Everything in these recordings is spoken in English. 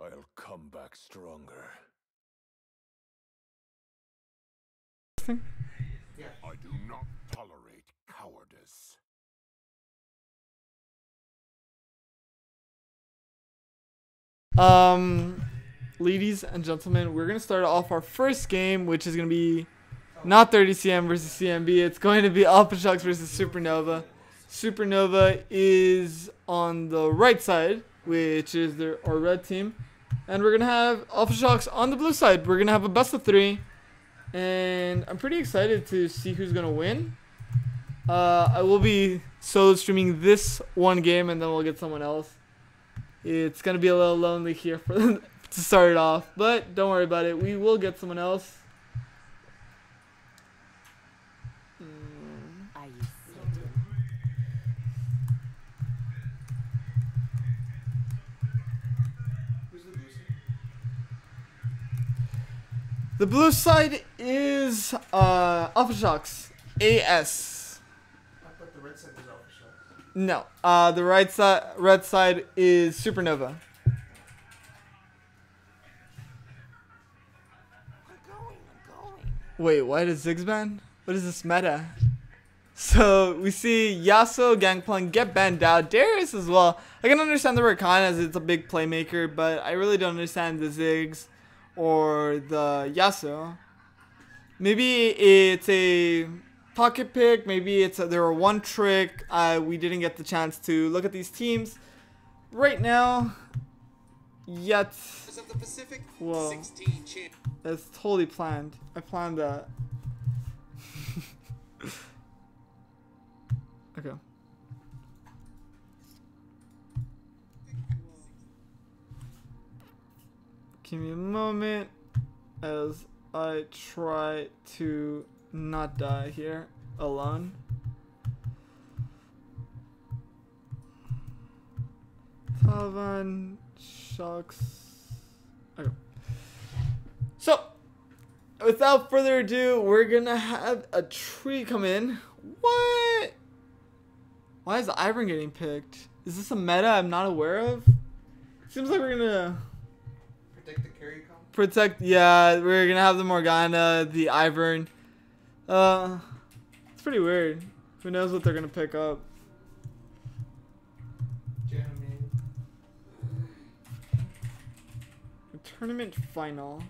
I'll come back stronger. I do not tolerate cowardice. Ladies and gentlemen, we're gonna start off our first game, which is gonna be not 30cm versus CMB. It's going to be Alpha Shocks versus Supernova. Supernova is on the right side, which is our red team, and we're gonna have Alpha Shocks on the blue side. We're gonna have a best of 3, and I'm pretty excited to see who's gonna win. I will be solo streaming this one game, and then we'll get someone else. It's gonna be a little lonely here for to start it off, but don't worry about it. We will get someone else. The blue side is Alpha Shocks AS. I thought the red side was Alpha Shocks. No, the red side is Supernova. I'm going. Wait, why does Ziggs ban? What is this meta? So we see Yasuo, Gangplank get banned out. Darius as well. I can understand the Rakan as it's a big playmaker, but I really don't understand the Ziggs or the Yasuo. Maybe it's a pocket pick. Maybe it's there were one trick. We didn't get the chance to look at these teams right now yet. Whoa, that's totally planned. I planned that. Okay. Give me a moment as I try to not die here alone. Tavan, shucks. Okay. So, without further ado, we're gonna have a tree come in. What? Why is Ivern getting picked? Is this a meta I'm not aware of? Seems like we're gonna Protect the carry comp. protect. Yeah, we're gonna have the Morgana, the Ivern. It's pretty weird. Who knows what they're gonna pick up? Janimate. Tournament final.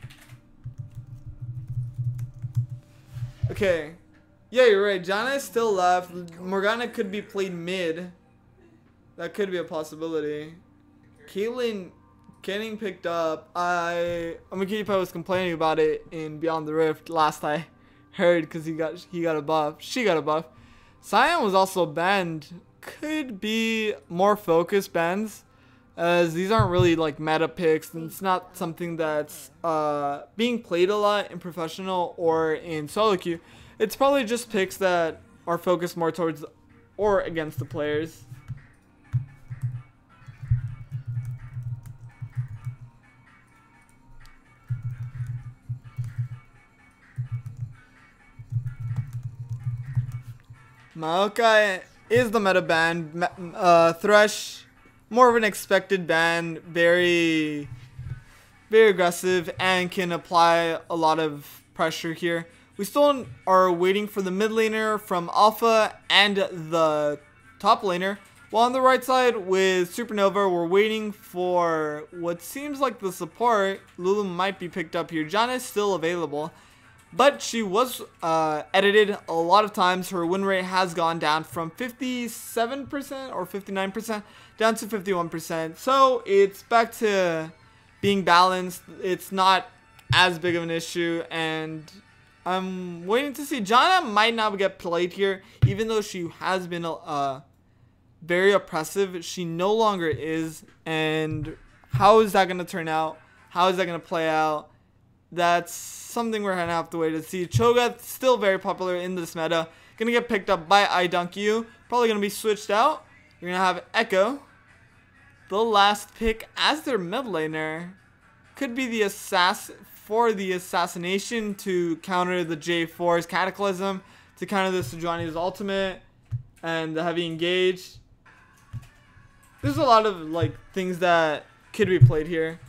Okay. Yeah, you're right. Janna is still left. Morgana could be played mid. That could be a possibility. Kaylin getting picked up. I'm gonna keep. I was complaining about it in Beyond the Rift last I heard because he got a buff. She got a buff. Cyan was also banned. Could be more focused bans, as these aren't really like meta picks, and it's not something that's being played a lot in professional or in solo queue. It's probably just picks that are focused more towards or against the players. Maokai is the meta ban. Thresh, more of an expected ban. Very aggressive and can apply a lot of pressure here. We still are waiting for the mid laner from Alpha and the top laner. While on the right side with Supernova, we're waiting for what seems like the support. Lulu might be picked up here. Janna is still available, but she was edited a lot of times. Her win rate has gone down from 57% or 59% down to 51%. So it's back to being balanced. It's not as big of an issue, and I'm waiting to see. Janna might not get played here, even though she has been very oppressive. She no longer is, and how is that going to turn out? How is that going to play out? That's something we're going to have to wait to see. Cho'Gath still very popular in this meta. Going to get picked up by iDunkYou. Probably going to be switched out. You're going to have Echo, the last pick as their mid laner. Could be the assassination to counter the J4's Cataclysm, to counter the Sejuani's ultimate, and the heavy engage. There's a lot of like things that could be played here.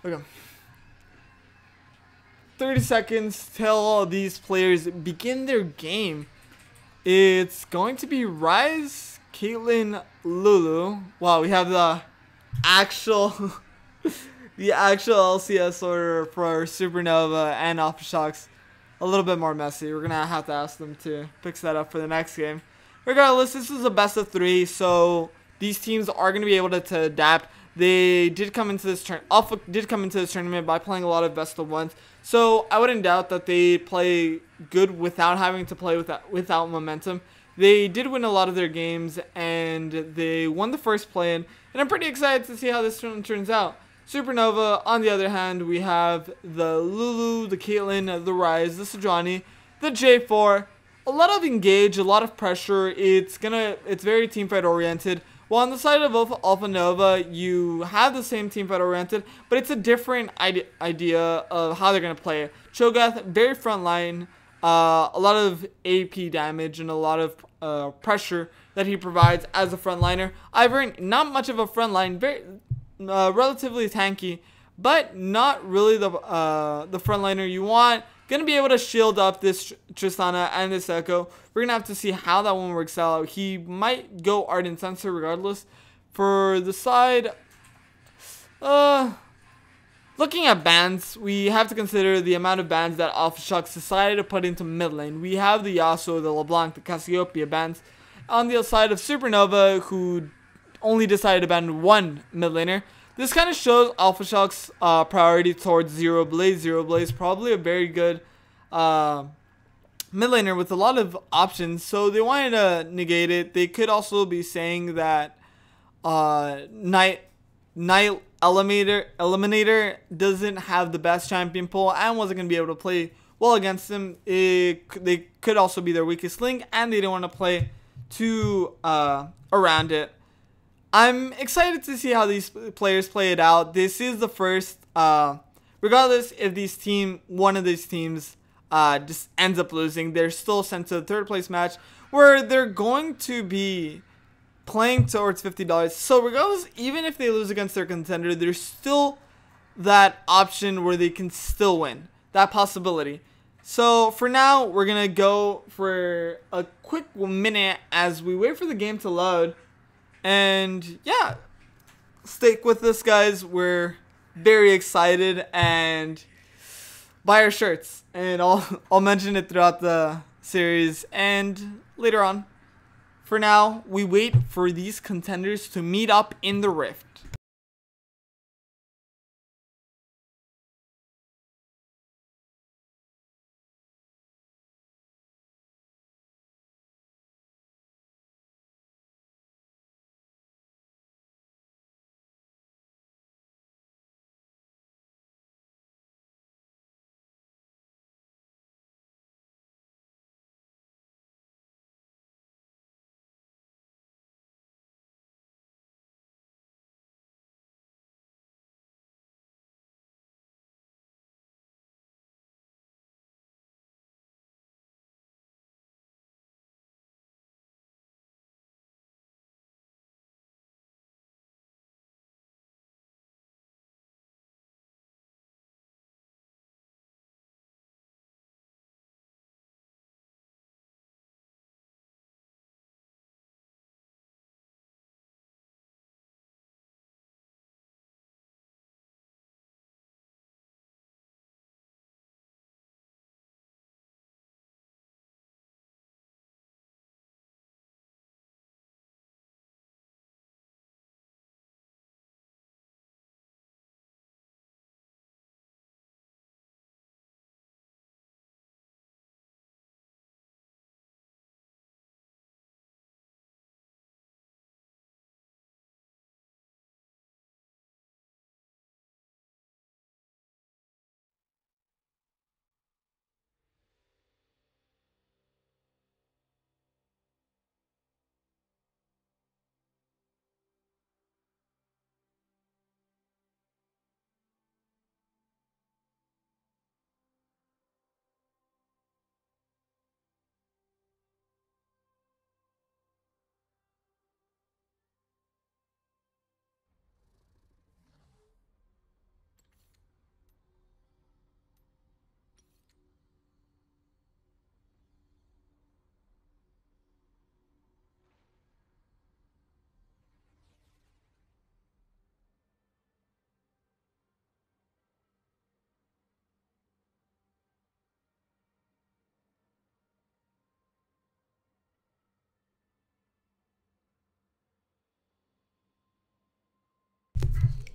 Okay. 30 seconds till all these players begin their game. It's going to be Ryze, Caitlyn, Lulu. Wow, we have the actual LCS order for Supernova and Aftershocks. A little bit more messy. We're gonna have to ask them to fix that up for the next game. Regardless, this is a best of 3, so these teams are gonna be able to adapt. They did come into this Alpha did come into this tournament by playing a lot of best of 1s, so I wouldn't doubt that they play good without having to play without momentum. They did win a lot of their games, and they won the first play-in, and I'm pretty excited to see how this tournament turns out. Supernova, on the other hand, we have the Lulu, the Caitlyn, the Ryze, the Sejuani, the J4. A lot of engage, a lot of pressure. It's very teamfight oriented. Well, on the side of Alpha Nova, you have the same teamfight oriented, but it's a different idea of how they're going to play it. Cho'Gath, very frontline, a lot of AP damage and a lot of pressure that he provides as a frontliner. Ivern, not much of a frontline, very relatively tanky, but not really the frontliner you want. going to be able to shield up this Tristana and this Echo. We're going to have to see how that one works out. He might go Ardent Sensor regardless. For the side, looking at bans, we have to consider the amount of bans that AlphaShox decided to put into mid lane. We have the Yasuo, the LeBlanc, the Cassiopeia bans. On the side of Supernova, who only decided to ban one mid laner. This kind of shows AlphaShox's priority towards Zero Blaze. Zero Blaze probably a very good mid laner with a lot of options, so they wanted to negate it. They could also be saying that Night Eliminator doesn't have the best champion pool and wasn't going to be able to play well against him. They could also be their weakest link, and they didn't want to play too around it. I'm excited to see how these players play it out. This is the first, regardless if one of these teams just ends up losing, they're still sent to the third place match where they're going to be playing towards $50. So regardless, even if they lose against their contender, there's still that option where they can still win. That possibility. So for now, we're going to go for a quick minute as we wait for the game to load. And yeah, stick with us, guys. We're very excited, and buy our shirts. And I'll mention it throughout the series and later on. For now, we wait for these contenders to meet up in the Rift.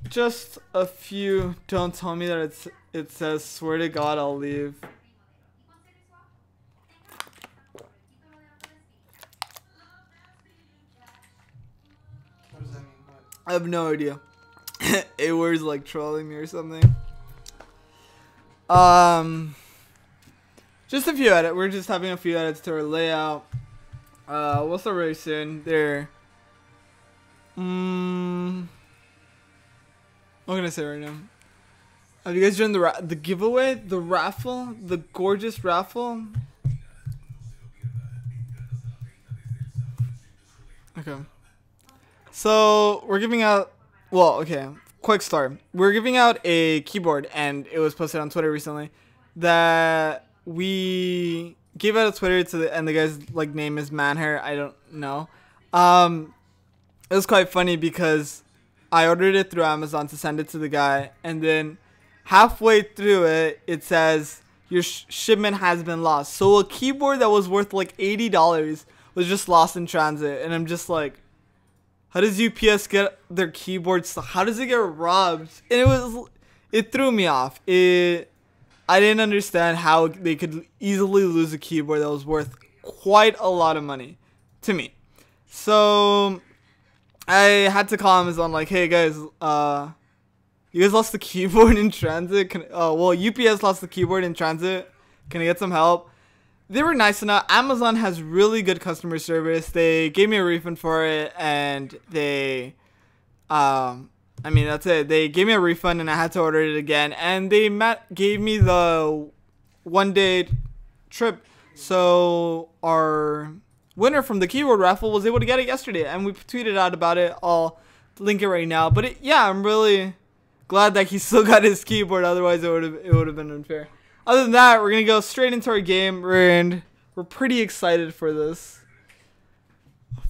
Just a few. Don't tell me that it says swear to God I'll leave. What does that mean? What? I have no idea. A-Word's like trolling me or something. Just a few edits. We're just having a few edits to our layout. We'll start very soon. There. What can I say right now? Have you guys joined the giveaway? The raffle? The gorgeous raffle? Okay. So, we're giving out... Well, okay. Quick start. We're giving out a keyboard, and it was posted on Twitter recently. that we gave out a Twitter to and the guy's like name is Manhair. I don't know. It was quite funny because I ordered it through Amazon to send it to the guy, and then halfway through it, it says your shipment has been lost. So a keyboard that was worth like $80 was just lost in transit, and I'm just like, how does UPS get their keyboards? How does it get robbed? And it threw me off. I didn't understand how they could easily lose a keyboard that was worth quite a lot of money to me. So I had to call Amazon like, hey guys, you guys lost the keyboard in transit. Well, UPS lost the keyboard in transit. Can I get some help? They were nice enough. Amazon has really good customer service. They gave me a refund for it, and they, that's it. They gave me a refund, and I had to order it again. And they gave me the 1-day trip. So our winner from the keyboard raffle was able to get it yesterday, and we tweeted out about it. I'll link it right now. But I'm really glad that he still got his keyboard. Otherwise, it would have been unfair. Other than that, we're gonna go straight into our game, and we're pretty excited for this.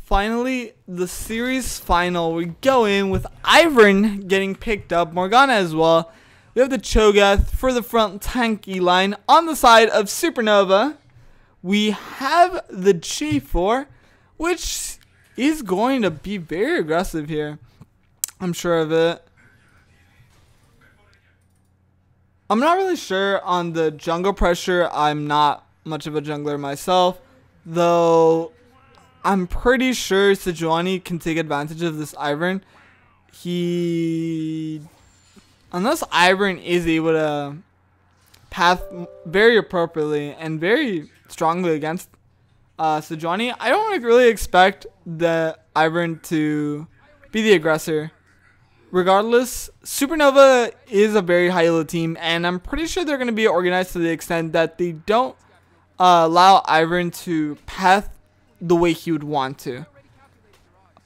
Finally, the series final. We go in with Ivern getting picked up, Morgana as well. We have the Cho'Gath for the front tanky line. On the side of Supernova, we have the J4, which is going to be very aggressive here. I'm sure of it. I'm not really sure on the jungle pressure. I'm not much of a jungler myself, though I'm pretty sure Sejuani can take advantage of this Ivern. Unless Ivern is able to path very appropriately and very strongly against Sejuani, I don't really expect the Ivern to be the aggressor. Regardless, Supernova is a very high elo team, and I'm pretty sure they're going to be organized to the extent that they don't allow Ivern to path the way he would want to.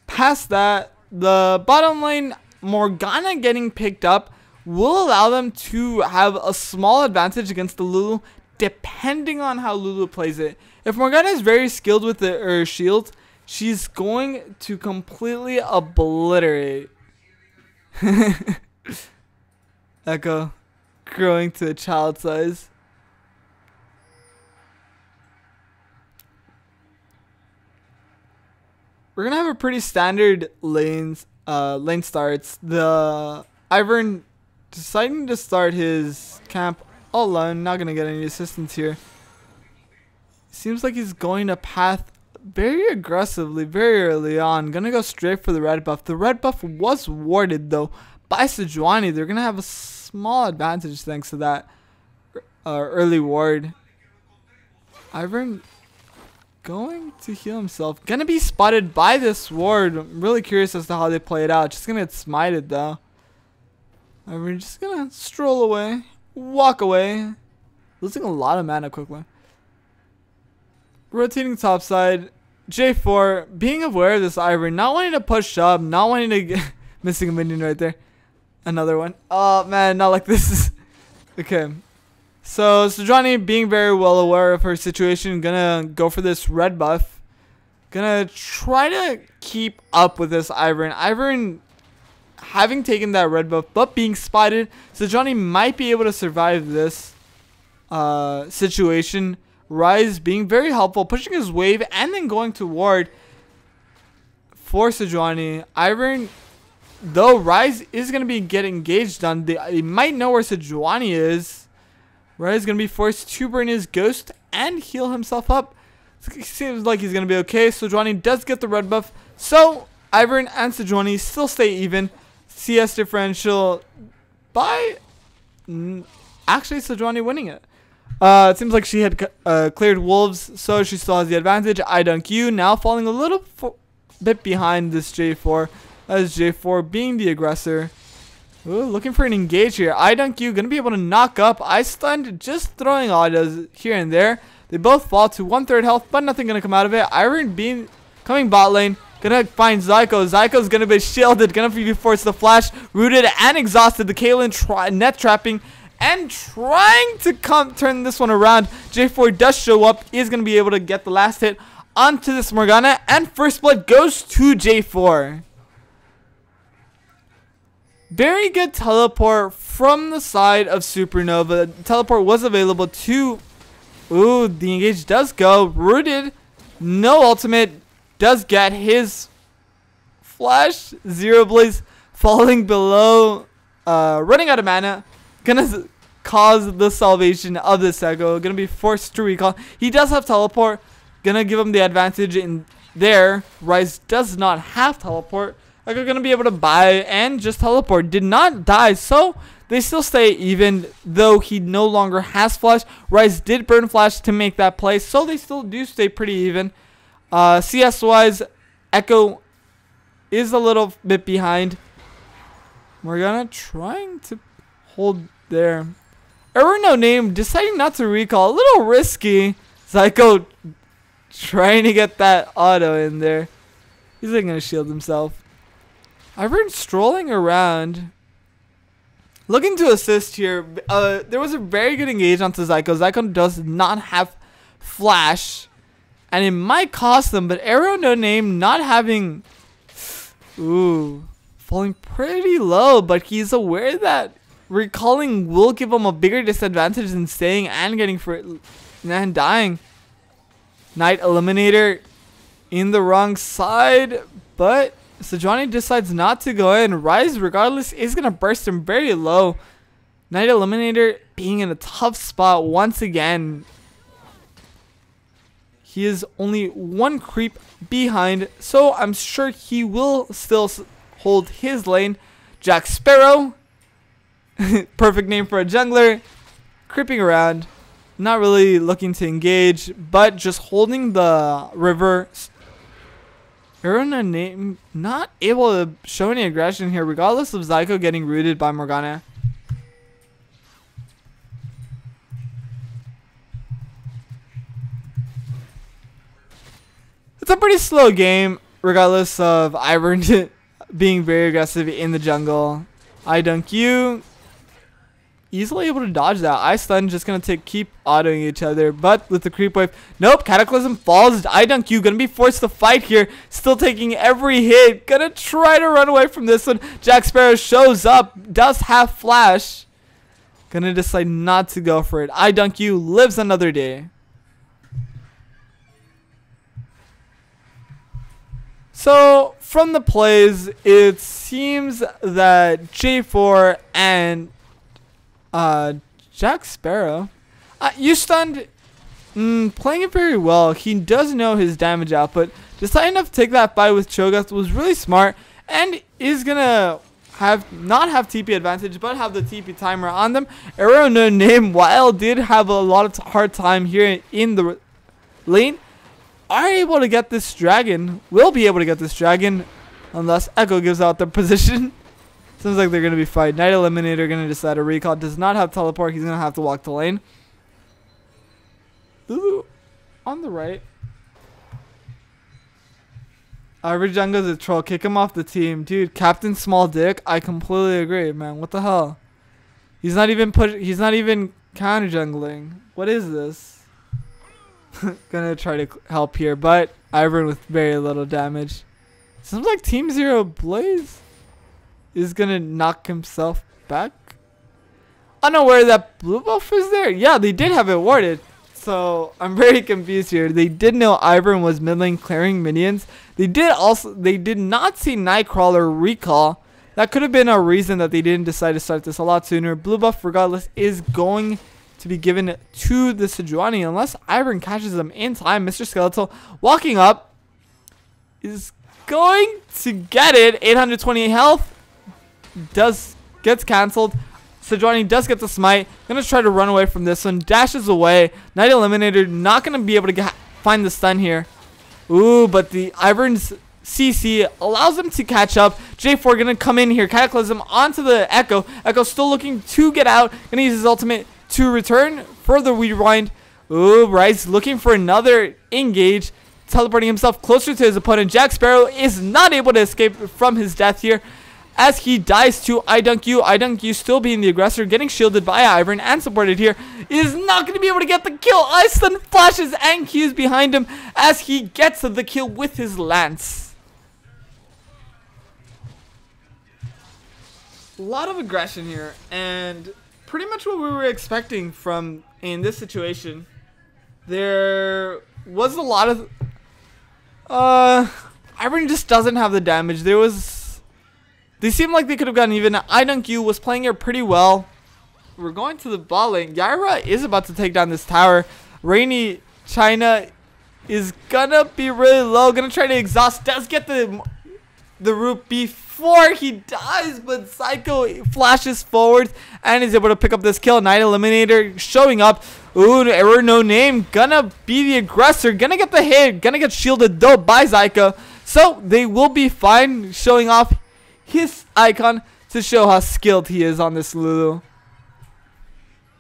Past that, the bottom lane, Morgana getting picked up will allow them to have a small advantage against the Lulu, depending on how Lulu plays it. If Morgana is very skilled with her shield, she's going to completely obliterate Echo growing to a child size. We're gonna have a pretty standard lane starts. The Ivern deciding to start his camp all alone, not gonna get any assistance here. Seems like he's going to path very aggressively, very early on. Gonna go straight for the red buff. The red buff was warded though by Sejuani. They're gonna have a small advantage thanks to that early ward. Ivern going to heal himself. Gonna be spotted by this ward. I'm really curious as to how they play it out. Just gonna get smited though. Ivern just gonna stroll away, walk away, losing a lot of mana quickly. Rotating top side, J4 being aware of this Ivern, not wanting to push up, not wanting to get missing a minion right there. Another one. Oh man, not like this. Okay. So Sejuani being very well aware of her situation, gonna go for this red buff. Gonna try to keep up with this Ivern. Ivern having taken that red buff but being spotted, Sejuani might be able to survive this situation. Rise being very helpful, pushing his wave and then going to ward for Sejuani. Ivern, though Rise is going to be getting engaged on, they might know where Sejuani is. Rise is going to be forced to burn his ghost and heal himself up. Seems like he's going to be okay. Sejuani does get the red buff. So Ivern and Sejuani still stay even. CS differential by actually Sejuani winning it. It seems like she had cleared wolves, so she still has the advantage. I dunk you now falling a little bit behind this J4, as J4 being the aggressor. Ooh, looking for an engage here. I dunk you gonna be able to knock up. I stunned, just throwing autos here and there. They both fall to 1/3 health, but nothing gonna come out of it. Ivern being coming bot lane, gonna find Zyko. Zyko's gonna be shielded, gonna be forced to flash, rooted and exhausted. The Kaylin net trapping and trying to turn this one around. J4 does show up, is going to be able to get the last hit onto this Morgana, and first blood goes to J4. Very good teleport from the side of Supernova. Teleport was available to... Ooh, the engage does go. Rooted, no ultimate, does get his flash. Zero Blaze falling below, running out of mana. Gonna cause the salvation of this Echo. Gonna be forced to recall. He does have teleport. Gonna give him the advantage in there. Rise does not have teleport. Echo gonna be able to buy and just teleport. Did not die, so they still stay even, though he no longer has flash. Rise did burn flash to make that play, so they still do stay pretty even. CS wise, Echo is a little bit behind. Morgana trying to hold there. Error no name deciding not to recall. A little risky. Psycho trying to get that auto in there. He's like gonna shield himself. Ivern strolling around, looking to assist here. There was a very good engage onto Zyko. Zyko does not have flash, and it might cost them, but Arrow No Name not having... Ooh, falling pretty low, but he's aware that recalling will give him a bigger disadvantage than staying and getting and dying. Knight Eliminator in the wrong side, but Sejuani decides not to go in. Rise, regardless, is going to burst him very low. Knight Eliminator being in a tough spot once again. He is only one creep behind, so I'm sure he will still hold his lane. Jack Sparrow, perfect name for a jungler, creeping around, not really looking to engage, but just holding the river. Aruna name not able to show any aggression here, regardless of Zyko getting rooted by Morgana. It's a pretty slow game, regardless of Ivern being very aggressive in the jungle. I dunk you. Easily able to dodge that. I stun, just gonna keep autoing each other, but with the creep wave, nope. Cataclysm falls. I dunk you, gonna be forced to fight here. Still taking every hit. Gonna try to run away from this one. Jack Sparrow shows up, does have flash. Gonna decide not to go for it. I dunk you, lives another day. So from the plays, it seems that J4 and Jack Sparrow, you stunned, playing it very well. He does know his damage output. Deciding to take that fight with Cho'Gath was really smart, and is gonna not have TP advantage, but have the TP timer on them. Arrow No Name, while did have a lot of hard time here in the lane, are able to get this dragon. Will be able to get this dragon, unless Echo gives out the position. Seems like they're going to be fighting. Knight Eliminator going to decide to recall. Does not have teleport. He's going to have to walk the lane. Lulu on the right. Average Jungle's a troll. Kick him off the team. Dude, Captain Small Dick. I completely agree, man. What the hell? He's not even counter jungling. What is this? Gonna try to help here, but Ivern with very little damage. Seems like Team Zero Blaze is gonna knock himself back. Unaware that blue buff is there. Yeah, they did have it warded. So I'm very confused here. They did know Ivern was mid lane clearing minions. They did not see Nightcrawler recall. That could have been a reason that they didn't decide to start this a lot sooner. Blue buff, regardless, is going to be given to the Sejuani unless Ivern catches them in time. Mr. Skeletal walking up is going to get it. 820 health. Gets cancelled. Sejuani does get the smite. Gonna try to run away from this one. Dashes away. Knight Eliminator not gonna be able to find the stun here. Ooh, but the Ivern's CC allows them to catch up. J4 gonna come in here. Cataclysm onto the Echo. Echo still looking to get out. Gonna use his ultimate to return for the rewind. Ooh, Rice looking for another engage. Teleporting himself closer to his opponent. Jack Sparrow is not able to escape from his death here. as he dies to I Dunk You. I Dunk You still being the aggressor, getting shielded by Ivern and supported here. Is not going to be able to get the kill. Ice Stun flashes and Q's behind him as he gets the kill with his lance. A lot of aggression here, and pretty much what we were expecting from in this situation. There was a lot of Ivern just doesn't have the damage. They seemed like they could have gotten even. I Dunk You was playing here pretty well. We're going to the bot lane. Yaira is about to take down this tower. Rainy China is gonna be really low. Gonna try to exhaust. Does get the root before he dies, but Psycho flashes forward and is able to pick up this kill. Night Eliminator showing up. Ooh, error no name. Gonna be the aggressor. Gonna get the hit. Gonna get shielded though by Psycho. So they will be fine, showing off his icon to show how skilled he is on this Lulu.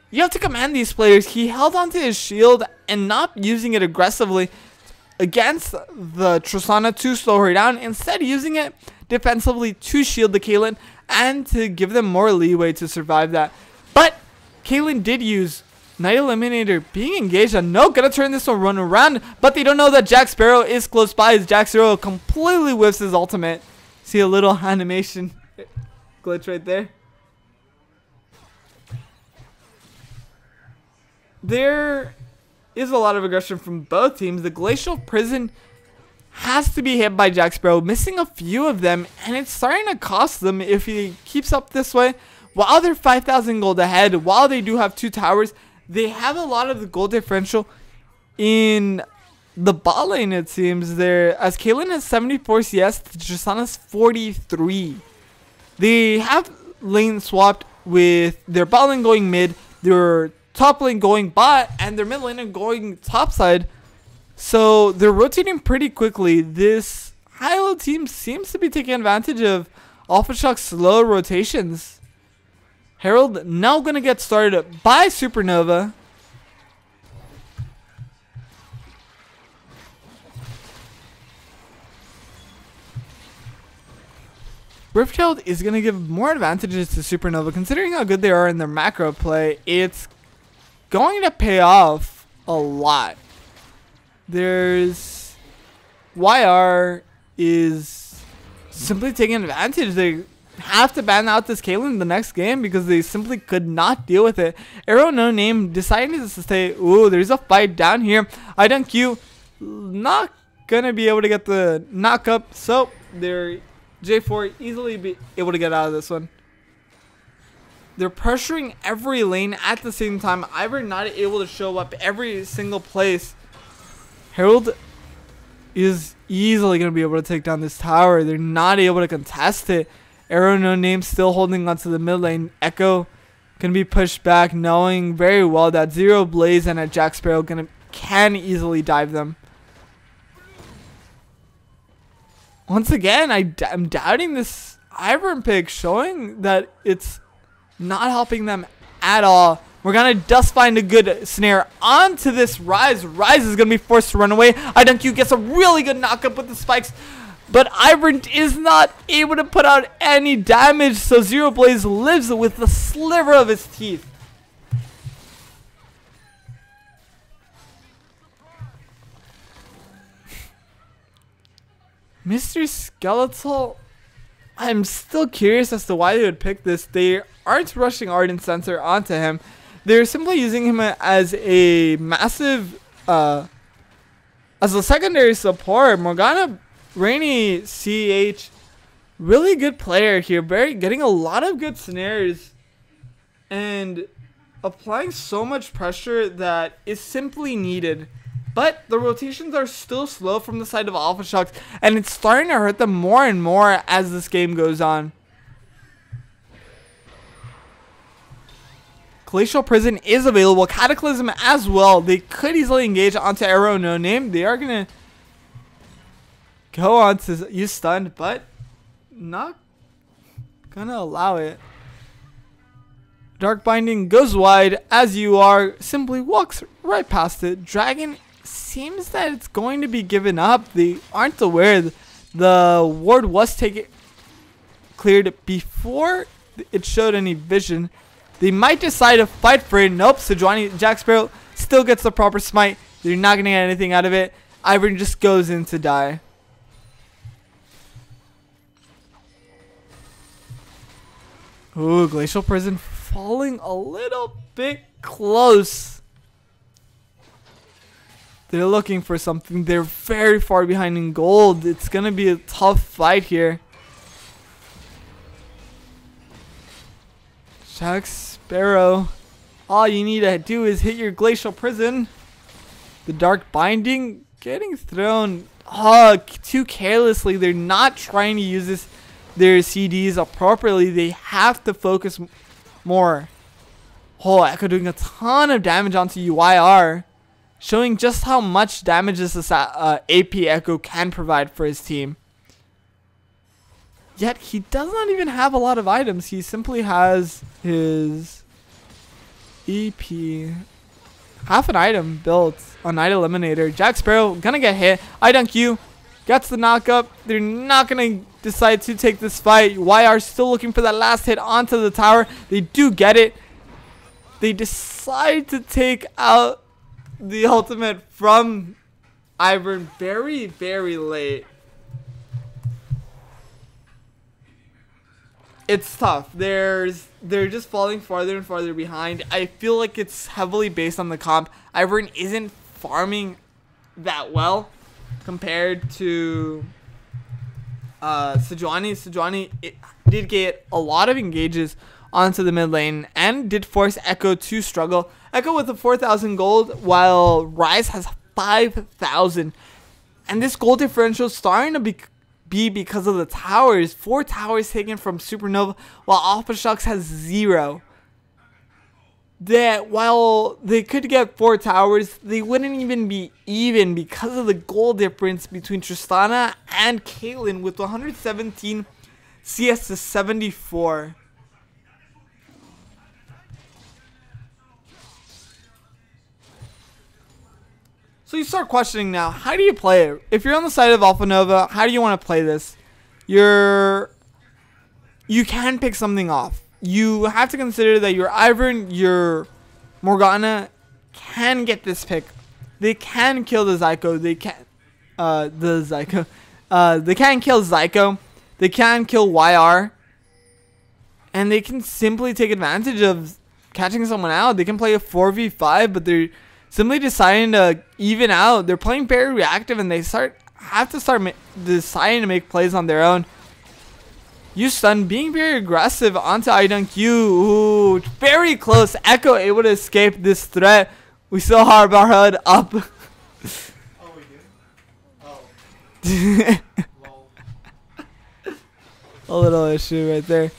You have to command these players. He held onto his shield and not using it aggressively against the Tristana to slow her down. Instead, using it defensively to shield the Kaylin and to give them more leeway to survive that. But Kaylin did use Night Eliminator being engaged on no, gonna turn this one run around, but they don't know that Jack Sparrow is close by as Jack Sparrow completely whiffs his ultimate. See a little animation glitch right there. There is a lot of aggression from both teams. The Glacial Prison has to be hit by Jack Sparrow, missing a few of them, and it's starting to cost them if he keeps up this way. While they're 5,000 gold ahead, while they do have 2 towers, they have a lot of the gold differential in the bot lane, it seems. There, as Kaylin has 74 CS, Tristana's 43. They have lane swapped with their bot lane going mid, their top lane going bot, and their mid lane going top side. So they're rotating pretty quickly. This high-low team seems to be taking advantage of Alpha Shock's slow rotations. Herald now going to get started by Supernova. Riftchild is going to give more advantages to Supernova. Considering how good they are in their macro play, it's going to pay off a lot. There's YR is simply taking advantage. They have to ban out this Kaylin the next game because they simply could not deal with it. Arrow No Name deciding to stay. Ooh, there's a fight down here. I Dunk You not gonna be able to get the knock up, so they're J4 easily be able to get out of this one. They're pressuring every lane at the same time. Ivern not able to show up every single place. Herald is easily going to be able to take down this tower. They're not able to contest it. Arrow No Name still holding onto the mid lane. Echo can be pushed back, knowing very well that Zero Blaze and a Jack Sparrow can easily dive them. Once again, I'm doubting this Ivern pick, showing that it's not helping them at all. We're going to just find a good snare onto this Rise. Rise is going to be forced to run away. I Dunk You gets a really good knockup with the spikes, but Ivern is not able to put out any damage, so Zero Blaze lives with the sliver of his teeth. Mr. Skeletal, I'm still curious as to why they would pick this. They aren't rushing Ardent Sensor onto him. They're simply using him as a massive, as a secondary support. Morgana, Rainy, CH, really good player here. Getting a lot of good snares and applying so much pressure that is simply needed. But the rotations are still slow from the side of Alpha Shocks, and it's starting to hurt them more and more as this game goes on. Glacial Prison is available. Cataclysm as well. They could easily engage onto Arrow No Name. They are going to go on to use Stun, but not going to allow it. Dark Binding goes wide as you are. Simply walks right past it. Dragon seems that it's going to be given up. They aren't aware the ward was taken cleared before it showed any vision. They might decide to fight for it. Nope, Sejuani, Jack Sparrow still gets the proper smite. They're not going to get anything out of it. Ivern just goes in to die. Ooh, Glacial Prison falling a little bit close. They're looking for something. They're very far behind in gold. It's going to be a tough fight here. Jack Sparrow. All you need to do is hit your Glacial Prison. The Dark Binding getting thrown too carelessly. They're not trying to use their CDs appropriately. They have to focus more. Oh, Echo doing a ton of damage onto UYR. Showing just how much damage this AP Echo can provide for his team. Yet he does not even have a lot of items. He simply has his EP. Half an item built on Night Eliminator. Jack Sparrow gonna get hit. I dunk you. Gets the knock up. They're not gonna decide to take this fight. YR still looking for that last hit onto the tower. They do get it. They decide to take out the ultimate from Ivern very, very late. It's tough. They're just falling farther and farther behind. I feel like it's heavily based on the comp. Ivern isn't farming that well compared to Sejuani. Sejuani did get a lot of engages onto the mid lane and did force Echo to struggle. Echo with the 4,000 gold while Rise has 5,000. And this gold differential is starting to be because of the towers. 4 towers taken from Supernova while Alpha Shocks has 0. That while they could get 4 towers, they wouldn't even be even because of the gold difference between Tristana and Kaylin with 117 CS to 74. So you start questioning now, how do you play it? If you're on the side of Alpha Nova, how do you want to play this? You can pick something off. You have to consider that your Ivern, your Morgana can get this pick. They can kill the Zyko. They can they can kill Zyko. They can kill YR. And they can simply take advantage of catching someone out. They can play a 4v5, but they're simply deciding to even out. They're playing very reactive, and they have to start deciding to make plays on their own. Stun being very aggressive onto IDunk U. Ooh, very close. Echo able to escape this threat. We still have our HUD up. Oh, we do? Oh. A little issue right there.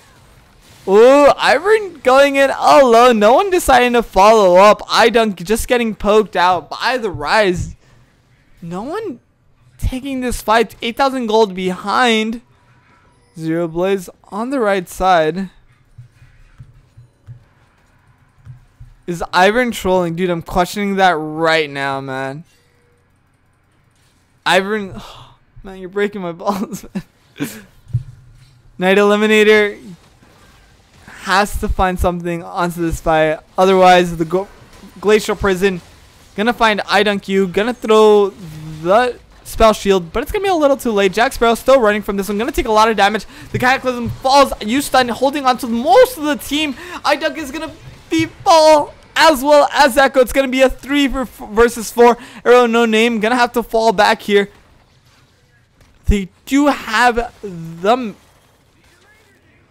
Ooh, Ivern going in alone. No one deciding to follow up. iDunk just getting poked out by the Rise. No one taking this fight. 8,000 gold behind. Zero Blaze on the right side. Is Ivern trolling? Dude, I'm questioning that right now, man. Ivern, oh, man, you're breaking my balls, man. Night Eliminator has to find something onto this fight. Otherwise, the Glacial Prison gonna find iDunk U, gonna throw the spell shield, but it's gonna be a little too late. Jack Sparrow still running from this one, gonna take a lot of damage. The Cataclysm falls. Stun holding onto most of the team. iDunk is gonna be fall as well as Echo. It's gonna be a 3 versus 4. Arrow no name gonna have to fall back here. They do have the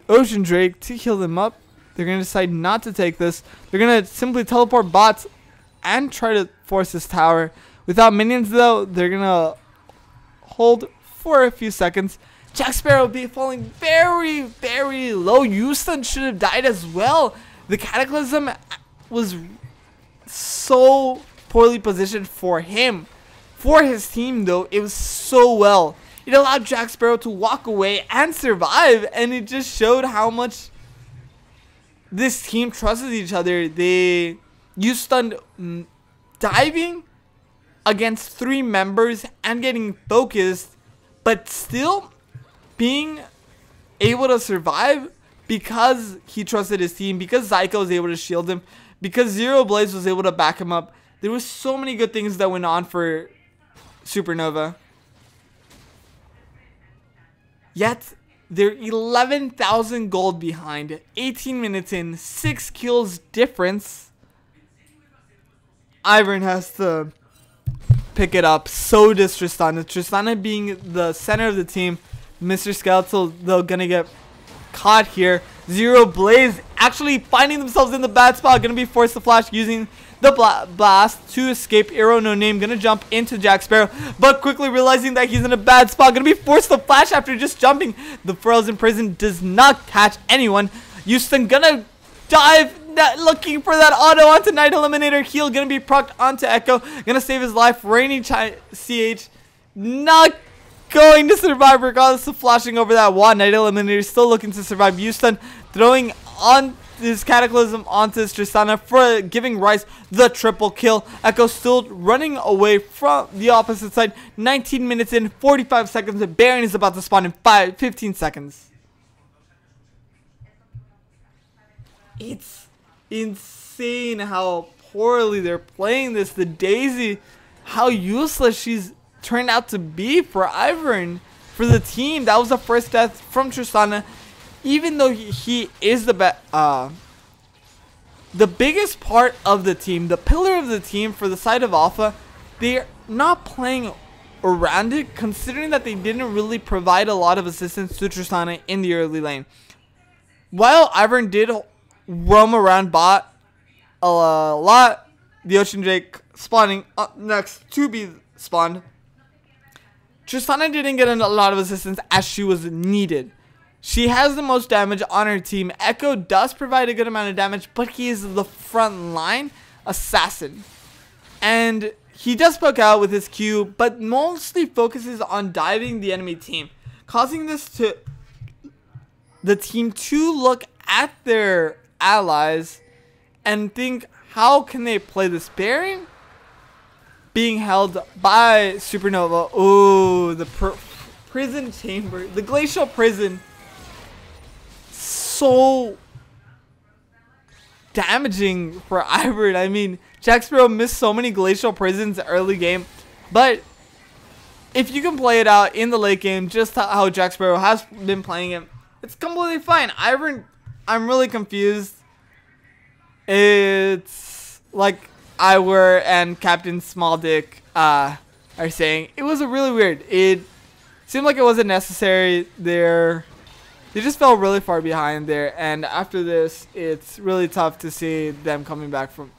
Ocean Drake to heal them up. They're going to decide not to take this. They're going to simply teleport bots and try to force this tower. Without minions, though, they're going to hold for a few seconds. Jack Sparrow be falling very, very low. Houston should have died as well. The Cataclysm was so poorly positioned for him. For his team, though, it was so well. It allowed Jack Sparrow to walk away and survive, and it just showed how much this team trusted each other. They stunned diving against 3 members and getting focused, but still being able to survive because he trusted his team, because Zyko was able to shield him, because Zero Blaze was able to back him up. There was so many good things that went on for Supernova. Yet, they're 11,000 gold behind, 18 minutes in, 6 kills difference. Ivern has to pick it up. So does Tristana. Tristana being the center of the team. Mr. Skeletal, though, gonna get caught here. Zero Blaze actually finding themselves in the bad spot. Gonna be forced to flash using the blast to escape. Arrow No Name gonna jump into Jack Sparrow, but quickly realizing that he's in a bad spot. Gonna be forced to flash after just jumping. The Frozen Prison does not catch anyone. Houston gonna dive, looking for that auto onto Night Eliminator. Heal gonna be procced onto Echo. Gonna save his life. Rainy CH not going to survive regardless of flashing over that wall. Night Eliminator still looking to survive. Houston throwing on his Cataclysm onto his Tristana for giving Rice the triple kill. Echo still running away from the opposite side. 19 minutes in, 45 seconds. Baron is about to spawn in 15 seconds. It's insane how poorly they're playing this. The Daisy, how useless she's turned out to be for Ivern, for the team. That was the first death from Tristana. Even though he is the biggest part of the team, the pillar of the team for the side of Alpha, they're not playing around it, considering that they didn't really provide a lot of assistance to Tristana in the early lane. While Ivern did roam around bot a lot, the Ocean Drake spawning up next to be spawned, Tristana didn't get a lot of assistance as she was needed. She has the most damage on her team. Echo does provide a good amount of damage, but he is the front line assassin. And he does poke out with his Q, but mostly focuses on diving the enemy team, causing the team to look at their allies and think, how can they play this? Baron being held by Supernova. Ooh, the prison chamber, the glacial prison. So damaging for Ivern. I mean, Jack Sparrow missed so many glacial prisons early game, but if you can play it out in the late game, just how Jack Sparrow has been playing it, it's completely fine. Ivern, I'm really confused. It's like Iwer and Captain Small Dick are saying. It was really weird. It seemed like it wasn't necessary there. They just fell really far behind there, and after this, it's really tough to see them coming back from.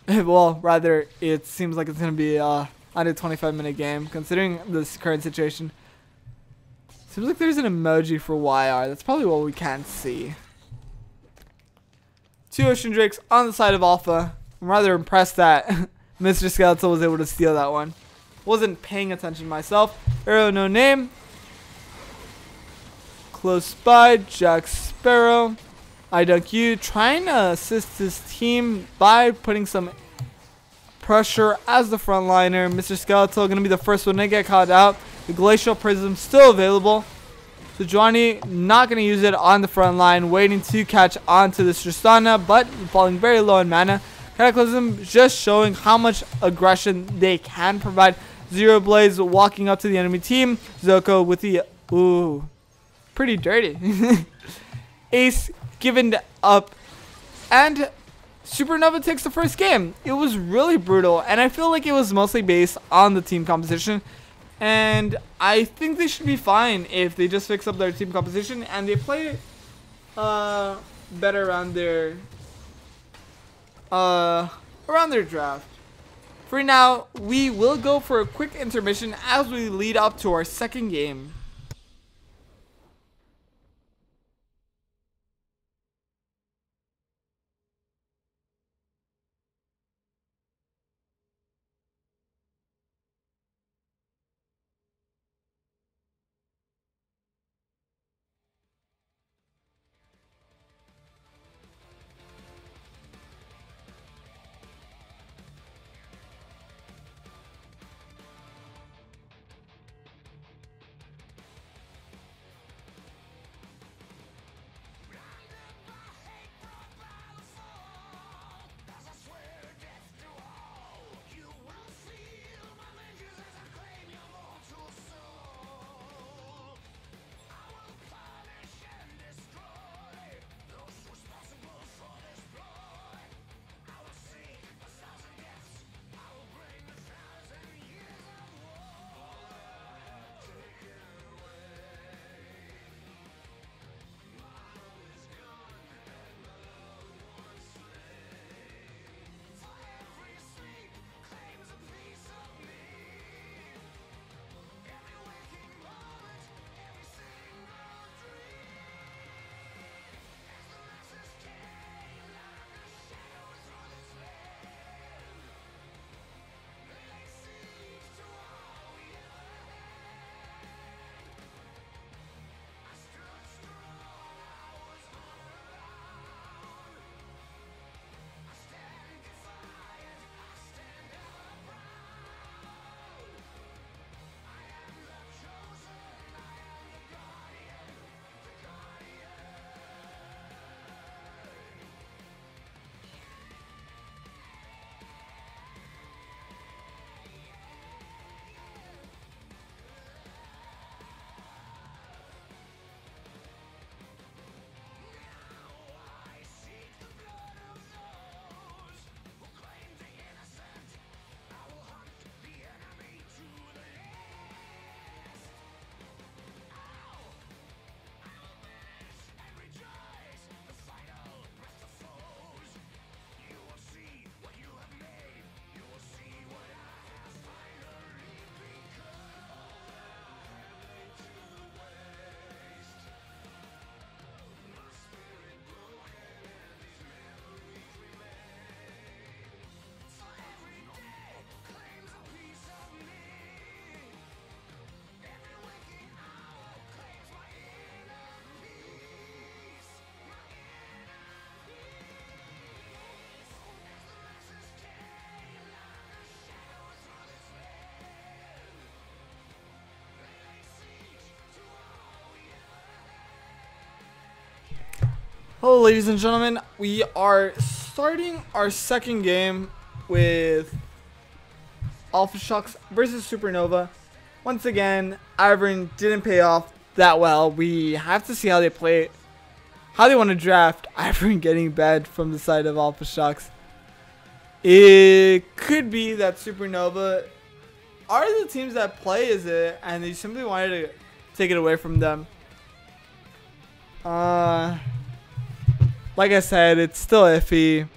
Well, rather, it seems like it's going to be under 25-minute game, considering this current situation. Seems like there's an emoji for YR. That's probably what we can't see. 2 Ocean Drakes on the side of Alpha. I'm rather impressed that Mr. Skeletal was able to steal that one. Wasn't paying attention myself. Arrow No Name. Close by, Jack Sparrow. IDQ trying to assist his team by putting some pressure as the frontliner. Mr. Skeletal going to be the first one to get caught out. The Glacial Prism still available. So Johnny not going to use it on the front line, waiting to catch on to this Tristana, but falling very low in mana. Cataclysm just showing how much aggression they can provide. Zero Blaze walking up to the enemy team. Zoko with the... Ooh. Pretty dirty. Ace given up, and Supernova takes the first game. It was really brutal, and I feel like it was mostly based on the team composition, and I think they should be fine if they just fix up their team composition and they play better around their draft. For now, we will go for a quick intermission as we lead up to our second game. Hello ladies and gentlemen, we are starting our second game with Alpha Shocks versus Supernova. Once again, Ivern didn't pay off that well. We have to see how they play, how they want to draft Ivern getting banned from the side of Alpha Shocks. It could be that Supernova are the teams that play as it, and they simply wanted to take it away from them. Like I said, it's still iffy.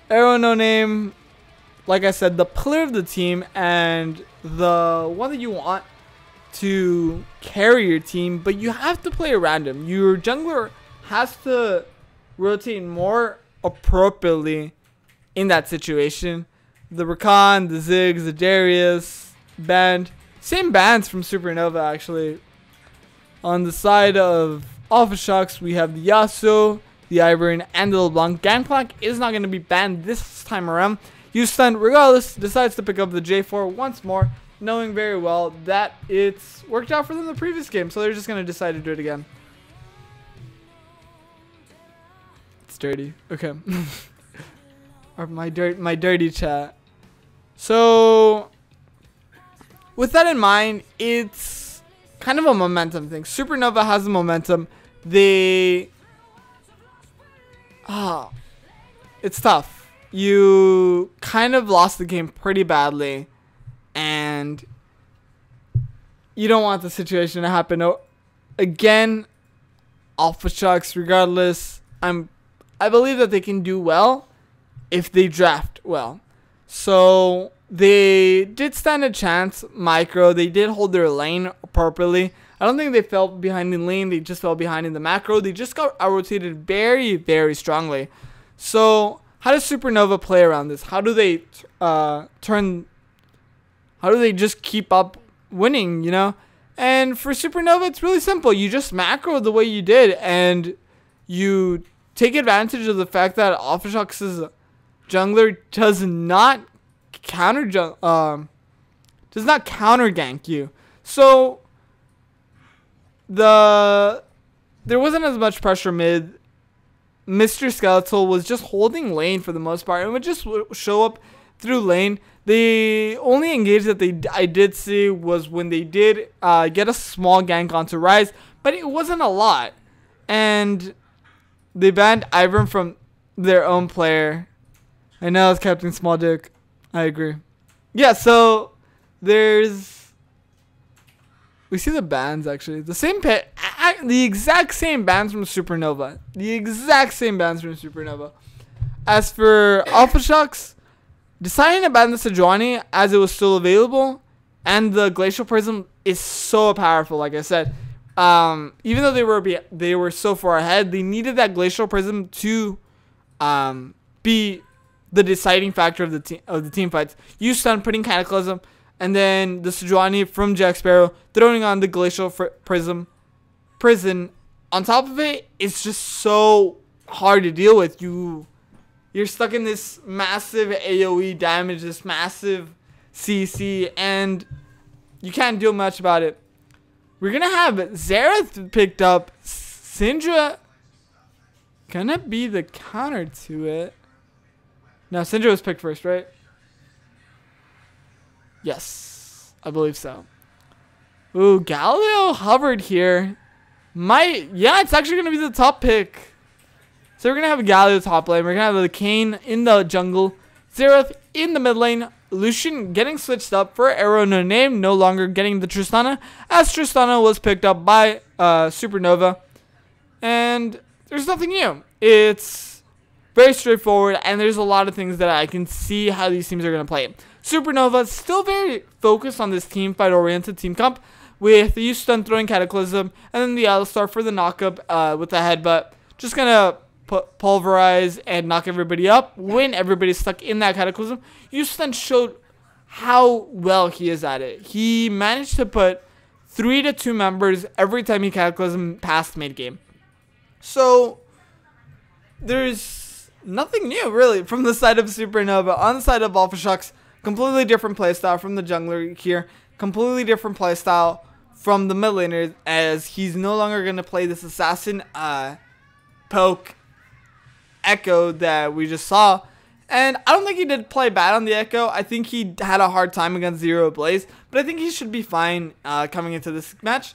Arrow No Name, like I said, the player of the team and the one that you want to carry your team, but you have to play random. Your jungler has to rotate more appropriately in that situation. The Rakan, the Ziggs, the Darius, banned. Same bans from Supernova actually. On the side of Alpha Shocks, we have the Yasuo, the Ivern, and the LeBlanc. Gangplank is not going to be banned this time around. Houston, regardless, decides to pick up the J4 once more, knowing very well that it's worked out for them the previous game, so they're just going to decide to do it again. It's dirty. Okay. Or my dirty chat. So, with that in mind, it's kind of a momentum thing. Supernova has the momentum. It's tough. You kind of lost the game pretty badly, and you don't want the situation to happen again. Alpha Shocks, regardless, I believe that they can do well if they draft well. So they did stand a chance. Micro, they did hold their lane appropriately. I don't think they fell behind in lane. They just fell behind in the macro. They just got out-rotated very, very strongly. So how does Supernova play around this? How do they how do they just keep up winning, you know? And for Supernova, it's really simple. You just macro the way you did, and you take advantage of the fact that Alpha Shocks' jungler does not counter gank you. So there wasn't as much pressure mid. Mr. Skeletal was just holding lane for the most part and would just show up through lane. The only engage that I did see was when they did get a small gank onto Rise, but it wasn't a lot. And they banned Ivern from their own player. I know it's Captain Small Dick. I agree. Yeah, so we see the bans actually. The exact same bans from Supernova. The exact same bans from Supernova. As for Alpha Shocks, deciding to ban the Sejuani as it was still available, and the Glacial Prism is so powerful. Like I said, even though they were so far ahead, they needed that Glacial Prism to be the deciding factor of the team fights. You stun, putting Cataclysm, and then the Sejuani from Jack Sparrow throwing on the Glacial Prison on top of it. It's just so hard to deal with. You're stuck in this massive AoE damage, this massive CC, and you can't do much about it. We're gonna have Xerath picked up. Syndra gonna be the counter to it. No, Syndra was picked first, right? Yes, I believe so. Ooh, Galileo hovered here. Yeah, it's actually gonna be the top pick. So we're gonna have a Galileo top lane. We're gonna have the Kayn in the jungle, Xerath in the mid lane, Lucian getting switched up for Arrow No Name, no longer getting the Tristana, as Tristana was picked up by Supernova. And there's nothing new. It's very straightforward, and there's a lot of things that I can see how these teams are going to play. Supernova still very focused on this team fight oriented team comp, with the Houston throwing Cataclysm, and then the Alistar for the knockup with the headbutt. Just going to pulverize and knock everybody up when everybody's stuck in that Cataclysm. Houston showed how well he is at it. He managed to put 3 to 2 members every time he Cataclysm past mid game. So there's nothing new really from the side of Supernova. On the side of Alpha Shocks, completely different playstyle from the jungler here. Completely different playstyle from the mid laner, as he's no longer going to play this assassin poke Echo that we just saw. And I don't think he did play bad on the Echo. I think he had a hard time against Zero Blaze, but I think he should be fine coming into this match.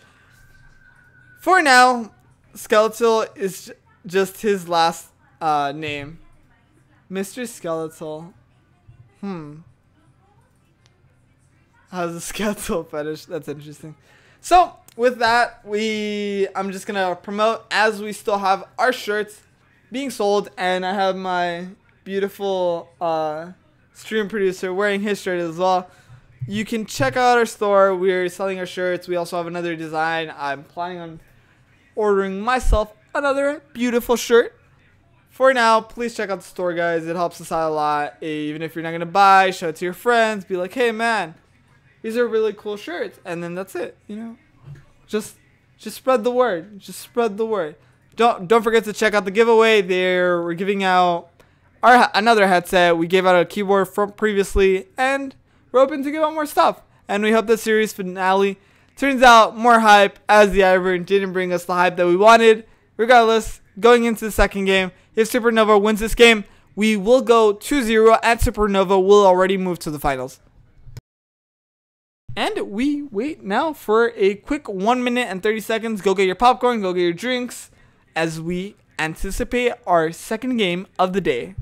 For now, Skeletal is just his last name. Mr. Skeletal. How's the Skeletal fetish? That's interesting. So, with that, I'm just going to promote as we still have our shirts being sold, and I have my beautiful stream producer wearing his shirt as well. You can check out our store. We're selling our shirts. We also have another design. I'm planning on ordering myself another beautiful shirt. For now, please check out the store, guys. It helps us out a lot. Even if you're not going to buy, show it to your friends. Be like, hey, man, these are really cool shirts. And then that's it, you know. Just spread the word. Just spread the word. Don't forget to check out the giveaway. We're giving out another headset. We gave out a keyboard from previously, and we're hoping to give out more stuff. And we hope the series finale turns out more hype, as the Ivern didn't bring us the hype that we wanted. Regardless, going into the second game, if Supernova wins this game, we will go 2-0, and Supernova will already move to the finals. And we wait now for a quick 1 minute and 30 seconds. Go get your popcorn, go get your drinks, as we anticipate our second game of the day.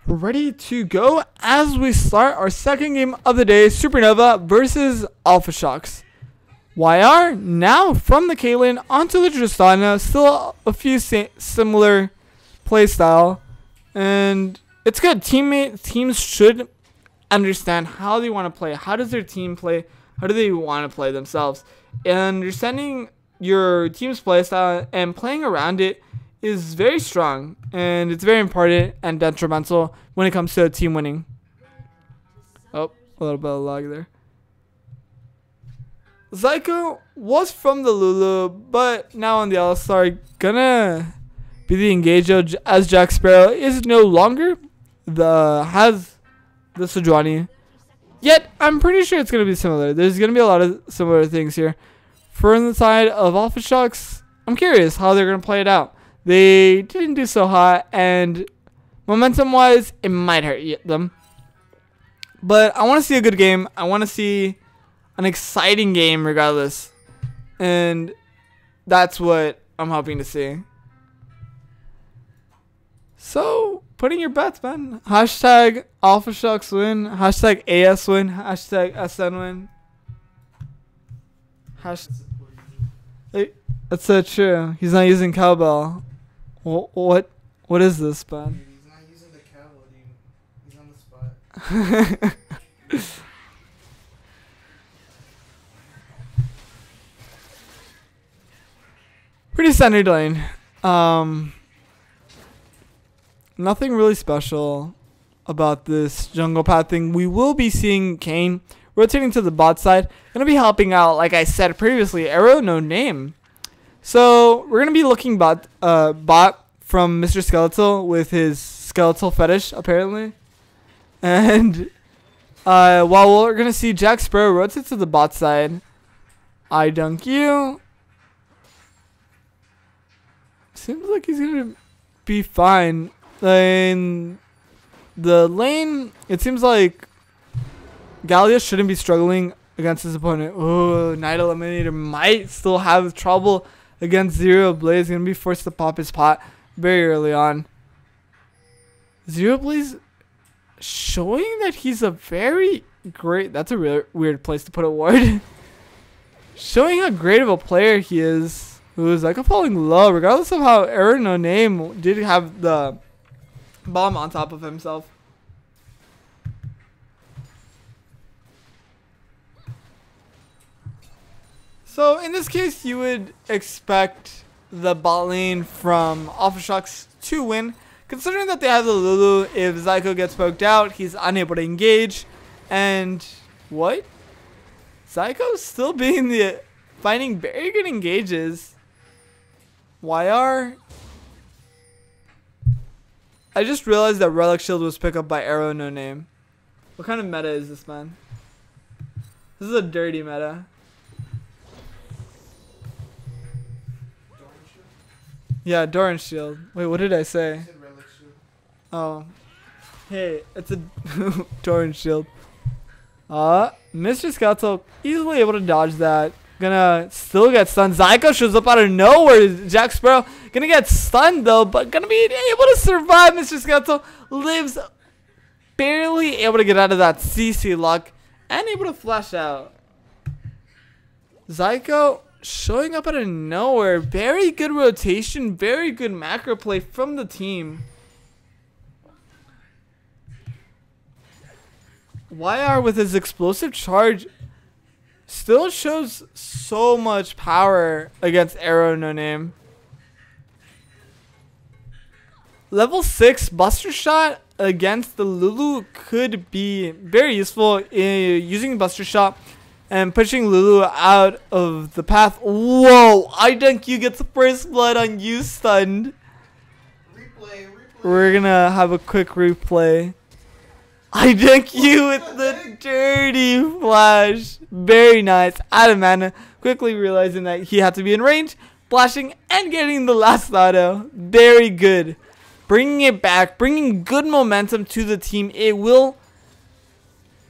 Ready to go as we start our second game of the day, Supernova versus Alpha Shocks. YR now from the Kaylin onto the Tristana, still a few similar playstyle, and it's good. Teams should understand how they want to play. How does their team play? How do they want to play themselves? And understanding your team's playstyle and playing around it is very strong, and it's very important and detrimental when it comes to a team winning. Oh, a little bit of lag there. Zyko was from the Lulu, but now on the All-Star, gonna be the Engager, as Jack Sparrow is no longer has the Sejuani. Yet, I'm pretty sure it's gonna be similar. There's gonna be a lot of similar things here. For the side of Alpha Shocks, I'm curious how they're gonna play it out. They didn't do so hot, and momentum-wise, it might hurt them. But I want to see a good game. I want to see an exciting game regardless. And that's what I'm hoping to see. So, put in your bets, man. Hashtag AlphaShucks win. Hashtag AS win. Hashtag SN win. Hey, that's so true. He's not using cowbell. What is this, man? Dude, he's not using the cowbell, dude. He's on the spot. Pretty standard lane. Nothing really special about this jungle path thing. We will be seeing Kane rotating to the bot side. Gonna be helping out, like I said previously, Arrow no name. So we're gonna be looking bot from Mr. Skeletal with his skeletal fetish apparently. And while we're gonna see Jack Sparrow rotate to the bot side. I dunk you. Seems like he's gonna be fine. In the lane, it seems like Gallia shouldn't be struggling against his opponent. Oh, Night Eliminator might still have trouble against Zero Blaze. Gonna be forced to pop his pot very early on. Zero Blaze showing that he's a very great. That's a really weird place to put a ward. Showing how great of a player he is. Who's like falling low, regardless of how Aaron No Name did have the bomb on top of himself. So in this case, you would expect the bot lane from AlphaShucks to win, considering that they have the Lulu. If Zyko gets poked out, he's unable to engage. And what? Zyko's still being finding very good engages. YR. I just realized that Relic Shield was picked up by Arrow No Name. What kind of meta is this, man? This is a dirty meta. Yeah, Doran Shield. Wait, what did I say? Oh. Hey, it's a Doran Shield. Mr. Skeletal easily able to dodge that. Gonna still get stunned. Zyko shows up out of nowhere. Jack Sparrow gonna get stunned though, but gonna be able to survive. Mr. Skeletal lives, barely able to get out of that CC lock and able to flash out. Zyko showing up out of nowhere. Very good rotation, very good macro play from the team. YR with his explosive charge still shows so much power against Arrow No Name. Level 6 Buster Shot against the Lulu could be very useful in using Buster Shot and pushing Lulu out of the path. Whoa! I dunk you gets the first blood on you stunned. Replay. We're gonna have a quick replay. I dunk you with the dirty flash. Very nice. Out of mana. Quickly realizing that he had to be in range. Flashing and getting the last auto. Very good. Bringing it back. Bringing good momentum to the team. It will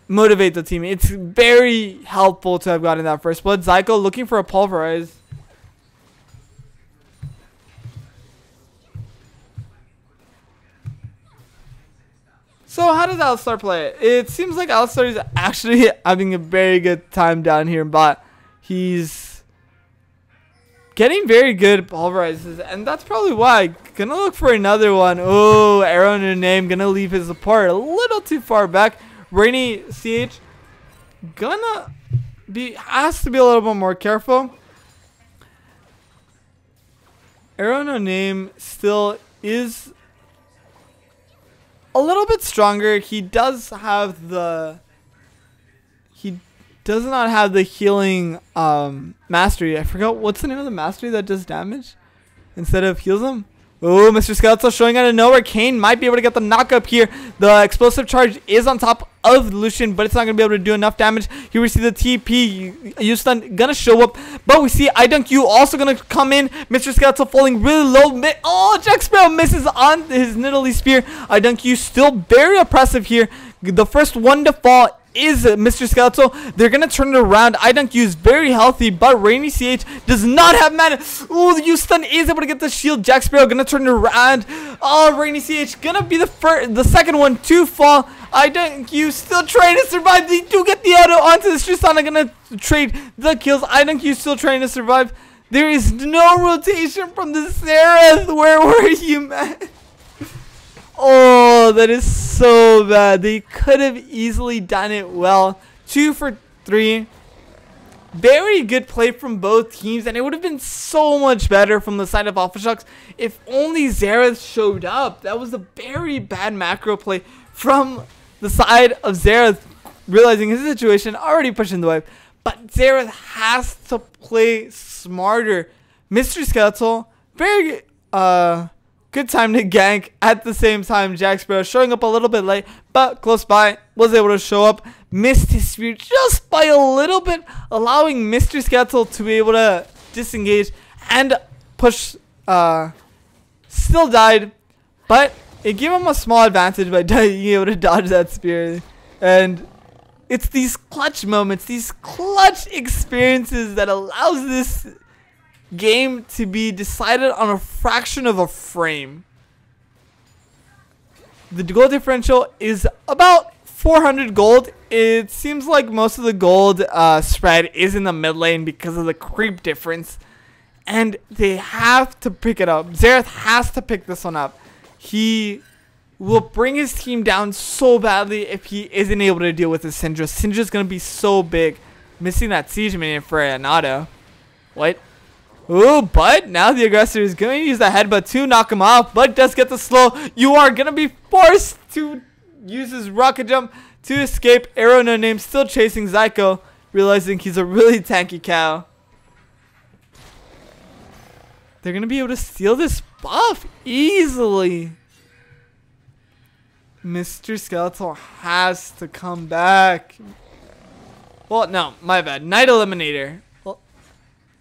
motivate the team. It's very helpful to have gotten that first blood. Zyko looking for a pulverize. So how does Alistar play it? It seems like Alistar is actually having a very good time down here in bot. He's getting very good pulverizes, and that's probably why. Gonna look for another one. Oh, Arrow No Name gonna leave his support a little too far back. Rainy CH has to be a little bit more careful. Arrow No Name still is a little bit stronger. He does not have the healing mastery. I forgot what's the name of the mastery that does damage instead of heals him. Oh, Mr. Skeletal showing out of nowhere. Kane might be able to get the knock up here. The explosive charge is on top of Lucian, but it's not going to be able to do enough damage. Here we see the TP. Stun gonna show up, but we see I Dunk You also going to come in. Mr. Skeletal falling really low. Oh, Jack Sparrow misses on his Nidalee Spear. I Dunk You still very oppressive here. The first one to fall is Mr. Skeletal. They're going to turn it around. IDunk is very healthy, but Rainy CH does not have mana. Ooh, the U-stun is able to get the shield. Jack Sparrow going to turn it around. Oh, Rainy CH going to be the second one to fall. IDunk still trying to survive. They do get the auto onto this Tristana. Going to trade the kills. IDunk still trying to survive. There is no rotation from the Xerath. Where were you, man? Oh, that is so bad. They could have easily done it well. 2 for 3. Very good play from both teams, and it would have been so much better from the side of AlphaShox if only Xerath showed up. That was a very bad macro play from the side of Xerath, realizing his situation, already pushing the wave. But Xerath has to play smarter. Mr. Skeletal, very good time to gank. At the same time, Jack Sparrow showing up a little bit late, but close by, was able to show up. Missed his spear just by a little bit, allowing Mr. Skeletal to be able to disengage and push. Still died, but it gave him a small advantage by being able to dodge that spear. And it's these clutch moments, these clutch experiences that allows this game to be decided on a fraction of a frame. The gold differential is about 400 gold. It seems like most of the gold spread is in the mid lane because of the creep difference. And they have to pick it up. Xerath has to pick this one up. He will bring his team down so badly if he isn't able to deal with his Syndra. Syndra's going to be so big. Missing that siege minion for an auto. What? Ooh, but now the aggressor is going to use the headbutt to knock him off, but does get the slow. You are going to be forced to use his rocket jump to escape. Arrow No Name still chasing Zyko, realizing he's a really tanky cow. They're going to be able to steal this buff easily. Mr. Skeletal has to come back. Well, no, my bad. Night Eliminator. Well,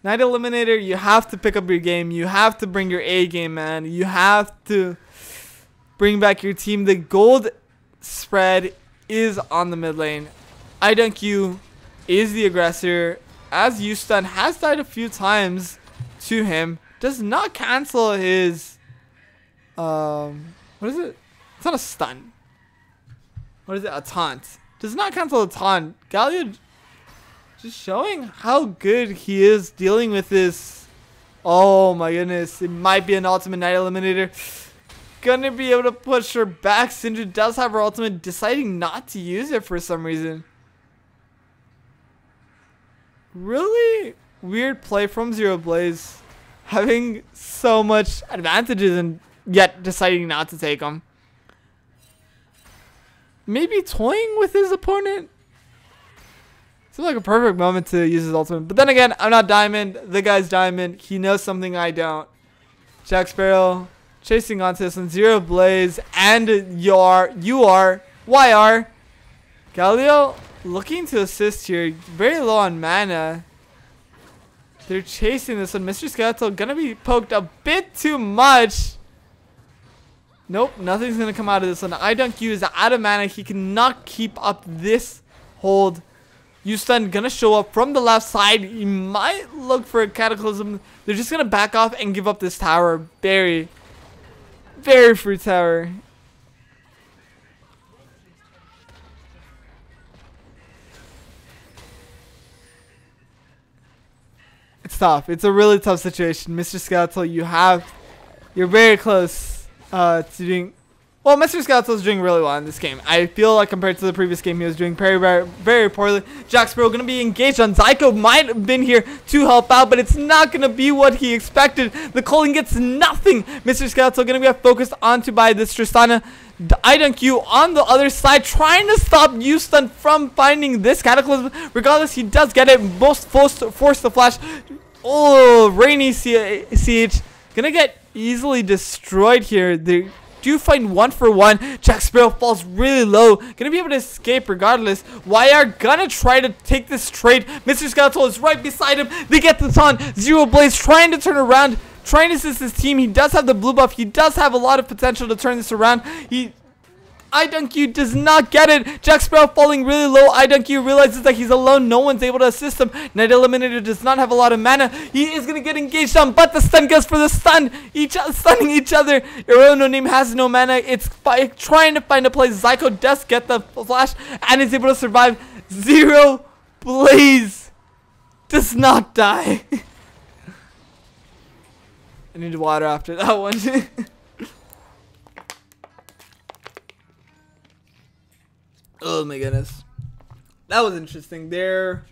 Night Eliminator, you have to pick up your game. You have to bring your A game, man. You have to bring back your team. The gold spread is on the mid lane. IDunk is the aggressor, as U-stun has died a few times to him. Does not cancel his what is it? It's not a stun. What is it? A taunt. Does not cancel a taunt. Galio just showing how good he is dealing with this. Oh my goodness. It might be an ultimate Night Eliminator. Gonna be able to push her back. Syndra does have her ultimate, deciding not to use it for some reason. Really weird play from Zero Blaze. Having so much advantages and yet deciding not to take them. Maybe toying with his opponent. Seems like a perfect moment to use his ultimate. But then again, I'm not Diamond. The guy's Diamond. He knows something I don't. Jack Sparrow chasing onto this one. Zero Blaze and YR. Galio looking to assist here. Very low on mana. They're chasing this one. Mr. Skeletal gonna be poked a bit too much. Nope, nothing's gonna come out of this one. IDunk is out of mana. He cannot keep up this hold. U-stun gonna show up from the left side. He might look for a Cataclysm. They're just gonna back off and give up this tower. Very, very free tower. It's tough. It's a really tough situation. Mr. Skeletal, you're very close to doing. Well, Mr. Skeletal is doing really well in this game. I feel like compared to the previous game, he was doing very, very poorly. Jack Sparrow going to be engaged on Zyko. Might have been here to help out, but it's not going to be what he expected. The Culling gets nothing. Mr. Skeletal going to be focused onto by this Tristana. IDunk on the other side, trying to stop U-stun from finding this Cataclysm. Regardless, he does get it. Most forced the flash. Oh, Rainy CH gonna get easily destroyed here. They do find 1-for-1. Jack Sparrow falls really low. Gonna be able to escape regardless. YR gonna try to take this trade. Mr. Skeletal is right beside him. They get the taunt. Zero Blaze trying to turn around, trying to assist his team. He does have the blue buff. He does have a lot of potential to turn this around. He iDunQ does not get it. Jack Sparrow falling really low. iDunQ realizes that he's alone. No one's able to assist him. Knight Eliminator does not have a lot of mana. He is going to get engaged on, but the stun goes for the stun. Stunning each other. Hero No Name has no mana. It's trying to find a place. Zyko does get the flash and is able to survive. Zero Blaze does not die. I need water after that one. Oh my goodness. That was interesting. There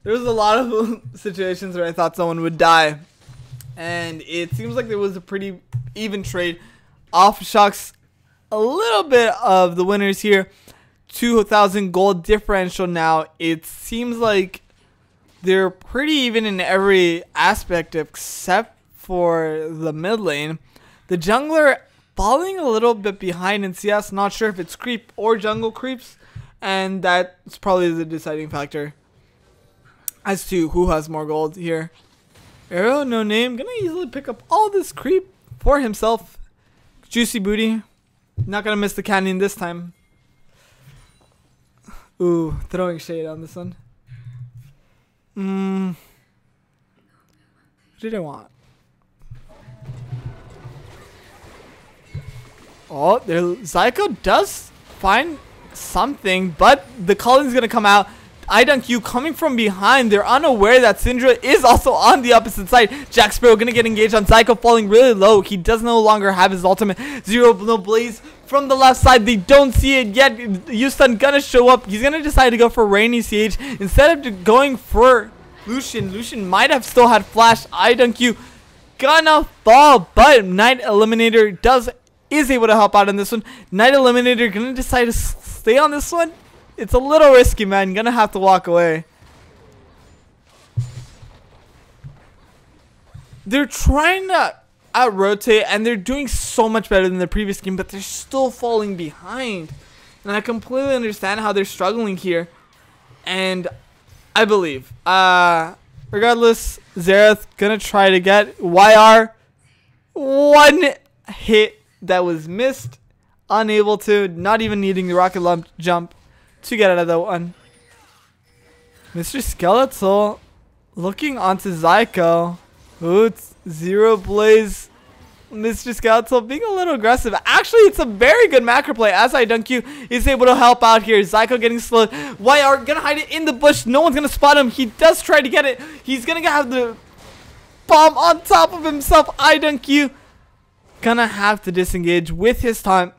was a lot of situations where I thought someone would die. And it seems like there was a pretty even trade. Aftershocks a little bit of the winners here. 2,000 gold differential now. It seems like they're pretty even in every aspect except for the mid lane. The jungler falling a little bit behind in CS. Not sure if it's creep or jungle creeps, and that's probably the deciding factor as to who has more gold here. Hero No Name gonna easily pick up all this creep for himself. Juicy booty. Not gonna miss the canyon this time. Ooh, throwing shade on this one. What did I want? Oh, there, Zyko does find something, but the Cullen's gonna come out. iDunQ coming from behind. They're unaware that Syndra is also on the opposite side. Jack Sparrow gonna get engaged on Zyko, falling really low. He does no longer have his ultimate. Zero no Blaze from the left side. They don't see it yet. Yustan gonna show up. He's gonna decide to go for Rainy Siege instead of going for Lucian. Lucian might have still had flash. iDunQ gonna fall, but Knight Eliminator is able to help out in this one. Knight Eliminator gonna decide to stay on this one. It's a little risky, man. Gonna have to walk away. They're trying to out-rotate, and they're doing so much better than the previous game, but they're still falling behind. And I completely understand how they're struggling here. And I believe, regardless, Xerath gonna try to get YR. One hit that was missed. Unable to, not even needing the rocket lump jump to get out of that one. Mr. Skeletal looking onto Zyko. Ooh, it's Zero Blaze. Mr. Skeletal being a little aggressive. Actually, it's a very good macro play as iDunQ is able to help out here. Zyko getting slowed. YR gonna hide it in the bush. No one's gonna spot him. He does try to get it. He's gonna have the bomb on top of himself. iDunQ gonna have to disengage with his time.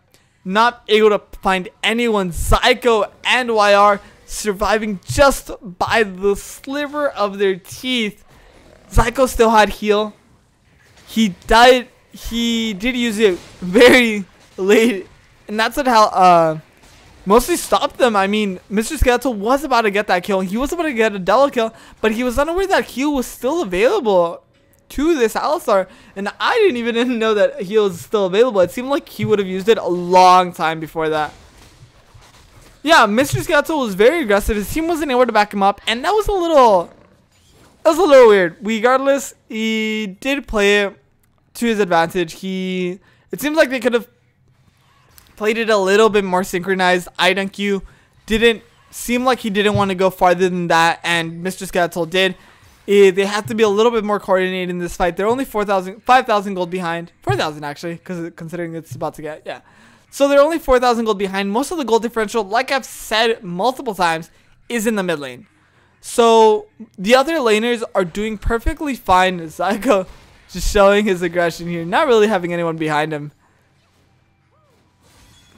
Not able to find anyone. Zyko and YR surviving just by the sliver of their teeth. Zyko still had heal. He died. He did use it very late, and that's what mostly stopped them. I mean, Mr. Skeletal was about to get that kill. He was about to get a double kill, but he was unaware that heal was still available to this Alistar, and I didn't even know that heal was still available. It seemed like he would have used it a long time before that. Yeah, Mr. Skeletal was very aggressive. His team wasn't able to back him up, and that was a little weird. Regardless, he did play it to his advantage. It seems like they could have played it a little bit more synchronized. iDunQ didn't seem like he didn't want to go farther than that, and Mr. Skeletal did. They have to be a little bit more coordinated in this fight. They're only 5,000 gold behind. 4,000 actually, because considering it's about to get, yeah. So they're only 4,000 gold behind. Most of the gold differential, like I've said multiple times, is in the mid lane. So the other laners are doing perfectly fine. Zyko just showing his aggression here, not really having anyone behind him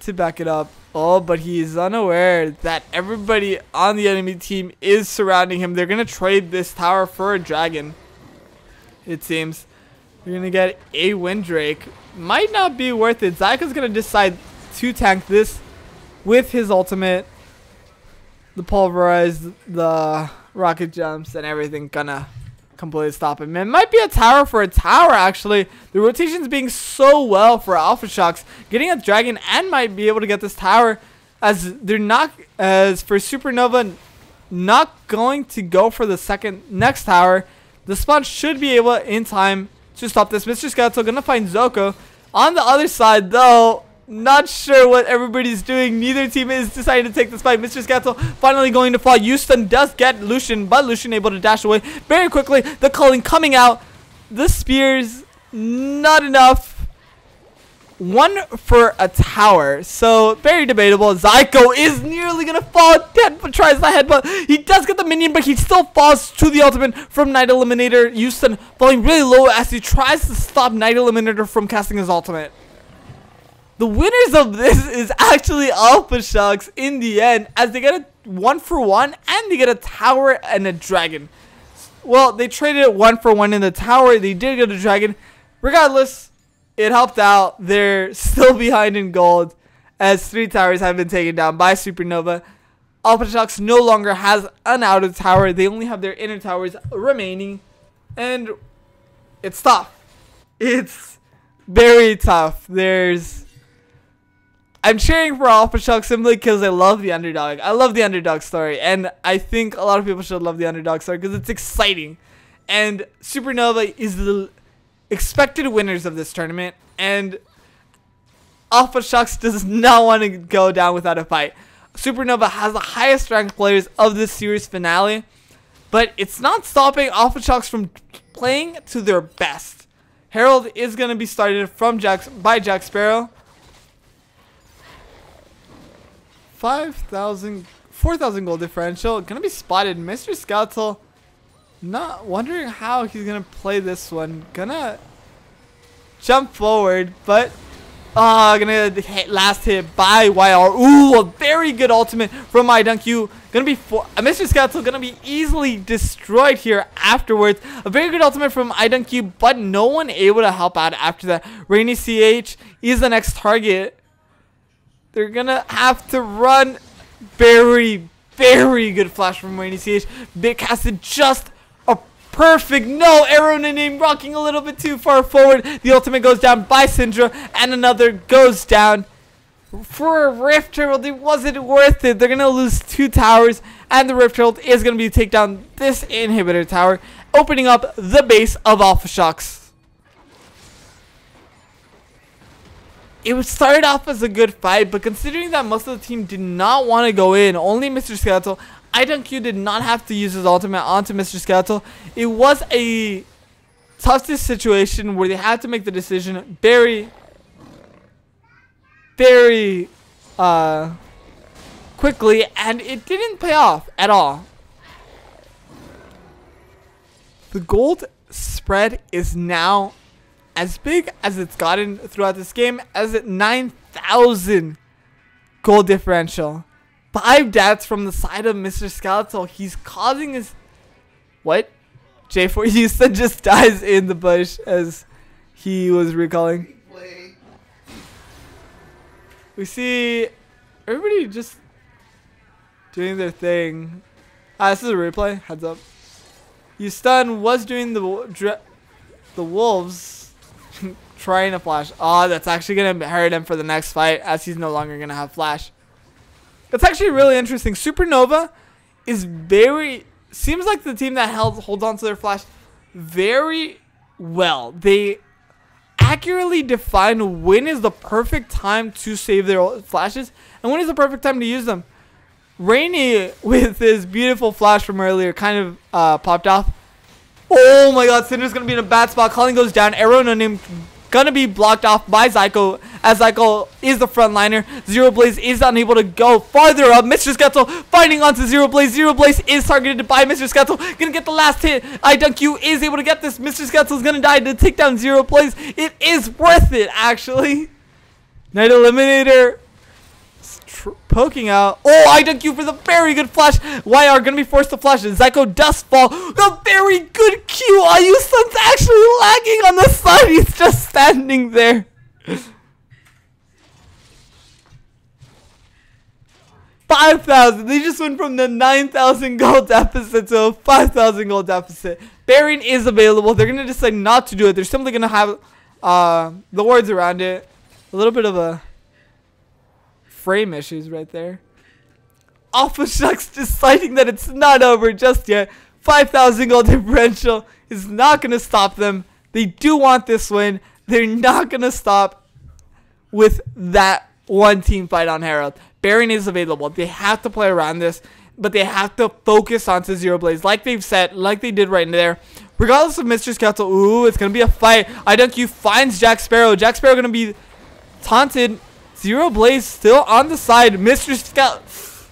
to back it up. Oh, but he is unaware that everybody on the enemy team is surrounding him. They're going to trade this tower for a dragon, it seems. They're going to get a Windrake. Might not be worth it. Zyko's going to decide to tank this with his ultimate. The pulverize, the rocket jumps, and everything gonna completely stop him. It might be a tower for a tower, actually. The rotation's being so well for Alpha Shocks. Getting a dragon and might be able to get this tower, as they're not, as for Supernova, not going to go for the next tower. The spawn should be able in time to stop this. Mr. Skeletal gonna find Zoko. On the other side, though, Not sure what everybody's doing. Neither team is deciding to take this fight. Mr. Scatzel finally going to fall. Houston does get Lucian, but Lucian able to dash away very quickly. The culling coming out. The spears, not enough. One for a tower, so very debatable. Zyko is nearly gonna fall. Dead, but tries the headbutt. He does get the minion, but he still falls to the ultimate from Night Eliminator. Houston falling really low as he tries to stop Night Eliminator from casting his ultimate. The winners of this is actually Alpha Sharks in the end, as they get a 1-for-1 and they get a tower and a dragon. Well, they traded it 1-for-1 in the tower. They did get a dragon. Regardless, it helped out. They're still behind in gold as 3 towers have been taken down by Supernova. Alpha Sharks no longer has an outer tower. They only have their inner towers remaining. And it's tough. It's very tough. I'm cheering for Alpha Sharks simply because I love the underdog. I love the underdog story. And I think a lot of people should love the underdog story because it's exciting. And Supernova is the expected winners of this tournament, and Alpha Sharks does not want to go down without a fight. Supernova has the highest ranked players of this series finale, but it's not stopping Alpha Sharks from playing to their best. Herald is going to be started from by Jack Sparrow. 4,000 gold differential. Going to be spotted. Mr. Scoutel not wondering how he's gonna play this one. Gonna jump forward, but gonna hit last hit by YR. Ooh, a very good ultimate from IDunQ. Gonna be Mr. Scoutel gonna be easily destroyed here afterwards. A very good ultimate from IDunQ, but no one able to help out after that. Rainy CH is the next target. They're gonna have to run. Very good flash from Rainy CH. Bit casted just perfect. No, arrow name rocking a little bit too far forward. The ultimate goes down by Syndra, and another goes down. For a Rift Herald, it wasn't worth it. They're going to lose 2 towers, and the Rift Herald is going to be take down this inhibitor tower, opening up the base of Alpha Sharks. It started off as a good fight, but considering that most of the team did not want to go in, only Mr. Skeletal, IDunQ did not have to use his ultimate onto Mr. Skeletal. It was a tough situation where they had to make the decision very quickly, and it didn't pay off at all. The gold spread is now as big as it's gotten throughout this game, as at 9,000 gold differential. 5 deaths from the side of Mr. Skeletal. He's causing his... What? J4 Houston just dies in the bush as he was recalling. We see everybody just doing their thing. This is a replay. Heads up. Houston was doing the wolves trying to flash. Oh, that's actually going to hurt him for the next fight, as he's no longer going to have flash. It's actually really interesting. Supernova is seems like the team that holds on to their flash very well. They accurately define when is the perfect time to save their flashes and when is the perfect time to use them. Rainy, with his beautiful flash from earlier, kind of popped off. Oh my god, Cinder's going to be in a bad spot. Colin goes down. Arrow no name gonna be blocked off by Zyko, as Zyko is the frontliner. Zero Blaze is unable to go farther up. Mr. Skeletal fighting onto Zero Blaze. Zero Blaze is targeted by Mr. Skeletal. Gonna get the last hit. IDunQ is able to get this. Mr. Skeletal's gonna die to take down Zero Blaze. It is worth it, actually. Night Eliminator poking out. Oh, IDunQ for the very good flash. YR gonna be forced to flash. Zyko does fall. A very good Q. Ayusun's actually lagging on the side. He's just standing there. 5,000. They just went from the 9,000 gold deficit to a 5,000 gold deficit. Baron is available. They're gonna decide not to do it. They're simply gonna have the wards around it. A little bit of a frame issues right there. Alpha Sharks deciding that it's not over just yet. 5,000 gold differential is not going to stop them. They do want this win. They're not going to stop. with that one team fight on Herald. Baron is available. They have to play around this, but they have to focus onto Zero Blaze like they've said, like they did right there. Regardless of Mr. Skeletal, ooh, it's going to be a fight. IDQ finds Jack Sparrow. Jack Sparrow going to be taunted. Zero Blaze still on the side. Mr.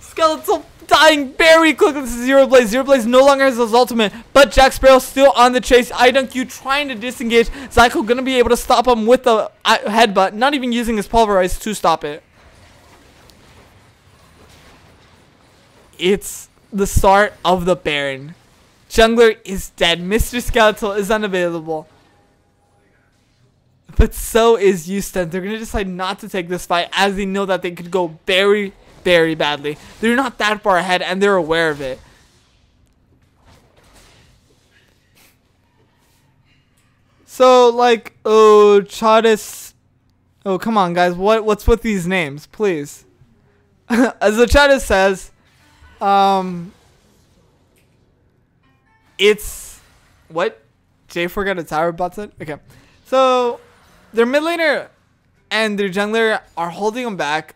Skeletal dying very quickly to Zero Blaze. Zero Blaze no longer has his ultimate, but Jack Sparrow still on the chase. IDQ trying to disengage. Zyko going to be able to stop him with the headbutt, not even using his pulverize to stop it. It's the start of the Baron. Jungler is dead. Mr. Skeletal is unavailable. But so is Houston. They're going to decide not to take this fight as they know that they could go very, very badly. They're not that far ahead and they're aware of it. So, like, oh, Chadis. Oh, come on, guys. What's with these names, please? As the Chadis says, it's what? J4 got a tower bot it? Okay. So their mid laner and their jungler are holding them back,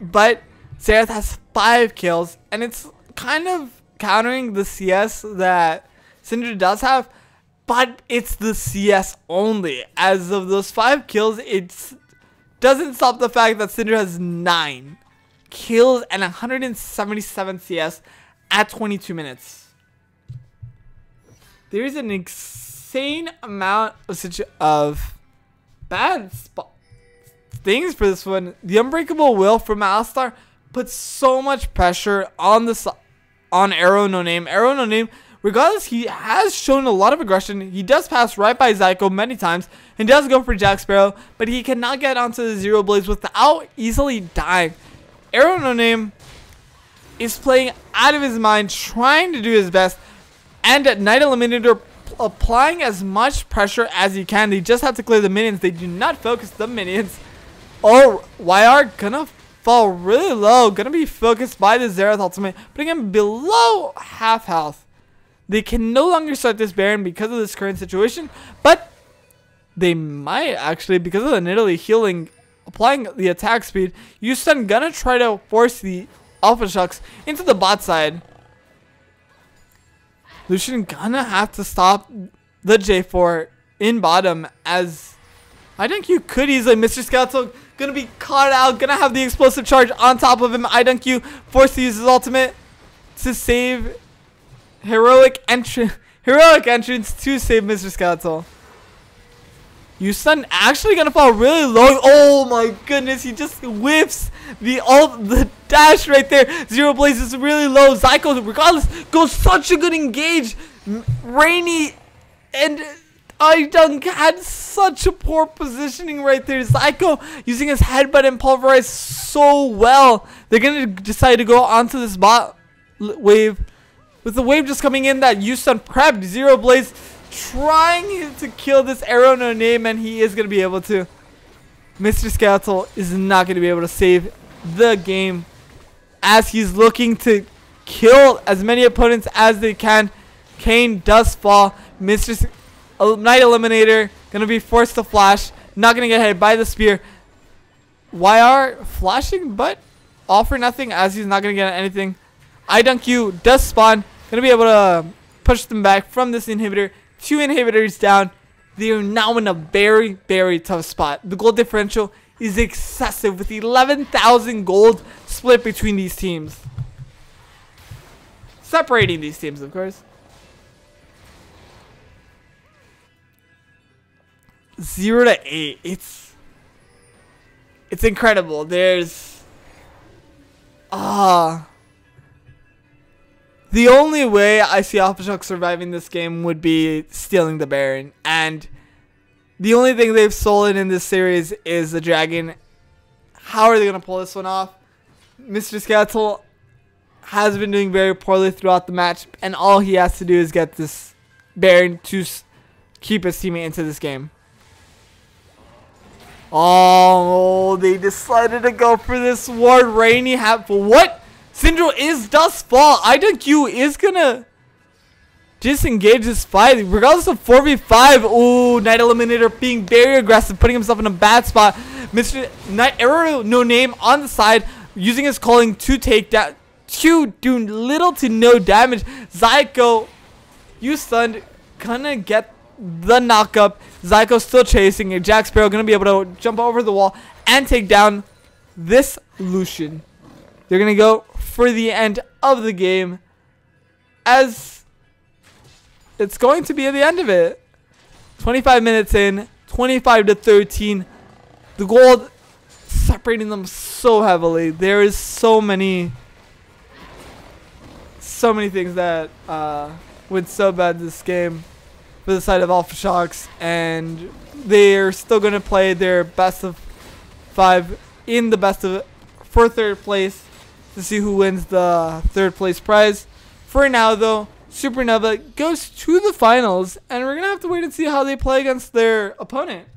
but Xerath has 5 kills, and it's kind of countering the CS that Syndra does have, but it's the CS only. As of those 5 kills, it doesn't stop the fact that Syndra has 9 kills and 177 CS at 22 minutes. There is an insane amount of bad things for this one. The Unbreakable Will from Alistar puts so much pressure on Arrow No Name. Arrow No Name, regardless, he has shown a lot of aggression. He does pass right by Zyko many times and does go for Jack Sparrow, but he cannot get onto the Zero Blaze without easily dying. Arrow No Name is playing out of his mind, trying to do his best, and at Night Eliminator applying as much pressure as he can. They just have to clear the minions. They do not focus the minions. Oh, YR gonna fall really low. Gonna be focused by the Xerath ultimate, putting him below half health. They can no longer start this Baron because of this current situation, but they might actually, because of the Nidalee healing, applying the attack speed. Houston gonna try to force the Alpha Shucks into the bot side. Lucian gonna have to stop the J4 in bottom, as I think you could easily. Mr. Skeletal gonna be caught out, gonna have the explosive charge on top of him. IDQ forced to use his ultimate to save heroic entrance to save Mr. Skeletal. Houston actually gonna fall really low. Oh my goodness, he just whiffs the dash right there. Zero Blaze is really low. Zyko, regardless, goes such a good engage. Rainy and IDunk had such a poor positioning right there. Zyko using his headbutt and pulverize so well. They're gonna decide to go onto this bot wave. With the wave just coming in, that Houston prepped. Zero Blaze trying to kill this Arrow No Name, and he is going to be able to. Mr. Skeletal is not going to be able to save the game, as he's looking to kill as many opponents as they can. Kane does fall. Mr. Night Eliminator going to be forced to flash. Not going to get hit by the spear. YR flashing, but all for nothing, as he's not going to get anything. IDQ does spawn. Going to be able to push them back from this inhibitor. 2 inhibitors down. They are now in a very, very tough spot. The gold differential is excessive, with 11,000 gold split between these teams. Separating these teams, of course. 0 to 8. It's incredible. There's the only way I see Alpha Shock surviving this game would be stealing the Baron. And the only thing they've stolen in this series is the Dragon. How are they going to pull this one off? Mr. Skeletal has been doing very poorly throughout the match, and all he has to do is get this Baron to keep his teammate into this game. Oh, they decided to go for this ward. Rainy have what? Syndra does fall. IDQ is gonna disengage this fight. Regardless of 4v5. Ooh, Knight Eliminator being very aggressive, putting himself in a bad spot. Mr. Knight Arrow No Name on the side, using his calling to take that, to do little to no damage. Zyko, you stunned, gonna get the knockup. Zyko still chasing it. Jack Sparrow gonna be able to jump over the wall and take down this Lucian. They're gonna go for the end of the game, as it's going to be at the end of it. 25 minutes in, 25-13. The gold separating them so heavily. There is so many things that went so bad this game for the side of Alpha Shocks, and they're still going to play their best of 5 in the best of for third place to see who wins the third place prize. For now though, Supernova goes to the finals, and we're going to have to wait and see how they play against their opponent.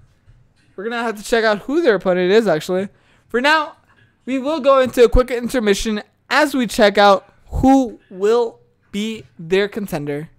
We're going to have to check out who their opponent is actually. For now, we will go into a quick intermission as we check out who will be their contender.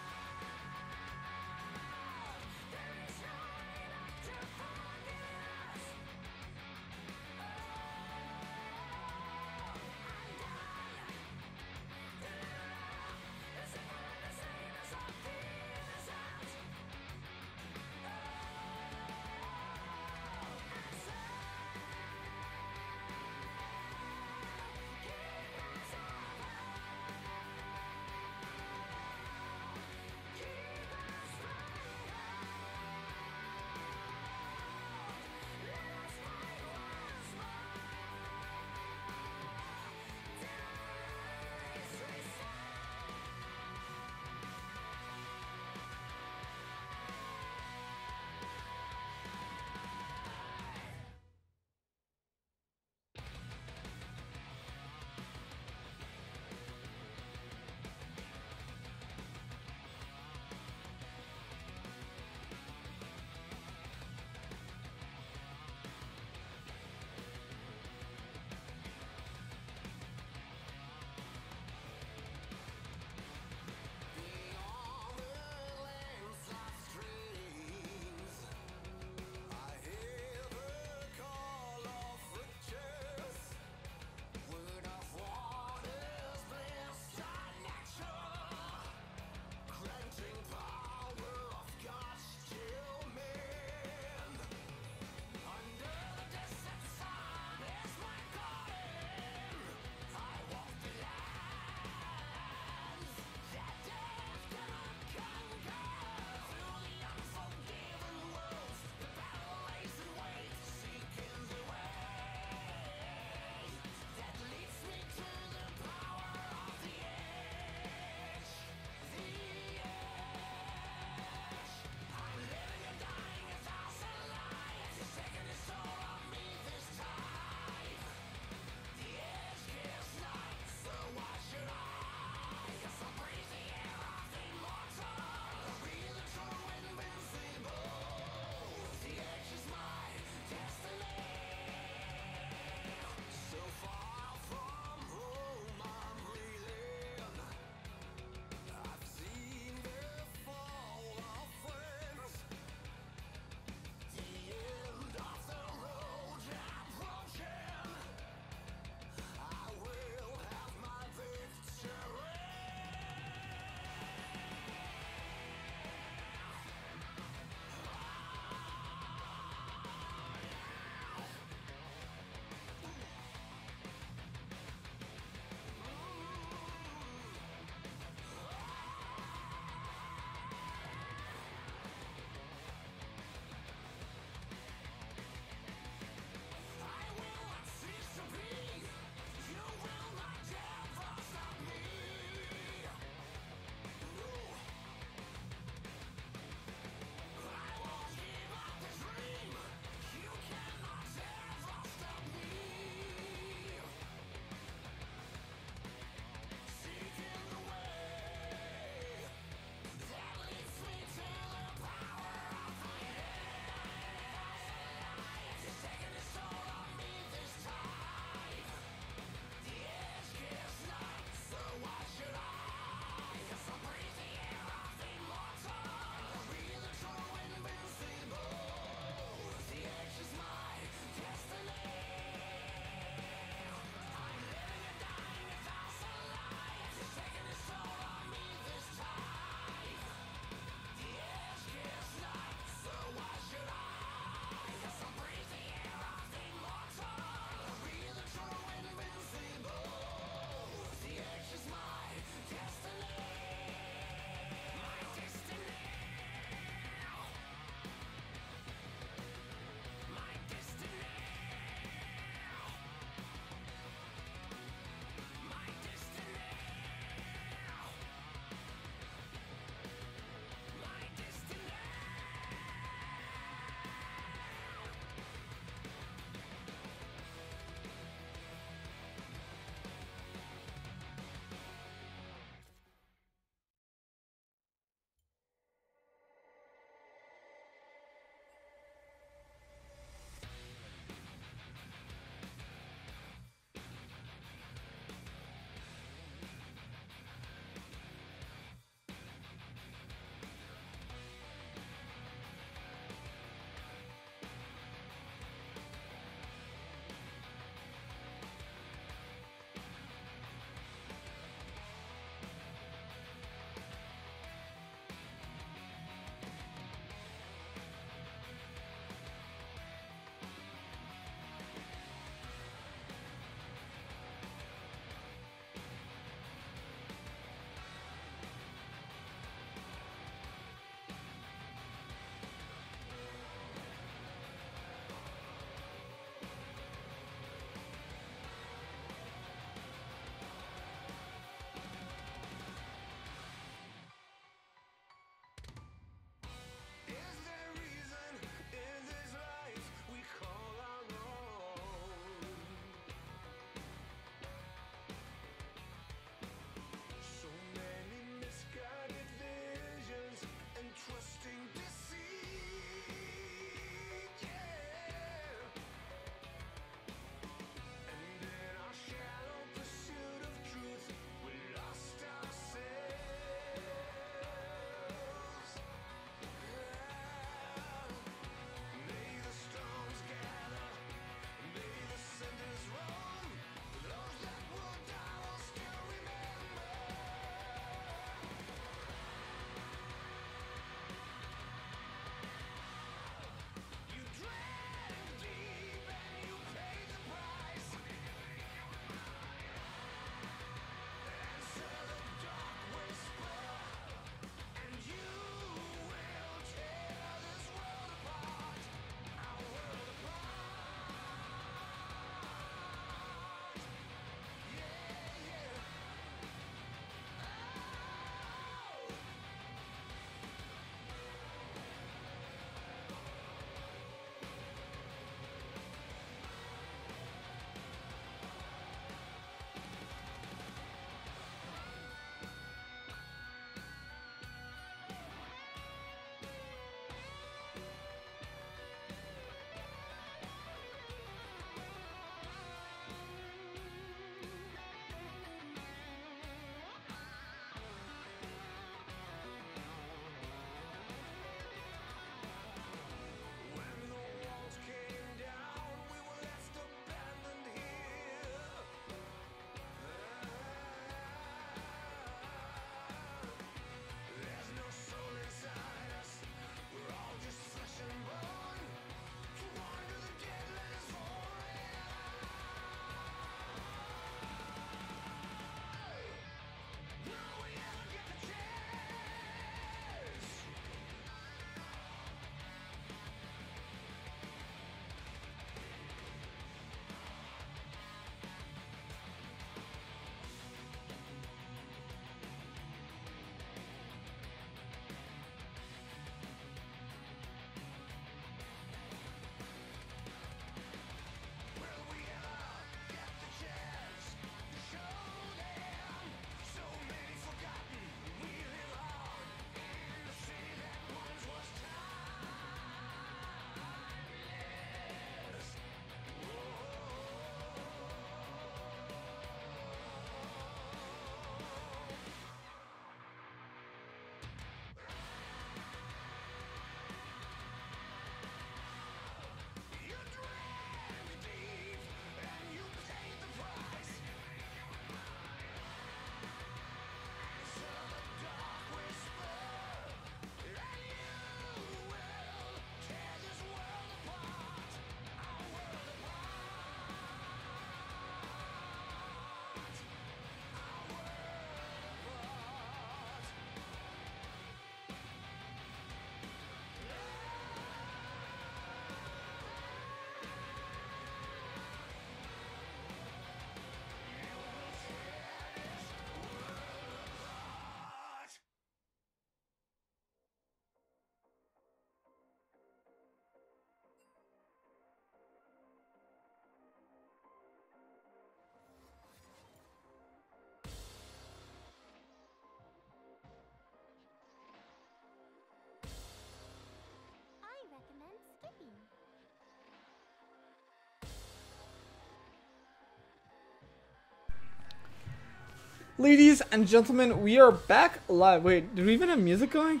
Ladies and gentlemen, we are back live. Wait, did we even have music going?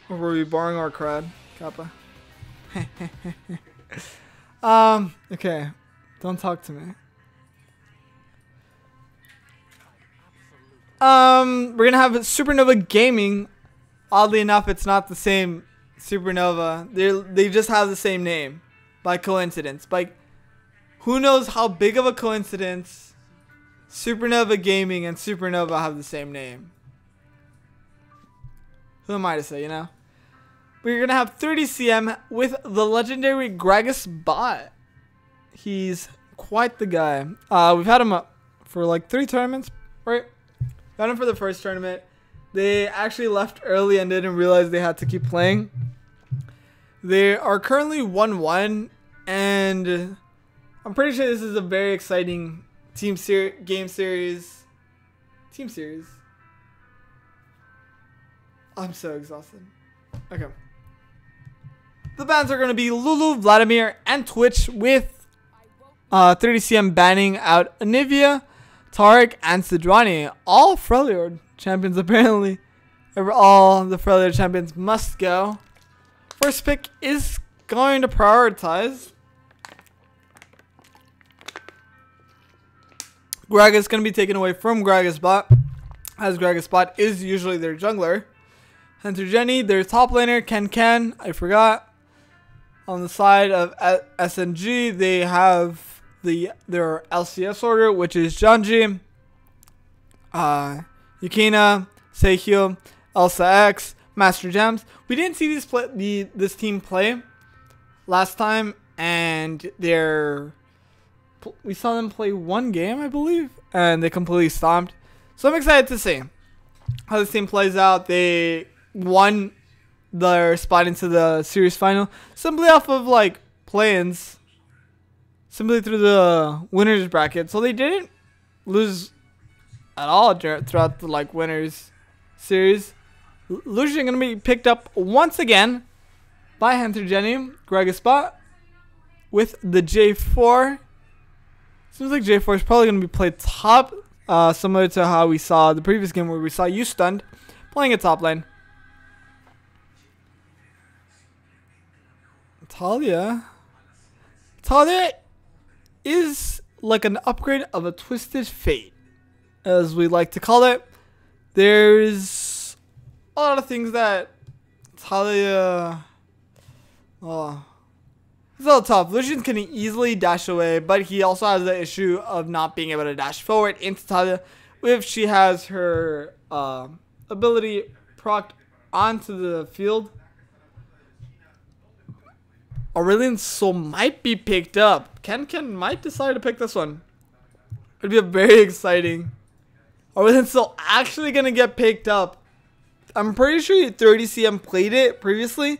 Or were we borrowing our crowd? Kappa. Okay. Don't talk to me. We're gonna have Supernova Gaming. Oddly enough, it's not the same Supernova. They just have the same name. By coincidence. By who knows how big of a coincidence Supernova Gaming and Supernova have the same name. Who am I to say, you know? We're going to have 30 CM with the legendary Gragas Bot. He's quite the guy. We've had him for like 3 tournaments, right? Got him for the first tournament. They actually left early and didn't realize they had to keep playing. They are currently 1-1, and I'm pretty sure this is a very exciting team series. I'm so exhausted. Okay. The bans are going to be Lulu, Vladimir, and Twitch, with 30CM banning out Anivia, Tarek, and Sidrani. All Freljord champions, apparently. All the Freljord champions must go. First pick is going to prioritize Gragas is going to be taken away from Gragas Bot, as Gragas Bot is usually their jungler. Hunter Jenny, their top laner. Ken, I forgot. On the side of SNG, they have their LCS order, which is Janji, Yukina, Seihyo, Elsa X, Master Gems. We didn't see this team play last time, and we saw them play 1 game, I believe, and they completely stomped. So I'm excited to see how this team plays out. They won their spot into the series final simply off of like play-ins, simply through the winners bracket. So they didn't lose at all throughout the like winners series. Lucian gonna be picked up once again by Hunter Jenny, Gragas Bot, with the J4. Seems like J4 is probably going to be played top, similar to how we saw the previous game where we saw you stunned playing a top lane. Talia is like an upgrade of a Twisted Fate, as we like to call it. There's a lot of things that Talia... it's a little tough. Lucian can easily dash away, but he also has the issue of not being able to dash forward into Talia if she has her ability procced onto the field. Aurelion Sol might be picked up. Ken might decide to pick this one. It'd be a very exciting. Aurelion Sol actually gonna get picked up. I'm pretty sure 30CM played it previously.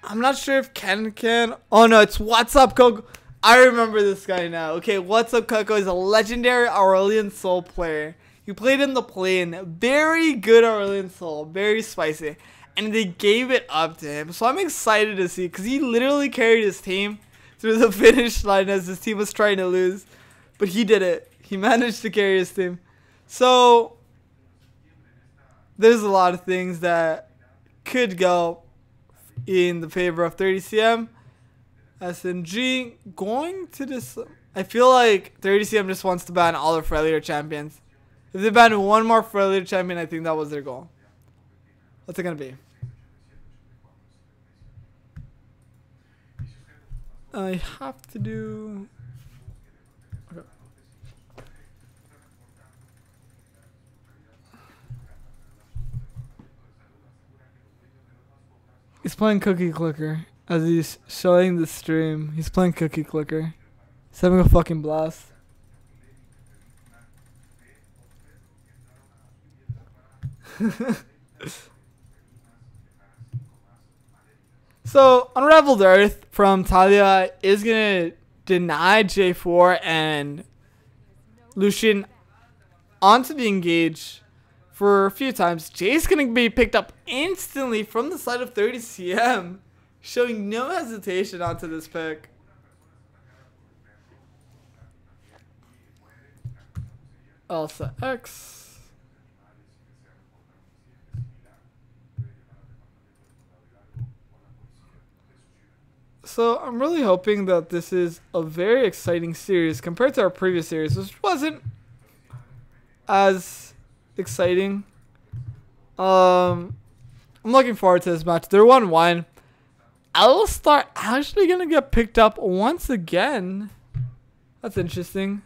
I'm not sure if Ken can. Oh no, it's What's Up Coco. I remember this guy now. Okay, What's Up Coco is a legendary Aurelion Sol player. He played in the play-in. Very good Aurelion Sol. Very spicy. And they gave it up to him. So I'm excited to see, because he literally carried his team through the finish line as his team was trying to lose. But he did it. He managed to carry his team. So there's a lot of things that could go in the favor of 30CM. SNG going to this. I feel like 30CM just wants to ban all their Freljord champions. If they ban one more Freljord champion, I think that was their goal. What's it gonna be? I have to do. Okay. He's playing Cookie Clicker as he's showing the stream. He's playing Cookie Clicker. He's having a fucking blast. So, Unraveled Earth from Talia is going to deny J4 and Lucian onto the engage for a few times. Jay's going to be picked up instantly from the side of 30CM, showing no hesitation onto this pick. Elsa X. So I'm really hoping that this is a very exciting series compared to our previous series, which wasn't as exciting. I'm looking forward to this match. They're 1-1. Alistar actually gonna get picked up once again. That's interesting.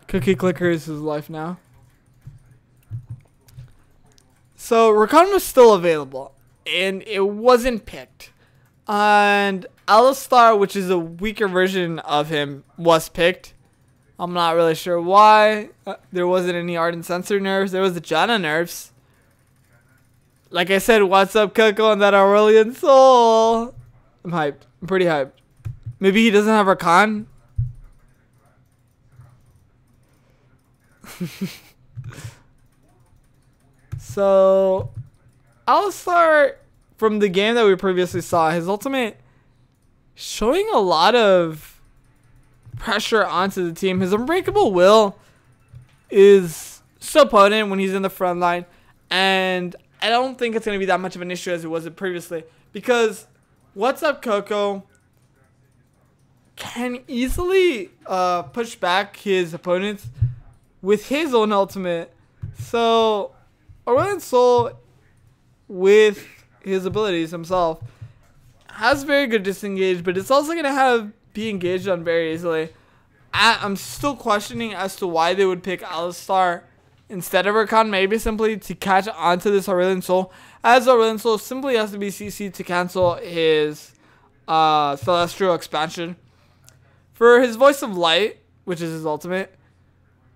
Cookie Clicker is his life now. So Rakan was still available, and it wasn't picked. And Alistar, which is a weaker version of him, was picked. I'm not really sure why. There wasn't any Ardent Sensor nerfs. There was the Janna nerfs. Like I said, what's up, Coco, and that Aurelian Soul? I'm hyped. I'm pretty hyped. Maybe he doesn't have Rakan. So, Alistar, from the game that we previously saw, his ultimate showing a lot of pressure onto the team. His Unbreakable Will is so potent when he's in the front line, and I don't think it's going to be that much of an issue as it was previously, because What's Up Coco can easily push back his opponents with his own ultimate. So Aurelion Sol, with his abilities himself, has very good disengage, but it's also going to be engaged on very easily. I'm still questioning as to why they would pick Alistar instead of Rakan, maybe simply to catch onto this Aurelion Sol, as Aurelion Sol simply has to be CC'd to cancel his Celestial expansion. For his Voice of Light, which is his ultimate,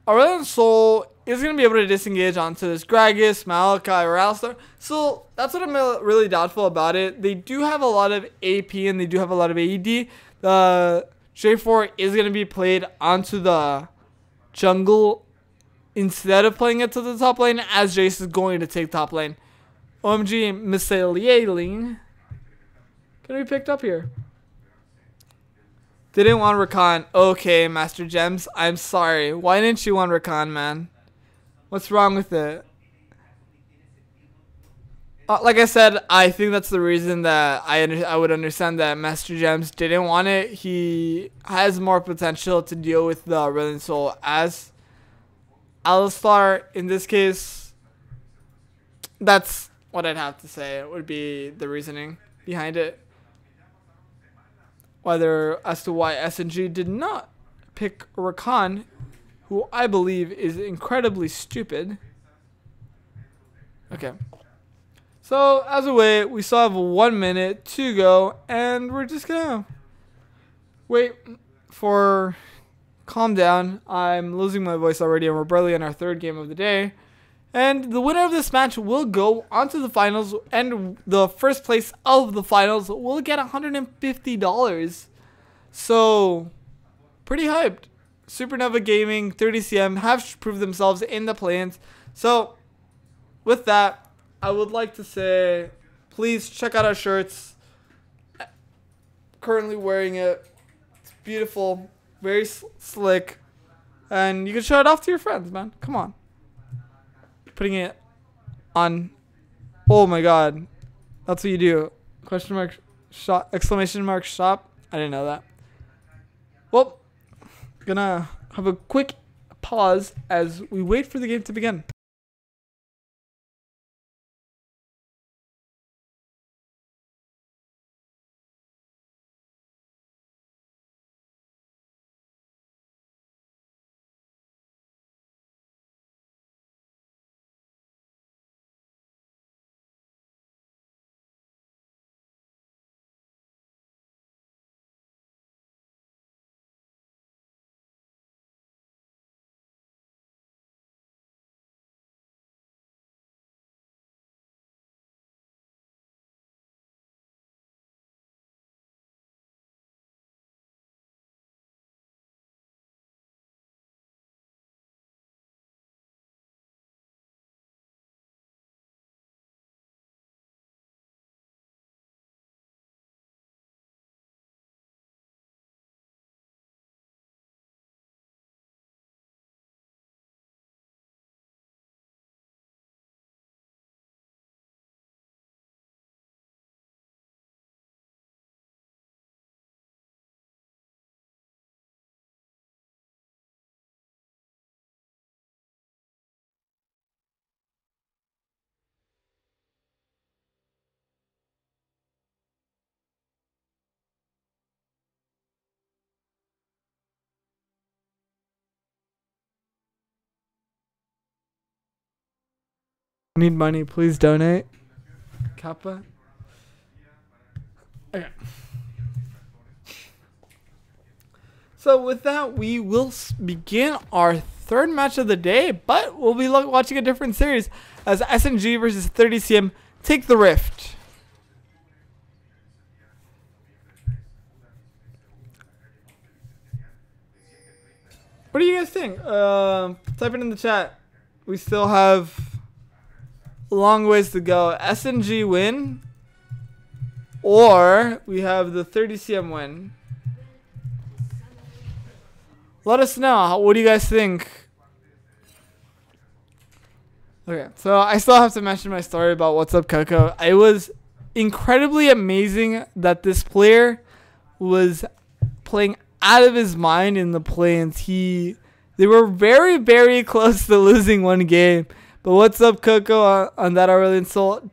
Aurelion Sol is going to be able to disengage onto this Gragas, Maokai, or Alistar. So that's what I'm really doubtful about it. They do have a lot of AP and they do have a lot of AED. The J4 is going to be played onto the jungle instead of playing it to the top lane, as Jace is going to take top lane. OMG, Misailing gonna be picked up here. Didn't want Rakan. Okay, Master Gems, I'm sorry. Why didn't you want Rakan, man? What's wrong with it? Like I said, I think that's the reason that I would understand that Master Gems didn't want it. He has more potential to deal with the Aurelion Sol as Alistar. In this case, that's what I'd have to say. It would be the reasoning behind it. Whether as to why SNG did not pick Rakan, who I believe is incredibly stupid. Okay. So, as a way, we still have 1 minute to go, and we're just gonna wait for calm down. I'm losing my voice already, and we're barely in our third game of the day. And the winner of this match will go onto the finals, and the first place of the finals will get $150. So, pretty hyped. Supernova Gaming, 30cm have proved themselves in the play-ins. So, with that, I would like to say, please check out our shirts. Currently wearing it. It's beautiful, very slick, and you can show it off to your friends, man. Come on. Putting it on. Oh my god, that's what you do. Question mark shop, exclamation mark shop. I didn't know that. Well, gonna have a quick pause as we wait for the game to begin. Need money, please donate. Kappa. Okay. So with that, we will begin our third match of the day, but we'll be watching a different series as SNG versus 30CM take the Rift. What do you guys think? Type it in the chat. We still have a long ways to go. SNG win, or we have the 30CM win. Let us know. What do you guys think? Okay, so I still have to mention my story about What's Up Coco. It was incredibly amazing that this player was playing out of his mind in the plains. They were very, very close to losing one game. But What's Up Coco on that Aurelian Soul,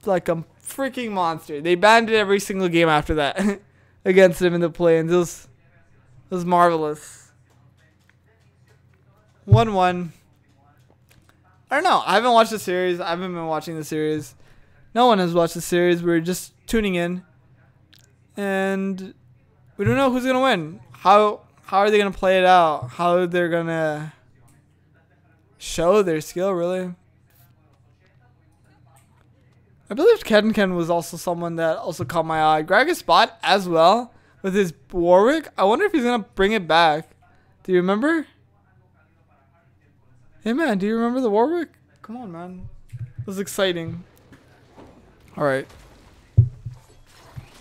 like a freaking monster. They banned it every single game after that against him in the plains. It was marvelous. 1-1. I don't know. I haven't watched the series. I haven't been watching the series. No one has watched the series. We're just tuning in. And we don't know who's going to win. How are they going to play it out? How they're going to show their skill, really. I believe Ken was also someone that also caught my eye. Greg Spot as well with his Warwick. I wonder if he's going to bring it back. Do you remember? Hey, man, do you remember the Warwick? Come on, man. It was exciting. Alright.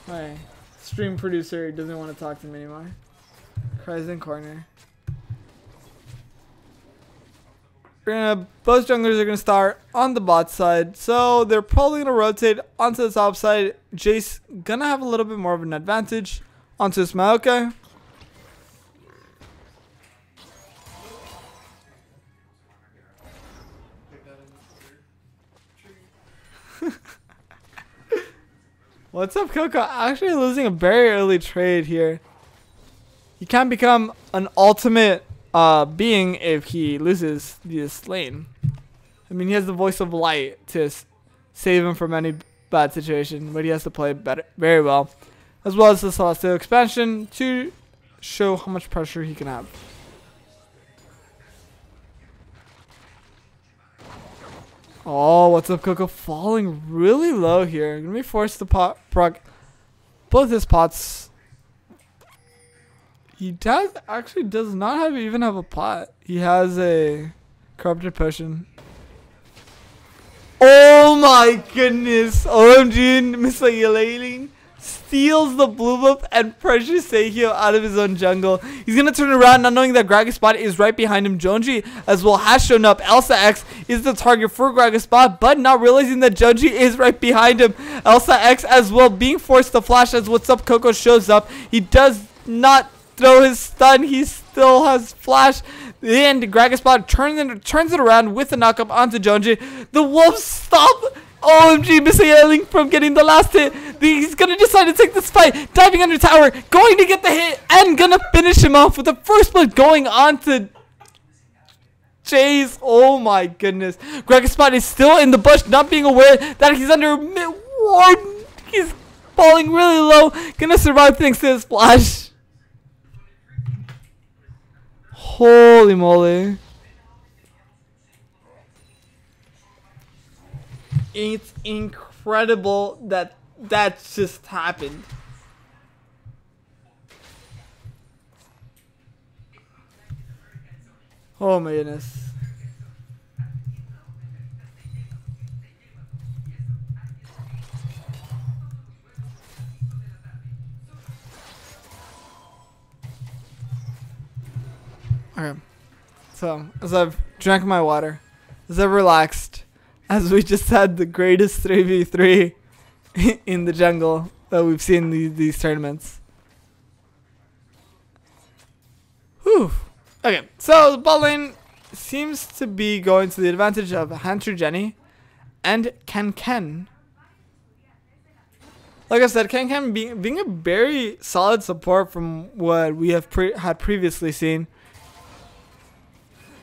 My stream producer doesn't want to talk to me anymore. Cries in corner. Both junglers are going to start on the bot side. So they're probably going to rotate onto the top side. Jace going to have a little bit more of an advantage onto Smaoka. What's Up Coco? Actually losing a very early trade here. He can become an ultimate being if he loses this lane. I mean, he has the voice of light to save him from any bad situation, but he has to play very well, as well as the Celestial expansion to show how much pressure he can have. Oh, What's Up Coco falling really low here. Gonna be forced to proc both his pots. He actually does not even have a pot. He has a corrupted potion. Oh my goodness. OMG Misaelating steals the blue buff and pressures Seihyo out of his own jungle. He's going to turn around not knowing that Gragasspot is right behind him. Jonji as well has shown up. Elsa X is the target for Gragasspot, but not realizing that Jonji is right behind him. Elsa X as well being forced to flash as What's Up Coco shows up. He does not throw his stun. He still has flash. And Gragasspot turns it around with a knockup onto Jonji. The wolves stop OMG Misailing from getting the last hit. He's gonna decide to take this fight. Diving under tower, going to get the hit, and gonna finish him off with the first blood going on to Jace. Oh my goodness. Gragasspot is still in the bush, not being aware that he's under mid-ward. He's falling really low. Gonna survive thanks to his splash. Holy moly. It's incredible that just happened. Oh my goodness. Okay. So, as I've drank my water, as I've relaxed, as we just had the greatest 3v3 in the jungle that we've seen these tournaments. Whew. Okay, so the bot lane seems to be going to the advantage of Hunter Jenny and Ken. Like I said, Ken being a very solid support from what we have had previously seen.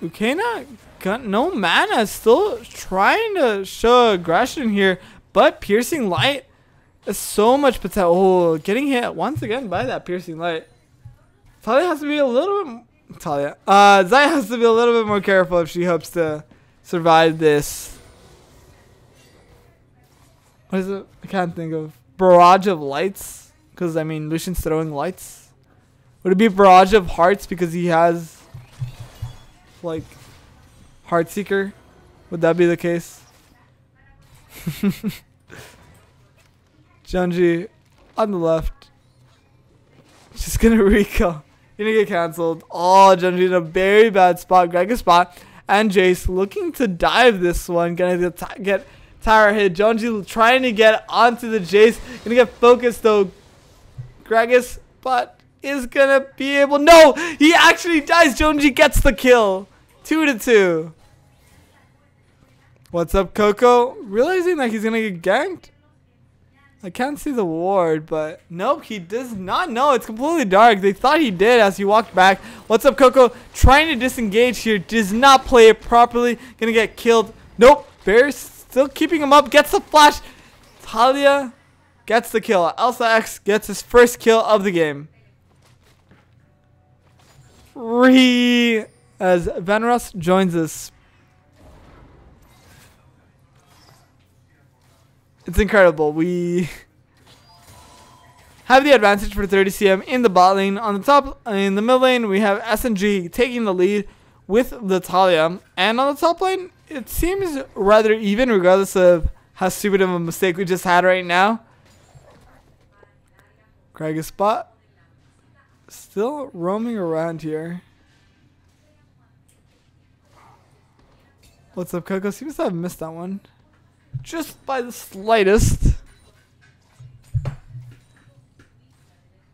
Ukena got no mana. Still trying to show aggression here. But Piercing Light is so much potential. Oh, getting hit once again by that Piercing Light. Talia has to be a little bit... Zaya has to be a little bit more careful if she hopes to survive this. What is it? I can't think of. Barrage of Lights? Because, I mean, Lucian's throwing lights. Would it be Barrage of Hearts because he has, like, Heartseeker? Would that be the case? Junji on the left. Just gonna recall. Gonna get cancelled. Oh, Junji in a very bad spot. Greg spot. And Jace looking to dive this one. Gonna get tower hit. Junji trying to get onto the Jace. Gonna get focused though. Gragas, but is gonna be able. No! He actually dies. Junji gets the kill. 2-2. What's up, Coco? Realizing that he's gonna get ganked? I can't see the ward, but nope, he does not know. It's completely dark. They thought he did as he walked back. What's up, Coco? Trying to disengage here. Does not play it properly. Gonna get killed. Nope. Bear's still keeping him up. Gets the flash. Talia gets the kill. Elsa X gets his first kill of the game. As Venros joins us. It's incredible. We have the advantage for 30 CM in the bot lane. On the top, in the mid lane, we have SNG taking the lead with the Talia. And on the top lane, it seems rather even, regardless of how stupid of a mistake we just had right now. Gragas spot. Still roaming around here. What's up, Coco? Seems to have missed that one. Just by the slightest.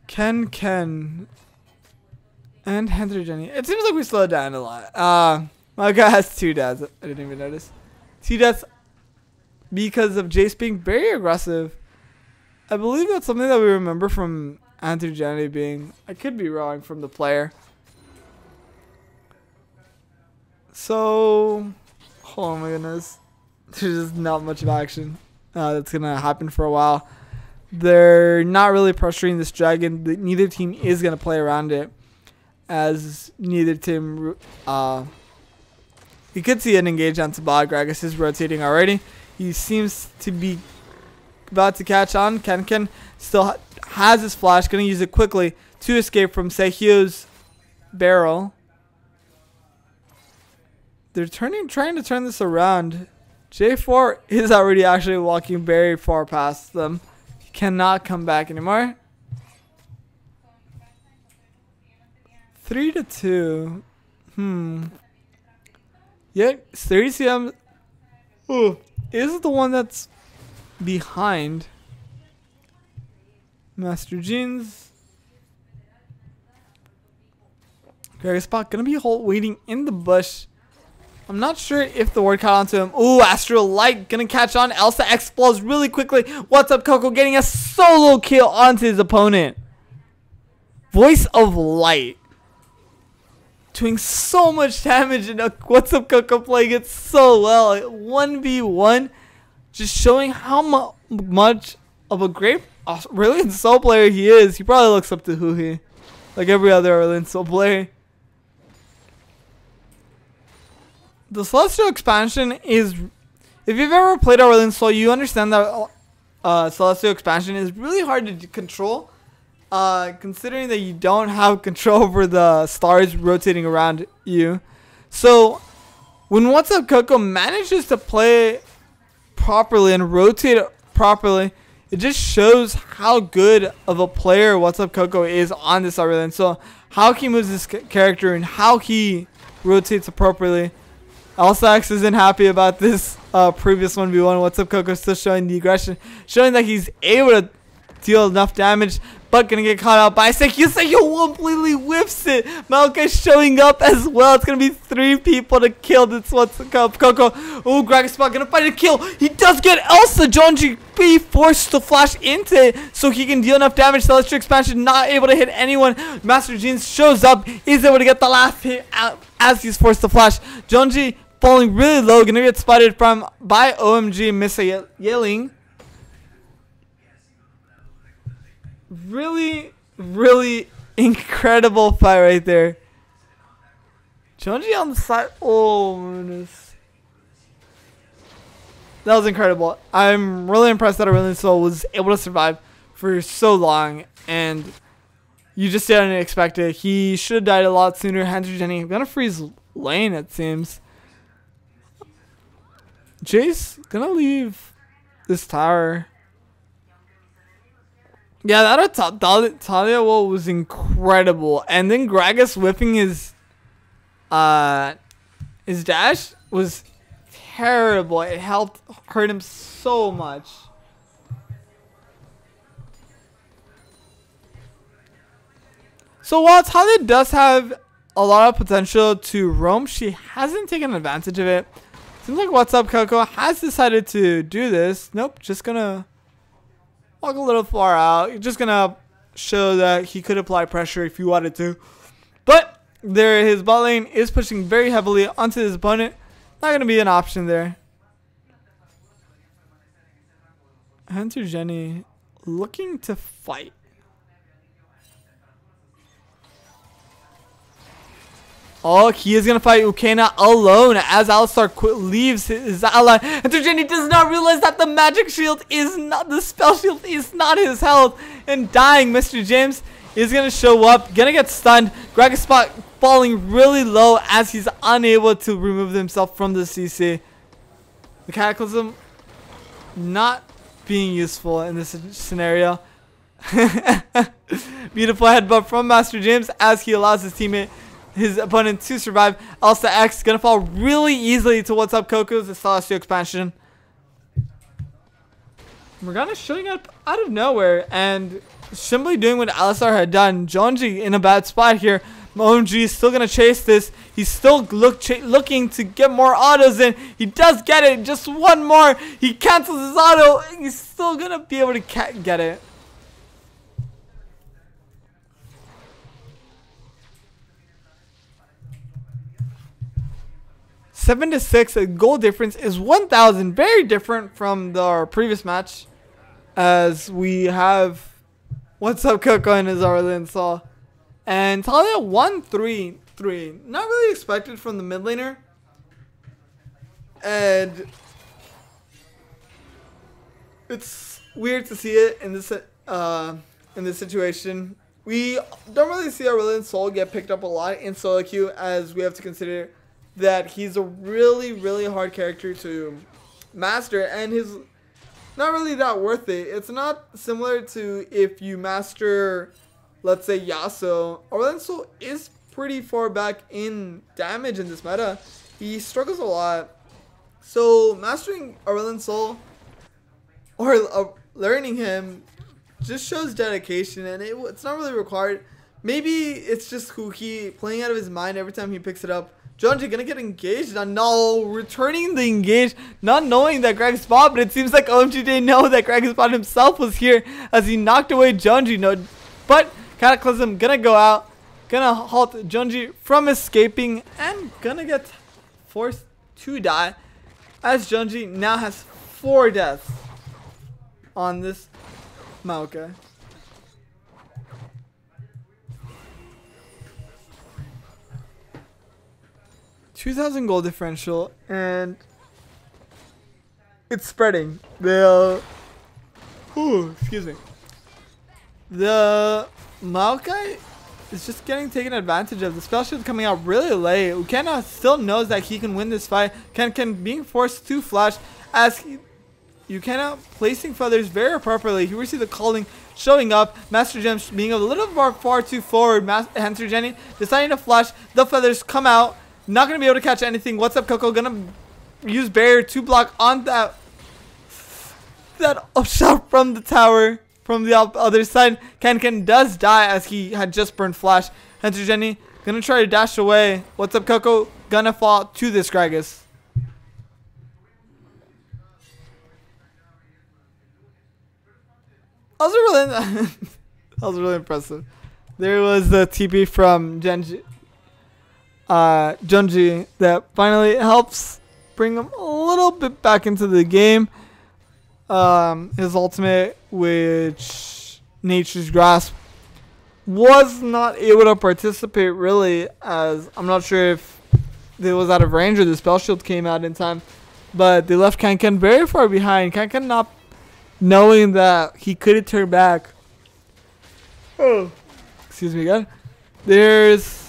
Ken. And Hunter Jenny. It seems like we slowed down a lot. My guy has 2 deaths. I didn't even notice. 2 deaths because of Jace being very aggressive. I believe that's something that we remember from Hunter Jenny being. I could be wrong from the player. So, oh my goodness. There's just not much of action that's going to happen for a while. They're not really pressuring this dragon. Neither team is going to play around it. As neither team... you could see an engage on Sabah. Gragas is rotating already. He seems to be about to catch on. Ken still has his flash. Going to use it quickly to escape from Sehyo's barrel. They're trying to turn this around. J4 is already actually walking very far past them. He cannot come back anymore. 3-2. Yet 30 CM is the one that's behind. Master Jeans. Greg Spot gonna be waiting in the bush. I'm not sure if the ward caught onto him. Ooh, Astral Light gonna catch on. Elsa explodes really quickly. What's up, Coco? Getting a solo kill onto his opponent. Voice of Light. Doing so much damage. And What's up, Coco? Playing it so well. 1v1. Just showing how much of a great Aurelion Soul player he is. He probably looks up to Huhi. Like every other Aurelion Soul player. The Celestial Expansion is, if you've ever played Aurelion Soul, you understand that Celestial Expansion is really hard to control, considering that you don't have control over the stars rotating around you. So, when What's Up Coco manages to play properly and rotate properly, it just shows how good of a player What's Up Coco is on this Aurelion Soul. How he moves his character and how he rotates appropriately. Alsax isn't happy about this previous 1v1. What's up, Coco? Still showing the aggression. Showing that he's able to deal enough damage. But gonna get caught out by Sehyo. Sehyo completely whiffs it. Malka showing up as well. It's gonna be 3 people to kill this What's Up, Coco. Ooh, Gragaspa gonna find a kill. He does get Elsa. Jonji be forced to flash into it so he can deal enough damage. Celestial Expansion not able to hit anyone. Master Jeans shows up. Is able to get the last hit out as he's forced to flash. Jonji falling really low. Gonna get spotted by OMG Missa Yelling. Really, really incredible fight right there. Jonji on the side. Oh, goodness. That was incredible. I'm really impressed that Aurelion Sol was able to survive for so long. And you just didn't expect it. He should have died a lot sooner. Hunter Jenny gonna freeze lane, it seems. Jace gonna leave this tower. Yeah, that Talia wall was incredible. And then Gragas whipping his dash was terrible. It hurt him so much. So while Talia does have a lot of potential to roam, she hasn't taken advantage of it. Seems like What's Up Coco has decided to do this. Nope, just gonna walk a little far out. You're just gonna show that he could apply pressure if he wanted to. But there, his bot lane is pushing very heavily onto his opponent. Not gonna be an option there. Hunter Jenny looking to fight. Oh, he is going to fight Ukena alone as Alistar leaves his ally. Hunter Jenny does not realize that the magic shield is not, the spell shield is not his health. And dying, Mr. James is going to show up, going to get stunned. Gragas spot falling really low as he's unable to remove himself from the CC. The Cataclysm not being useful in this scenario. Beautiful headbutt from Master James as he allows his opponent to survive. Elsa X gonna fall really easily to What's Up Coco's the Celestial expansion. Morgana showing up out of nowhere and simply doing what Alistar had done. Jonji in a bad spot here. OMG is still gonna chase this. He's still looking to get more autos in. He does get it. Just one more. He cancels his auto. He's still gonna be able to get it. Seven to 6, a goal difference is 1,000. Very different from our previous match, as we have What's Up Coco and his Aurelion Sol, and Talia 1-3-3. Not really expected from the mid laner, and it's weird to see it in this situation. We don't really see Aurelion Sol get picked up a lot in solo queue, as we have to consider that he's a really, really hard character to master, and he's not really that worth it. It's not similar to if you master, let's say, Yasuo. Aurelion Sol is pretty far back in damage in this meta. He struggles a lot. So mastering Aurelion Sol or learning him just shows dedication, and it's not really required. Maybe it's just who he playing out of his mind every time he picks it up. Jonji gonna get engaged. No, returning the engage, not knowing that Greg spot, but it seems like OMG didn't know that Greg spot himself was here as he knocked away Jonji. No, but Cataclysm gonna go out, gonna halt Jonji from escaping, and gonna get forced to die as Jonji now has 4 deaths on this Maokai. 2,000 goal differential, and it's spreading. Excuse me. The Maokai is just getting taken advantage of. The spell shield coming out really late. Ukena still knows that he can win this fight. Ken being forced to flash as Ukena placing feathers very appropriately. Here we see the calling showing up. Master Gems being a little far too forward. Hunter Jenny deciding to flash. The feathers come out. Not going to be able to catch anything. What's Up Coco going to use barrier to block on that upshot from the tower from the other side. Ken does die as he had just burned flash. Hunter Jenny going to try to dash away. What's Up Coco going to fall to this Gragas. That was really impressive. There was the TP from Genji. Junji that finally helps bring him a little bit back into the game. His ultimate, which Nature's Grasp, was not able to participate really, as I'm not sure if it was out of range or the spell shield came out in time, but they left Kanken very far behind. Kanken not knowing that he couldn't turn back. Oh, excuse me again. There's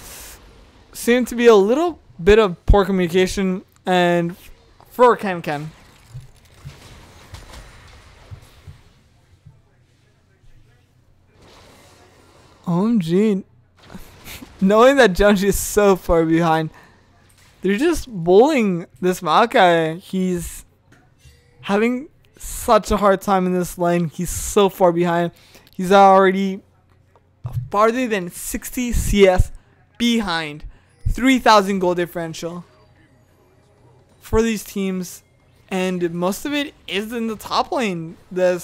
seemed to be a little bit of poor communication and for Kanken. OMG. Knowing that Junji is so far behind, they're just bullying this Maokai. He's having such a hard time in this lane. He's so far behind. He's already farther than 60 CS behind. 3,000 gold differential for these teams. And most of it is in the top lane. The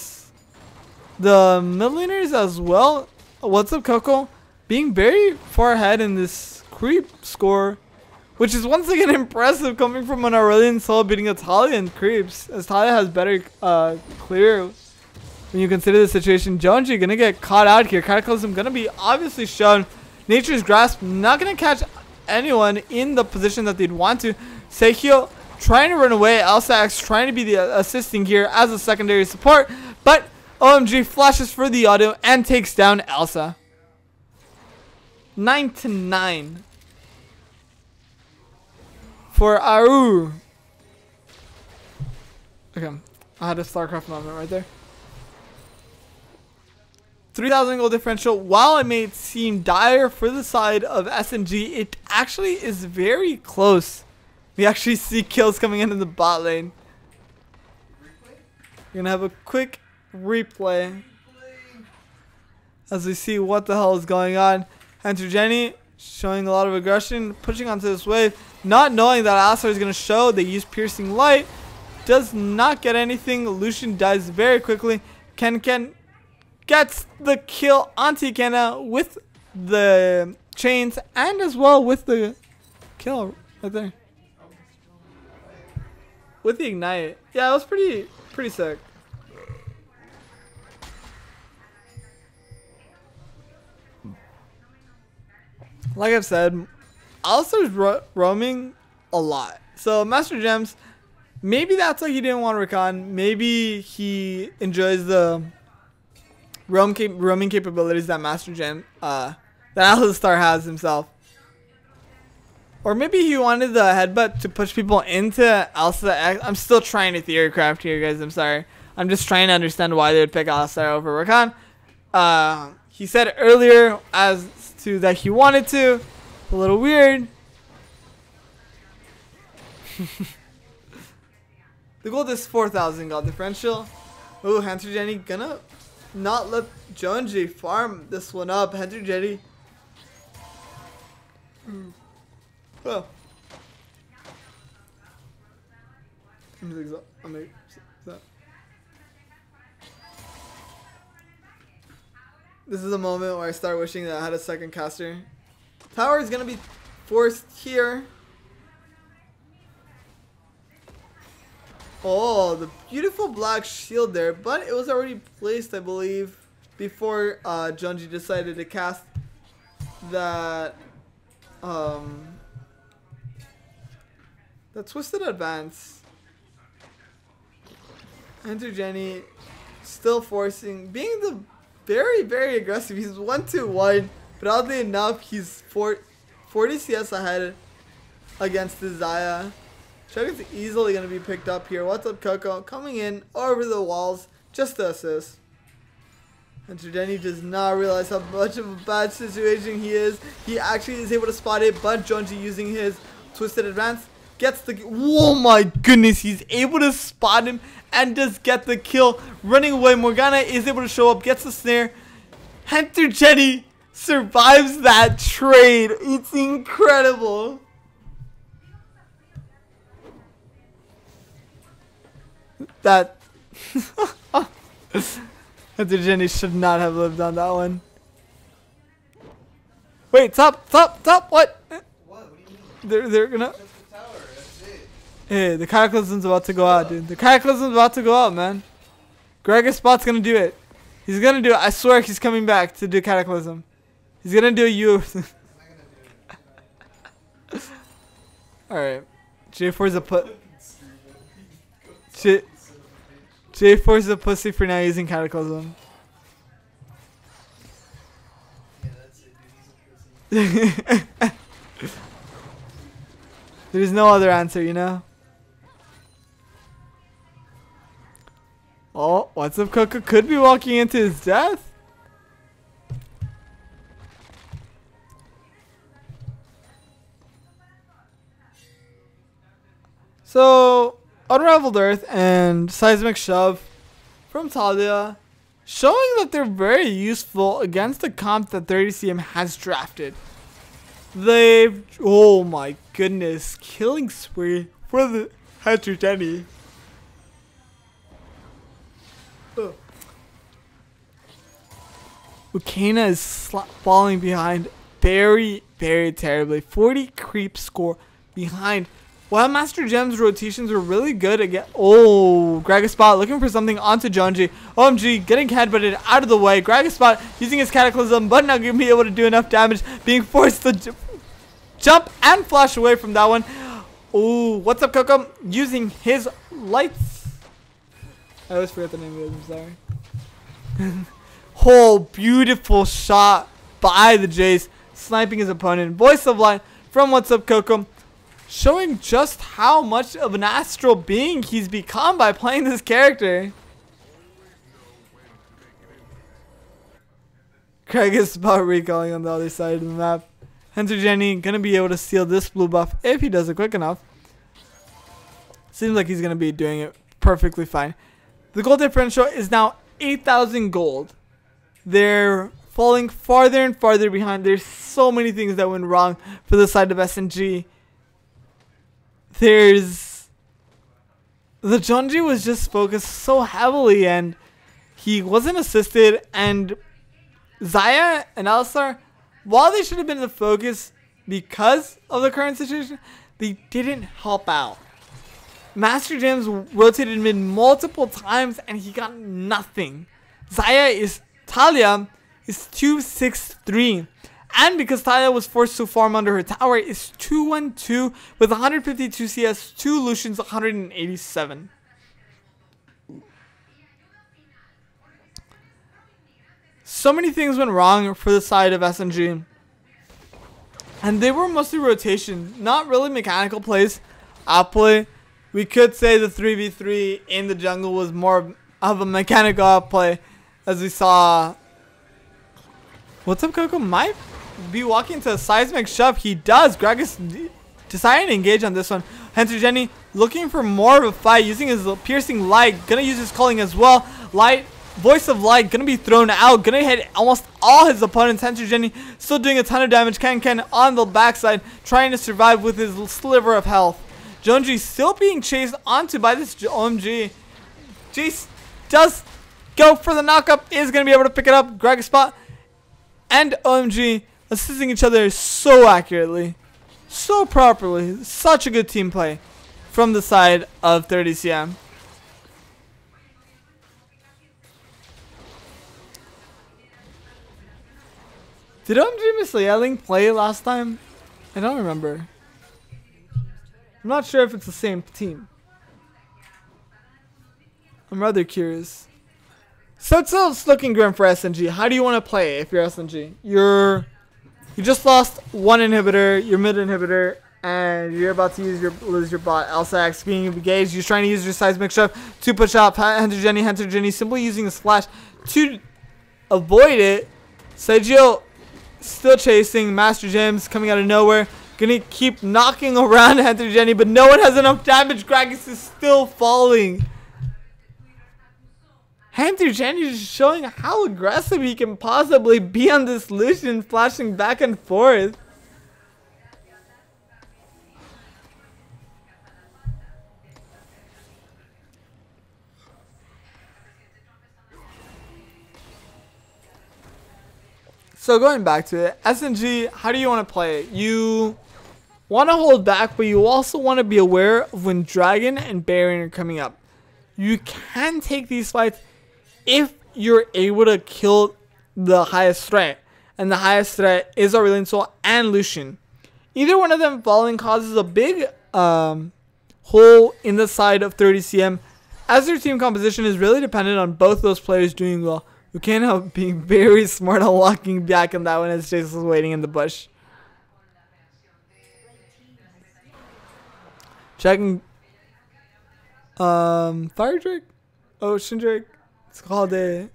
mid laners as well. What's up, Coco? Being very far ahead in this creep score, which is once again impressive coming from an Aurelion Soul beating a Talia in creeps, as Talia has better clear when you consider the situation. Junji gonna get caught out here. Cataclysm gonna be obviously shown. Nature's Grasp not gonna catch anyone in the position that they'd want to. Seihyo trying to run away. Elsax trying to be the assisting here as a secondary support, but OMG flashes for the auto and takes down Elsa. 9-9 for Aru. Okay, I had a StarCraft moment right there. 3,000 goal differential. While it may seem dire for the side of SNG, it actually is very close. We actually see kills coming in the bot lane. We're gonna have a quick replay as we see what the hell is going on. Hunter Jenny showing a lot of aggression, pushing onto this wave, not knowing that Alistar is going to show. They use Piercing Light, does not get anything. Lucian dies very quickly. Ken gets the kill on Tikena with the chains and as well with the kill right there with the ignite. Yeah, it was pretty sick. Like I've said, Alistar's roaming a lot. So Master Gems, maybe that's why he didn't want to recon. Maybe he enjoys the roaming capabilities that Master Gem, that Alistar has himself. Or maybe he wanted the headbutt to push people into Elsa. I'm still trying to theorycraft here, guys. I'm sorry. I'm just trying to understand why they would pick Alistar over recon. He said earlier as to that he wanted to. A little weird. The gold is 4,000 gold differential. Ooh, Hunter Jenny gonna not let Junji farm this one up. Hunter Jenny. Oh. This is a moment where I start wishing that I had a second caster. Tower is going to be forced here. Oh, the beautiful black shield there. But it was already placed, I believe, before Junji decided to cast that Twisted Advance. Enter Jenny still forcing, being the very, very aggressive. He's 1-2-1, but oddly enough, he's 40 CS ahead against the Xayah. Chugging's easily going to be picked up here. What's up, Coco? Coming in over the walls just to assist. And Trideni does not realize how much of a bad situation he is. He actually is able to spot it, but Junji using his Twisted Advance gets the... Oh my goodness, he's able to spot him and does get the kill. Running away, Morgana is able to show up, gets the snare. Hunter Jenny survives that trade. It's incredible. That... Hunter Jenny should not have lived on that one. Wait, top, what? What do you mean? They're gonna. Just the tower. That's it. Hey, the Cataclysm's about to go out, dude. The Cataclysm's about to go out, man. KylinEsports gonna do it. He's gonna do it. I swear he's coming back to do Cataclysm. He's gonna do you. He's not gonna do it. Alright. J4's a put. J4's a pussy for now using Cataclysm. Yeah, that's it, dude. He's a pussy. There's no other answer, you know? Oh, what's up, Coco? Could be walking into his death. So, Unraveled Earth and Seismic Shove from Talia, showing that they're very useful against the comp that 30cm has drafted. They've, oh my goodness, killing spree for the Heterogeneity. Lucana is falling behind very, very terribly. 40 creep score behind. While Master Gem's rotations were really good again. Oh, KylinEsports looking for something onto Jonji. OMG getting headbutted out of the way. KylinEsports using his Cataclysm, but not going to be able to do enough damage. Being forced to jump and flash away from that one. Oh, what's up, Coco? Using his lights. I always forget the name of it. I'm sorry. Oh, beautiful shot by the Jace. Sniping his opponent. Voice of Light from What's Up, Coco. Showing just how much of an astral being he's become by playing this character. KylinEsports recalling on the other side of the map. Heterogeneity gonna be able to steal this blue buff if he does it quick enough. Seems like he's gonna be doing it perfectly fine. The gold differential is now 8,000 gold. They're falling farther and farther behind. There's so many things that went wrong for the side of SNG. The Jonji was just focused so heavily and he wasn't assisted, and Zaya and Alistar, while they should have been the focus because of the current situation, they didn't help out. Master Gems rotated mid multiple times and he got nothing. Talia is 263. And because Talia was forced to farm under her tower, is 212 with 152 CS, 2 Lucians, 187. So many things went wrong for the side of SNG. And they were mostly rotation, not really mechanical plays. Outplay. We could say the 3v3 in the jungle was more of a mechanical outplay, as we saw. What's up, Coco? Might be walking to a seismic shove. He does. Greg is deciding to engage on this one. Heterogeneity looking for more of a fight, using his piercing light. Gonna use his calling as well. Light, voice of light, gonna be thrown out. Gonna hit almost all his opponents. Heterogeneity still doing a ton of damage. Ken on the backside, trying to survive with his sliver of health. Jonji still being chased onto by this OMG. Jace does go for the knockup. Is gonna be able to pick it up. KylinEsports and OMG assisting each other so accurately, so properly. Such a good team play from the side of 30cm. Did OMG Miss Liang play last time? I don't remember. I'm not sure if it's the same team. I'm rather curious. So it's looking grim for SNG. How do you want to play if you're SNG? You just lost one inhibitor, your mid inhibitor, and you're about to lose your bot. Elsax being engaged. You're trying to use your seismic shove to push out Heterogeneity simply using a splash to avoid it. Seijio still chasing. Master Gems coming out of nowhere. Gonna keep knocking around Heterogeneity, but no one has enough damage. Gragas is still falling. Heterogeneity is showing how aggressive he can possibly be on this Lucian, flashing back and forth. So going back to it, SNG, how do you want to play it? You want to hold back, but you also want to be aware of when Dragon and Baron are coming up. You can take these fights if you're able to kill the highest threat. And the highest threat is Aurelion Sol and Lucian. Either one of them falling causes a big hole in the side of 30 cm, as their team composition is really dependent on both those players doing well. You can't help being very smart on walking back on that one as Jace was waiting in the bush. Checking Fire Drake? Ocean Drake? It's called a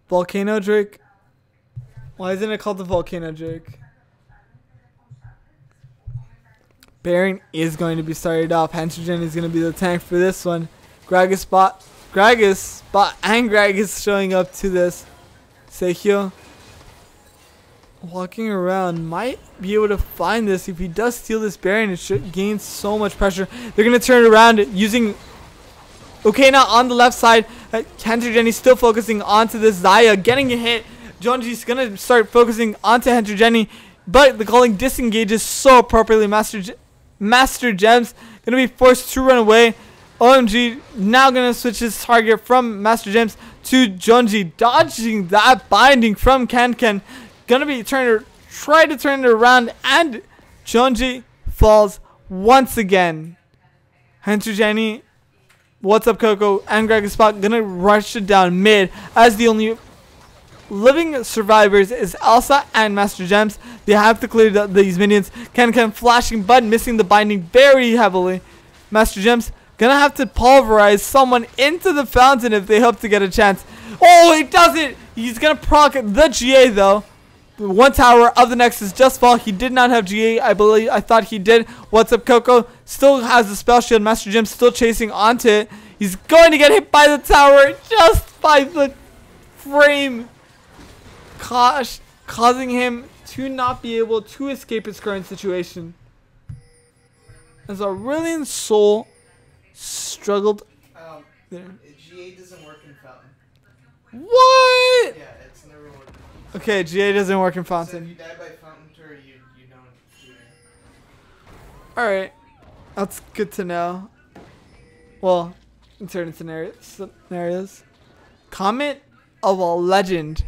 Volcano Drake. Why isn't it called the Volcano Drake? Baron is going to be started off. Hentrogen is going to be the tank for this one. Gragas showing up to this. Seikyo walking around, might be able to find this. If he does steal this Baron, it should gain so much pressure. They're going to turn it around using Ukena on the left side. Hentrogen is still focusing onto this Zaya, getting a hit. Jonji's going to start focusing onto Hentrogen, but the calling disengages so appropriately. Master Gems going to be forced to run away. OMG now going to switch his target from Master Gems to Jonji, dodging that binding from Ken. Going to be try to turn it around, and Jonji falls once again. Hentrogen, what's up Coco, and Greg-a-Spot going to rush it down mid as the only living survivors is Elsa and Master Gems. They have to clear these minions. Ken flashing but missing the binding very heavily. Master Gems gonna have to pulverize someone into the fountain if they hope to get a chance. Oh, he doesn't! He's gonna proc the GA though. One tower of the Nexus just fall. He did not have GA, I thought he did. What's up Coco? Still has the spell shield. Master Gems still chasing onto it. He's going to get hit by the tower just by the frame. Causing him to not be able to escape his current situation. As Aurelion Sol struggled there. GA doesn't work in Fountain. What? Yeah, it's never worked. Okay, GA doesn't work in So Fountain. if you die by Fountain Turret, you don't do it. Alright. That's good to know. Well, in certain scenarios. Comment of a legend.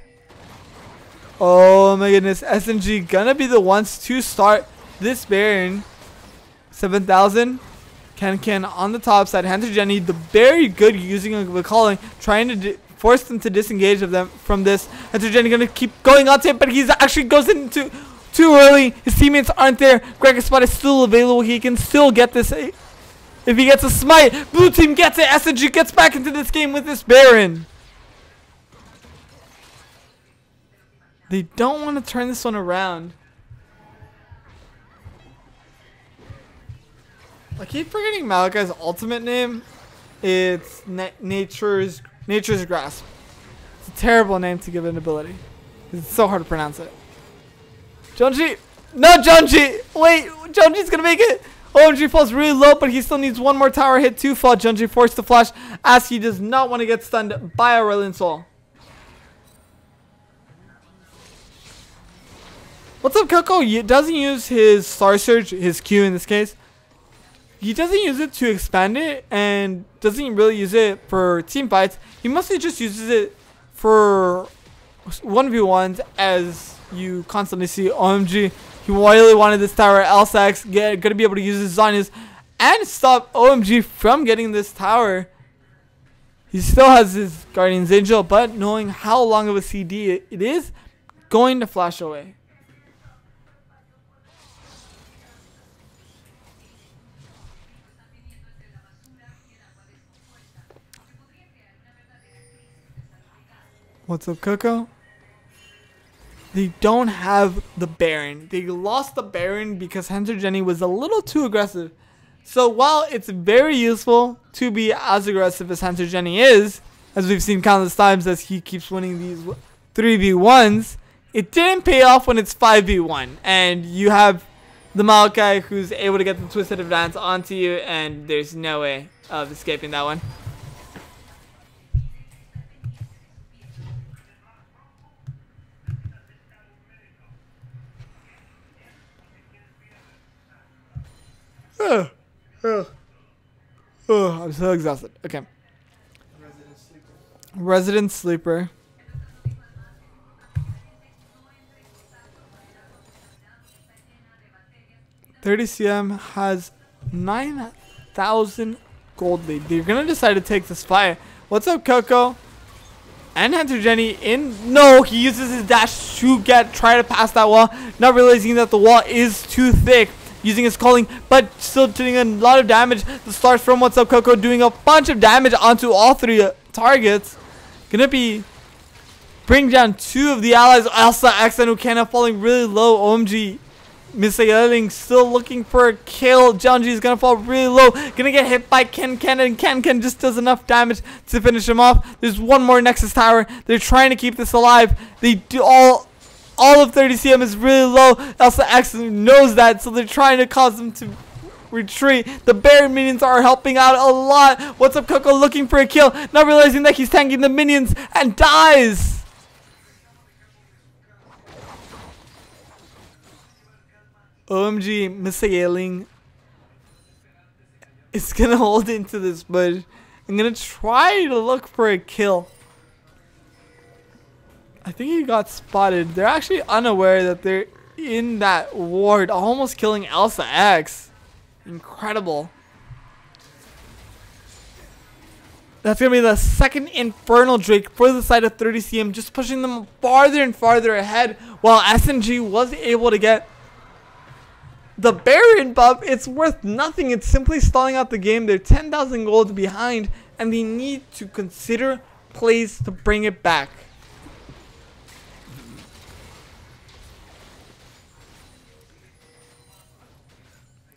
Oh my goodness. SNG gonna be the ones to start this Baron. 7,000. Ken on the top side. Hentrogen, the very good using of the calling, trying to force them to disengage of them from this. Hentrogen gonna keep going onto it, but he's actually goes into too early. His teammates aren't there. Greg-a-Spot is still available. He can still get this if he gets a smite. Blue team gets it. SNG gets back into this game with this Baron. They don't want to turn this one around. I keep forgetting Malachi's ultimate name. It's Nature's Grasp. It's a terrible name to give an ability. It's so hard to pronounce it. Jonji! No, Jonji! Wait, Jonji's gonna make it! OMG falls really low, but he still needs one more tower hit to fall. Jonji forced to flash as he does not want to get stunned by Aurelion Sol. What's up, Coco? He doesn't use his Star Surge, his Q in this case. He doesn't use it to expand it and doesn't really use it for team fights. He mostly just uses it for 1v1s, as you constantly see. OMG, he really wanted this tower. Elsax gonna be able to use his Zonias and stop OMG from getting this tower. He still has his Guardian's Angel, but knowing how long of a CD it is, going to flash away. What's up, Coco? They don't have the Baron. They lost the Baron because Hentrogen was a little too aggressive. So while it's very useful to be as aggressive as Hentrogen is, as we've seen countless times as he keeps winning these 3v1s, it didn't pay off when it's 5v1. And you have the Maokai who's able to get the Twisted Advance onto you, and there's no way of escaping that one. Ugh. Ugh. Oh, I'm so exhausted. Okay. Resident sleeper. Resident sleeper. $30CM has 9,000 gold lead. They're gonna decide to take this fight. What's up, Coco? And Hunter Jenny in. No, he uses his dash to try to pass that wall, not realizing that the wall is too thick. Using his calling, but still doing a lot of damage. The stars from What's Up Coco doing a bunch of damage onto all three targets. Gonna be bring down two of the allies. Elsa X and Ukana falling really low. OMG. Misailing still looking for a kill. Janji is gonna fall really low. Gonna get hit by Ken and Ken just does enough damage to finish him off. There's one more Nexus Tower. They're trying to keep this alive. They do all of 30CM is really low. Elsa X knows that, so they're trying to cause them to retreat. The Baron minions are helping out a lot. What's up, Coco? Looking for a kill, not realizing that he's tanking the minions and dies. OMG, Misailing is gonna hold into this bush. I'm gonna try to look for a kill. I think he got spotted. They're actually unaware that they're in that ward, almost killing Elsa X. Incredible. That's going to be the second Infernal Drake for the side of 30CM, just pushing them farther and farther ahead, while SNG was able to get the Baron buff. It's worth nothing. It's simply stalling out the game. They're 10,000 gold behind, and they need to consider plays to bring it back.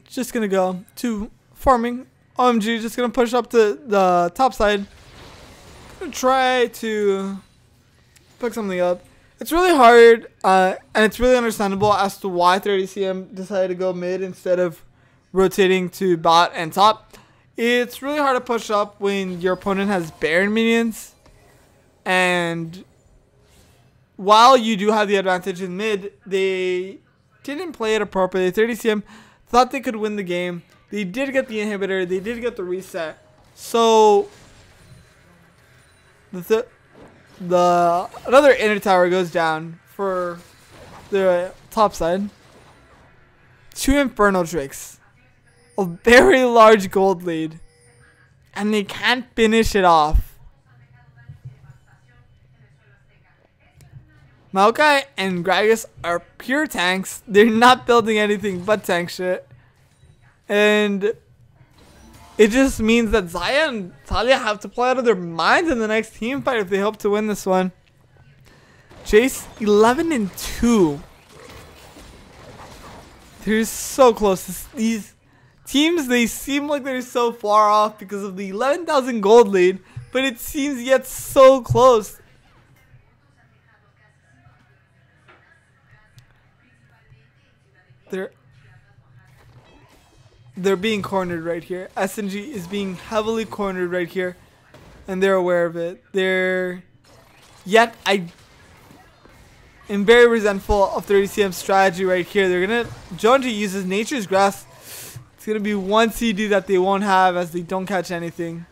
Just gonna go to farming. OMG, just gonna push up to the top side. Gonna try to pick something up. It's really hard, and it's really understandable as to why 30CM decided to go mid instead of rotating to bot and top. It's really hard to push up when your opponent has Baron minions, and while you do have the advantage in mid, they didn't play it appropriately. 30CM thought they could win the game. They did get the inhibitor. They did get the reset. So another inner tower goes down for the top side. Two Infernal Drakes. A very large gold lead. And they can't finish it off. Maokai and Gragas are pure tanks. They're not building anything but tank shit. And it just means that Zaya and Talia have to play out of their minds in the next team fight if they hope to win this one. Jace 11-2. They're so close. These teams, they seem like they're so far off because of the 11,000 gold lead, but it seems yet so close. They're being cornered right here. SNG is being heavily cornered right here, and they're aware of it. Yet I am very resentful of 30CM's strategy right here. Jonji uses Nature's Grass. It's gonna be one CD that they won't have as they don't catch anything.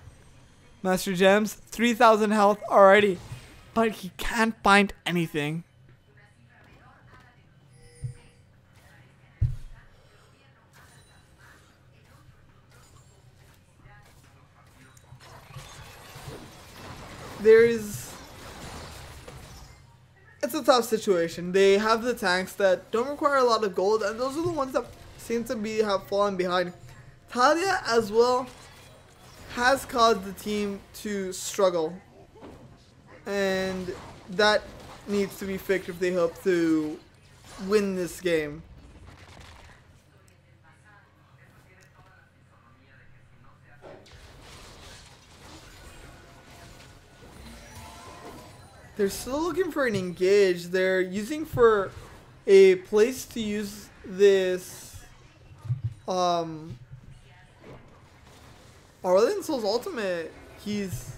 Master Gems, 3,000 health already, but he can't find anything. It's a tough situation. They have the tanks that don't require a lot of gold, and those are the ones that seem to have fallen behind. Talia as well has caused the team to struggle, and that needs to be fixed if they hope to win this game. They're still looking for an engage. They're using for a place to use this Arlen Soul's ultimate. He's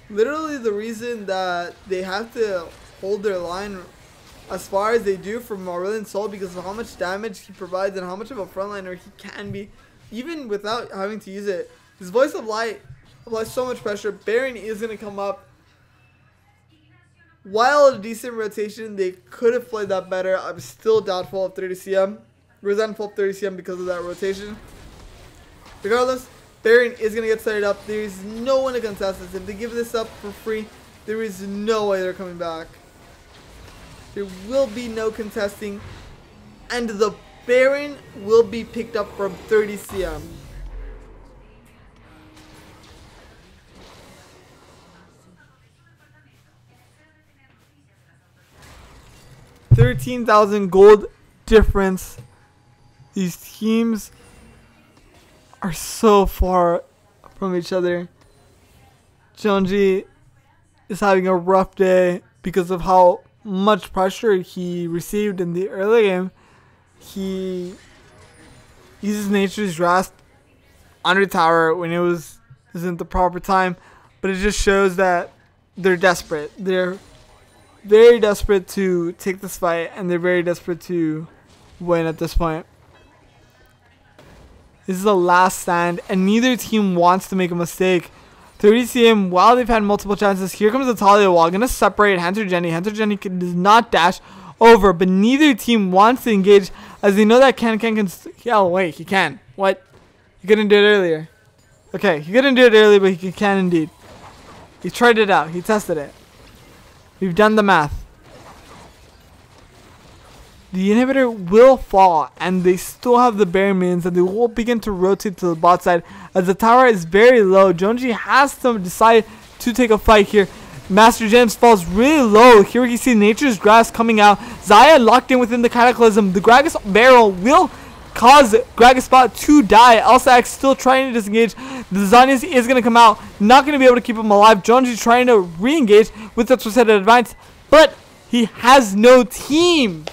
literally the reason that they have to hold their line as far as they do from Aurelion Sol because of how much damage he provides and how much of a frontliner he can be, even without having to use it. His Voice of Light applies so much pressure. Baron is going to come up. While a decent rotation, they could have played that better. I'm still doubtful of 30cm. Resentful of 30cm because of that rotation. Regardless, Baron is going to get started up. There is no one to contest this. If they give this up for free, there is no way they're coming back. There will be no contesting. And the Baron will be picked up from 30cm. $13,000 gold difference. These teams are so far from each other. Jonji is having a rough day because of how much pressure he received in the early game. He uses Nature's Grasp under tower when isn't the proper time, but it just shows that they're desperate. They're very desperate to take this fight, and they're very desperate to win at this point. This is the last stand, and neither team wants to make a mistake. 30cm, while they've had multiple chances, here comes the Talia wall. Going to separate Hunter Jenny. Hunter Jenny does not dash over, but neither team wants to engage as they know that Can can. Oh, wait, he can. What? He couldn't do it earlier. Okay, he couldn't do it earlier, but he can indeed. He tried it out. He tested it. We've done the math. The inhibitor will fall, and they still have the bare minions, and they will begin to rotate to the bot side as the tower is very low. Jonji has to decide to take a fight here. Master Gems falls really low. Here we can see Nature's Grass coming out. Xayah locked in within the Cataclysm. The Gragas barrel will cause Gragas to die. Elsa X still trying to disengage. The Zanias is going to come out. Not going to be able to keep him alive. Jonji trying to re-engage with the Twisted Advance, but he has no team.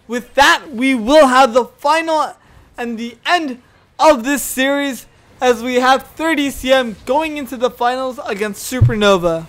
With that, we will have the final and the end of this series as we have 30cm going into the finals against Supernova.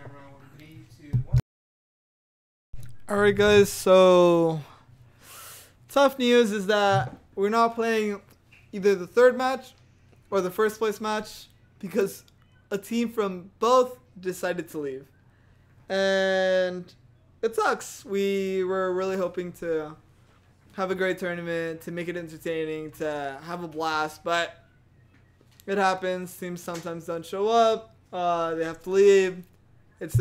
camera. 3, 2, 1. Alright guys, so tough news is that we're not playing either the third match or the first place match because a team from both decided to leave. And it sucks. We were really hoping to have a great tournament, to make it entertaining, to have a blast, but it happens. Teams sometimes don't show up. They have to leave. It's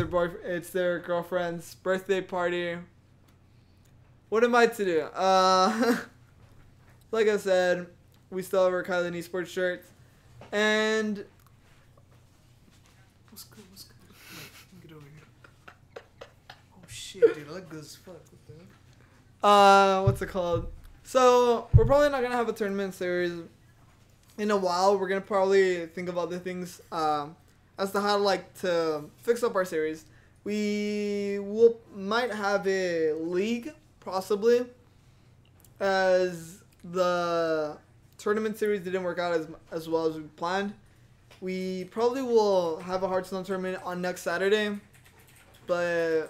their girlfriend's birthday party. What am I to do? Like I said, we still have our KylinEsports shirts, and What's good? What's good? Get over here. Oh shit, dude, I look good as fuck. What the hell? what's it called? So we're probably not gonna have a tournament series in a while. We're gonna probably think of other things as to how to fix up our series. We might have a league possibly, as the tournament series didn't work out as well as we planned. We probably will have a Hearthstone tournament on next Saturday, but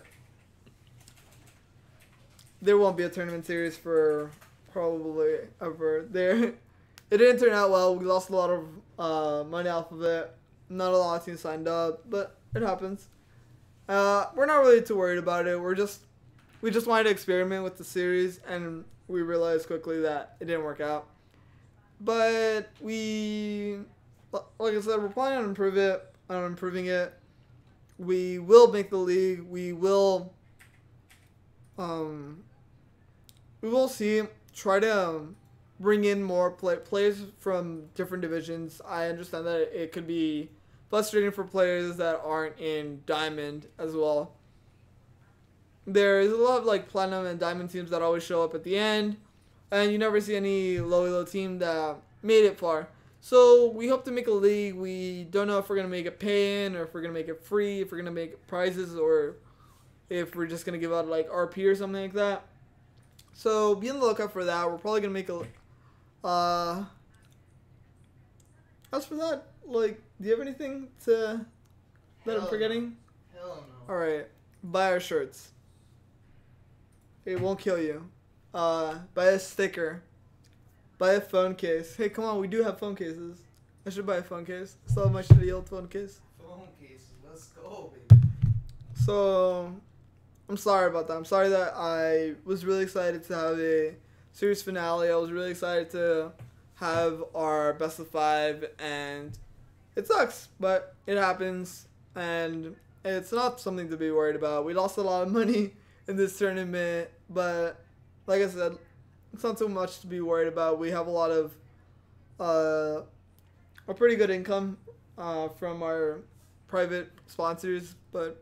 there won't be a tournament series for probably ever. It didn't turn out well. We lost a lot of money off of it. Not a lot of teams signed up, but it happens. We're not really too worried about it. We just wanted to experiment with the series, and we realized quickly that it didn't work out. But like I said, we're planning on improving it. We will make the league. We will see. Try to bring in more players from different divisions. I understand that it could be frustrating for players that aren't in Diamond as well. There's a lot of Platinum and Diamond teams that always show up at the end, and you never see any low team that made it far. So we hope to make a league. We don't know if we're going to make it pay-in or if we're going to make it free, if we're going to make prizes, or if we're just going to give out RP or something like that. So be on the lookout for that. We're probably going to make a... as for that, do you have anything that I'm forgetting? Hell no. Alright, buy our shirts. It won't kill you. Buy a sticker. Buy a phone case. Hey, come on, we do have phone cases. I should buy a phone case. Still have my shitty old phone case. Phone cases, let's go, baby. So, I'm sorry about that. I'm sorry that I was really excited to have a series finale. I was really excited to have our best of 5, and it sucks, but it happens, and it's not something to be worried about. We lost a lot of money in this tournament, but like I said, it's not too much to be worried about. We have a lot of a pretty good income from our private sponsors, but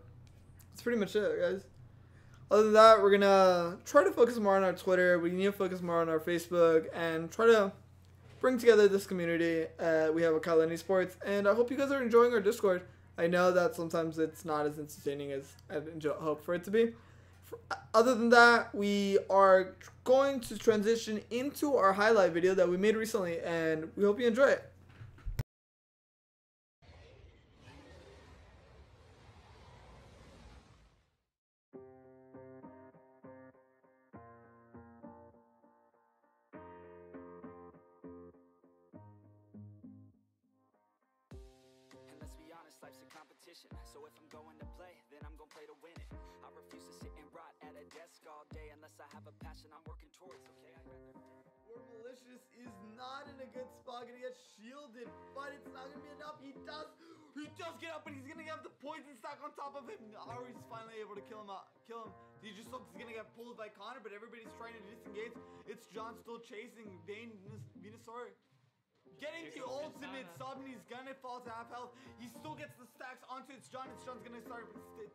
that's pretty much it, guys. Other than that, we're gonna try to focus more on our Twitter. We need to focus more on our Facebook and try to bring together this community. We have a KylinEsports, and I hope you guys are enjoying our Discord. I know that sometimes it's not as entertaining as I'd hope for it to be. Other than that, we are going to transition into our highlight video that we made recently, and we hope you enjoy it. Life's a competition, so if I'm going to play, then I'm gonna play to win it. I refuse to sit and rot at a desk all day unless I have a passion I'm working towards, okay? Where Malicious is not in a good spot, gonna get shielded, but it's not gonna be enough. He does get up, but he's gonna have the poison stack on top of him. Ari's finally able to kill him. He just looks he's gonna get pulled by Connor, but everybody's trying to disengage. It's John still chasing Venusaur. Getting the ultimate sub, and he's gonna fall to half health. He still gets the stacks onto It's John's gonna start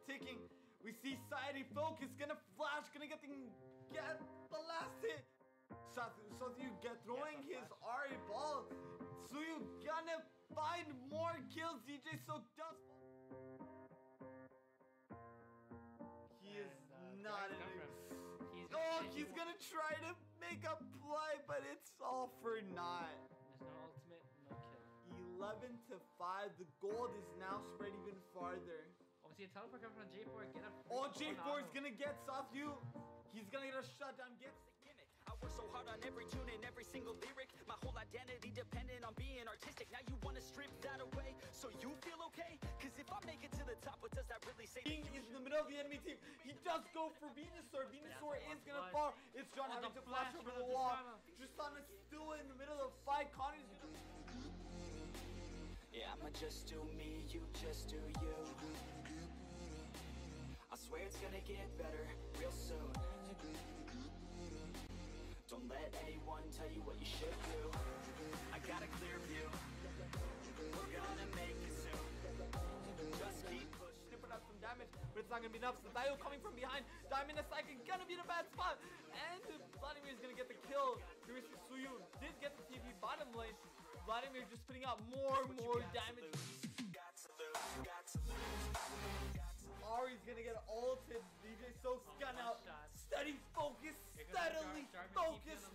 ticking. We see Society Focus gonna flash, gonna get the last hit. So you get throwing his Ari ball. So you gonna find more kills. DJ so does. He is not in it. He's gonna try to make a play, but it's all for naught. 11 to 5. The gold is now spread even farther. Oh, see a teleport coming from J4. Get up. Oh, J4 is gonna get soft you. He's gonna get a shutdown. Get. I work so hard on every tune and every single lyric. My whole identity dependent on being artistic. Now you wanna strip that away so you feel okay? Cause if I make it to the top, what does that really say? King is in the middle of the enemy team. He does go for Venusaur. Venusaur is gonna fall. It's John having to flash over the wall. Tristana is still in the middle of the fight. Connor's gonna... Yeah, I'ma just do me, you just do you. I swear it's gonna get better real soon. Don't let anyone tell you what you should do. I got a clear view. We're gonna make it soon. Just keep pushing. Put out some damage, but it's not gonna be enough. So Dio coming from behind. Diamond is Psychic gonna be in a bad spot. And Vladimir is gonna get the kill. Suyu did get the TP bottom lane. Vladimir just putting out more and more damage. Ari's gonna get ulted. DJ Soak's gun out. Steady focus, steadily focused.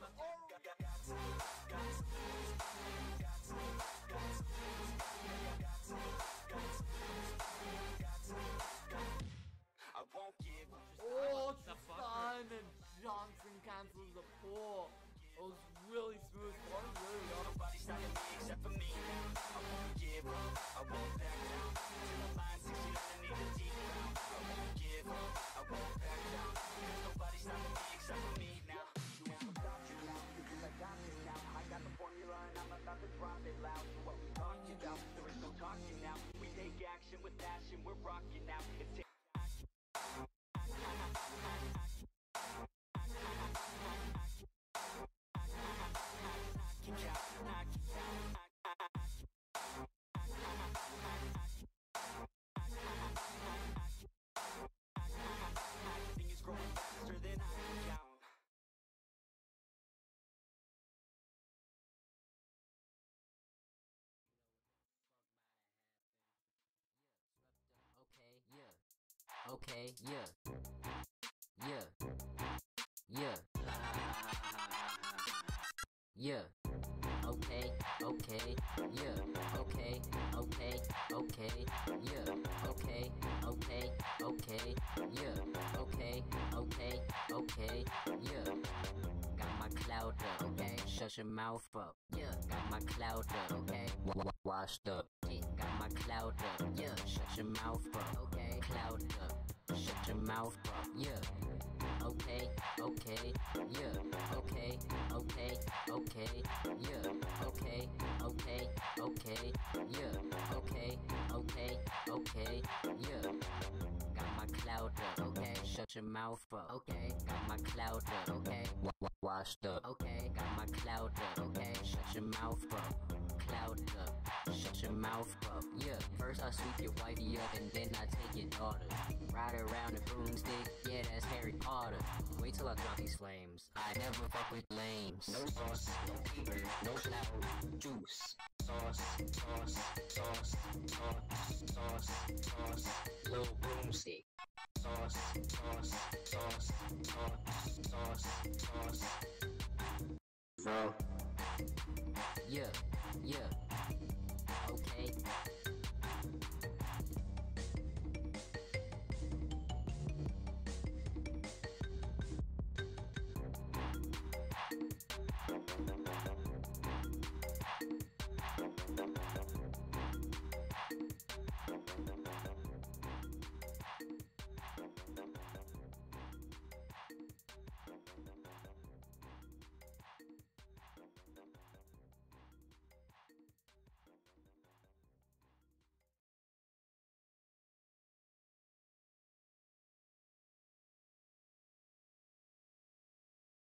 I won't give. Oh, Tristan and Johnson cancels the pull. It was really smooth. Nobody's stopping me except for me now. I won't give up. I won't back down. Till the line 60 underneath the deep ground. I won't give up. I won't back down. Cause nobody's stopping me except for me now. You won't stop you now. Because I got this now. I got the formula and I'm about to drop it loud. So what we talking about? There is no talking now. We take action with passion. We're rocking now. It's everything is growing faster than I can count. Okay, yeah. Okay, yeah. Yeah. Yeah. Yeah. Okay, okay, yeah. Okay, okay, okay, yeah. Okay, okay, okay, yeah. Okay, okay, okay, yeah. Got my cloud up, okay. Shut your mouth up, yeah. Got my cloud up, okay. Washed up, yeah. Got my cloud up, yeah. Shut your mouth up, okay. Cloud up, shut your mouth up, yeah. Okay, okay, yeah. Okay, okay, okay, yeah. Okay, okay, okay, yeah. Okay, okay, okay, yeah. Got my cloud up, okay. Shut your mouth up, okay. Got my cloud up, okay. Washed up, okay. Got my cloud up, okay. Shut your mouth up, cloud up. Shut your mouth up, yeah. First I sweep your wifey up and then I take your daughter. Ride around the broomstick, yeah, that's Harry Potter. Wait till I drop these flames. I never fuck with lames. No sauce, no peter, no cloud, juice. Sauce, sauce, sauce, sauce, sauce, sauce, little broomstick. Sauce, sauce, sauce, sauce, sauce, sauce. Bro. Yeah.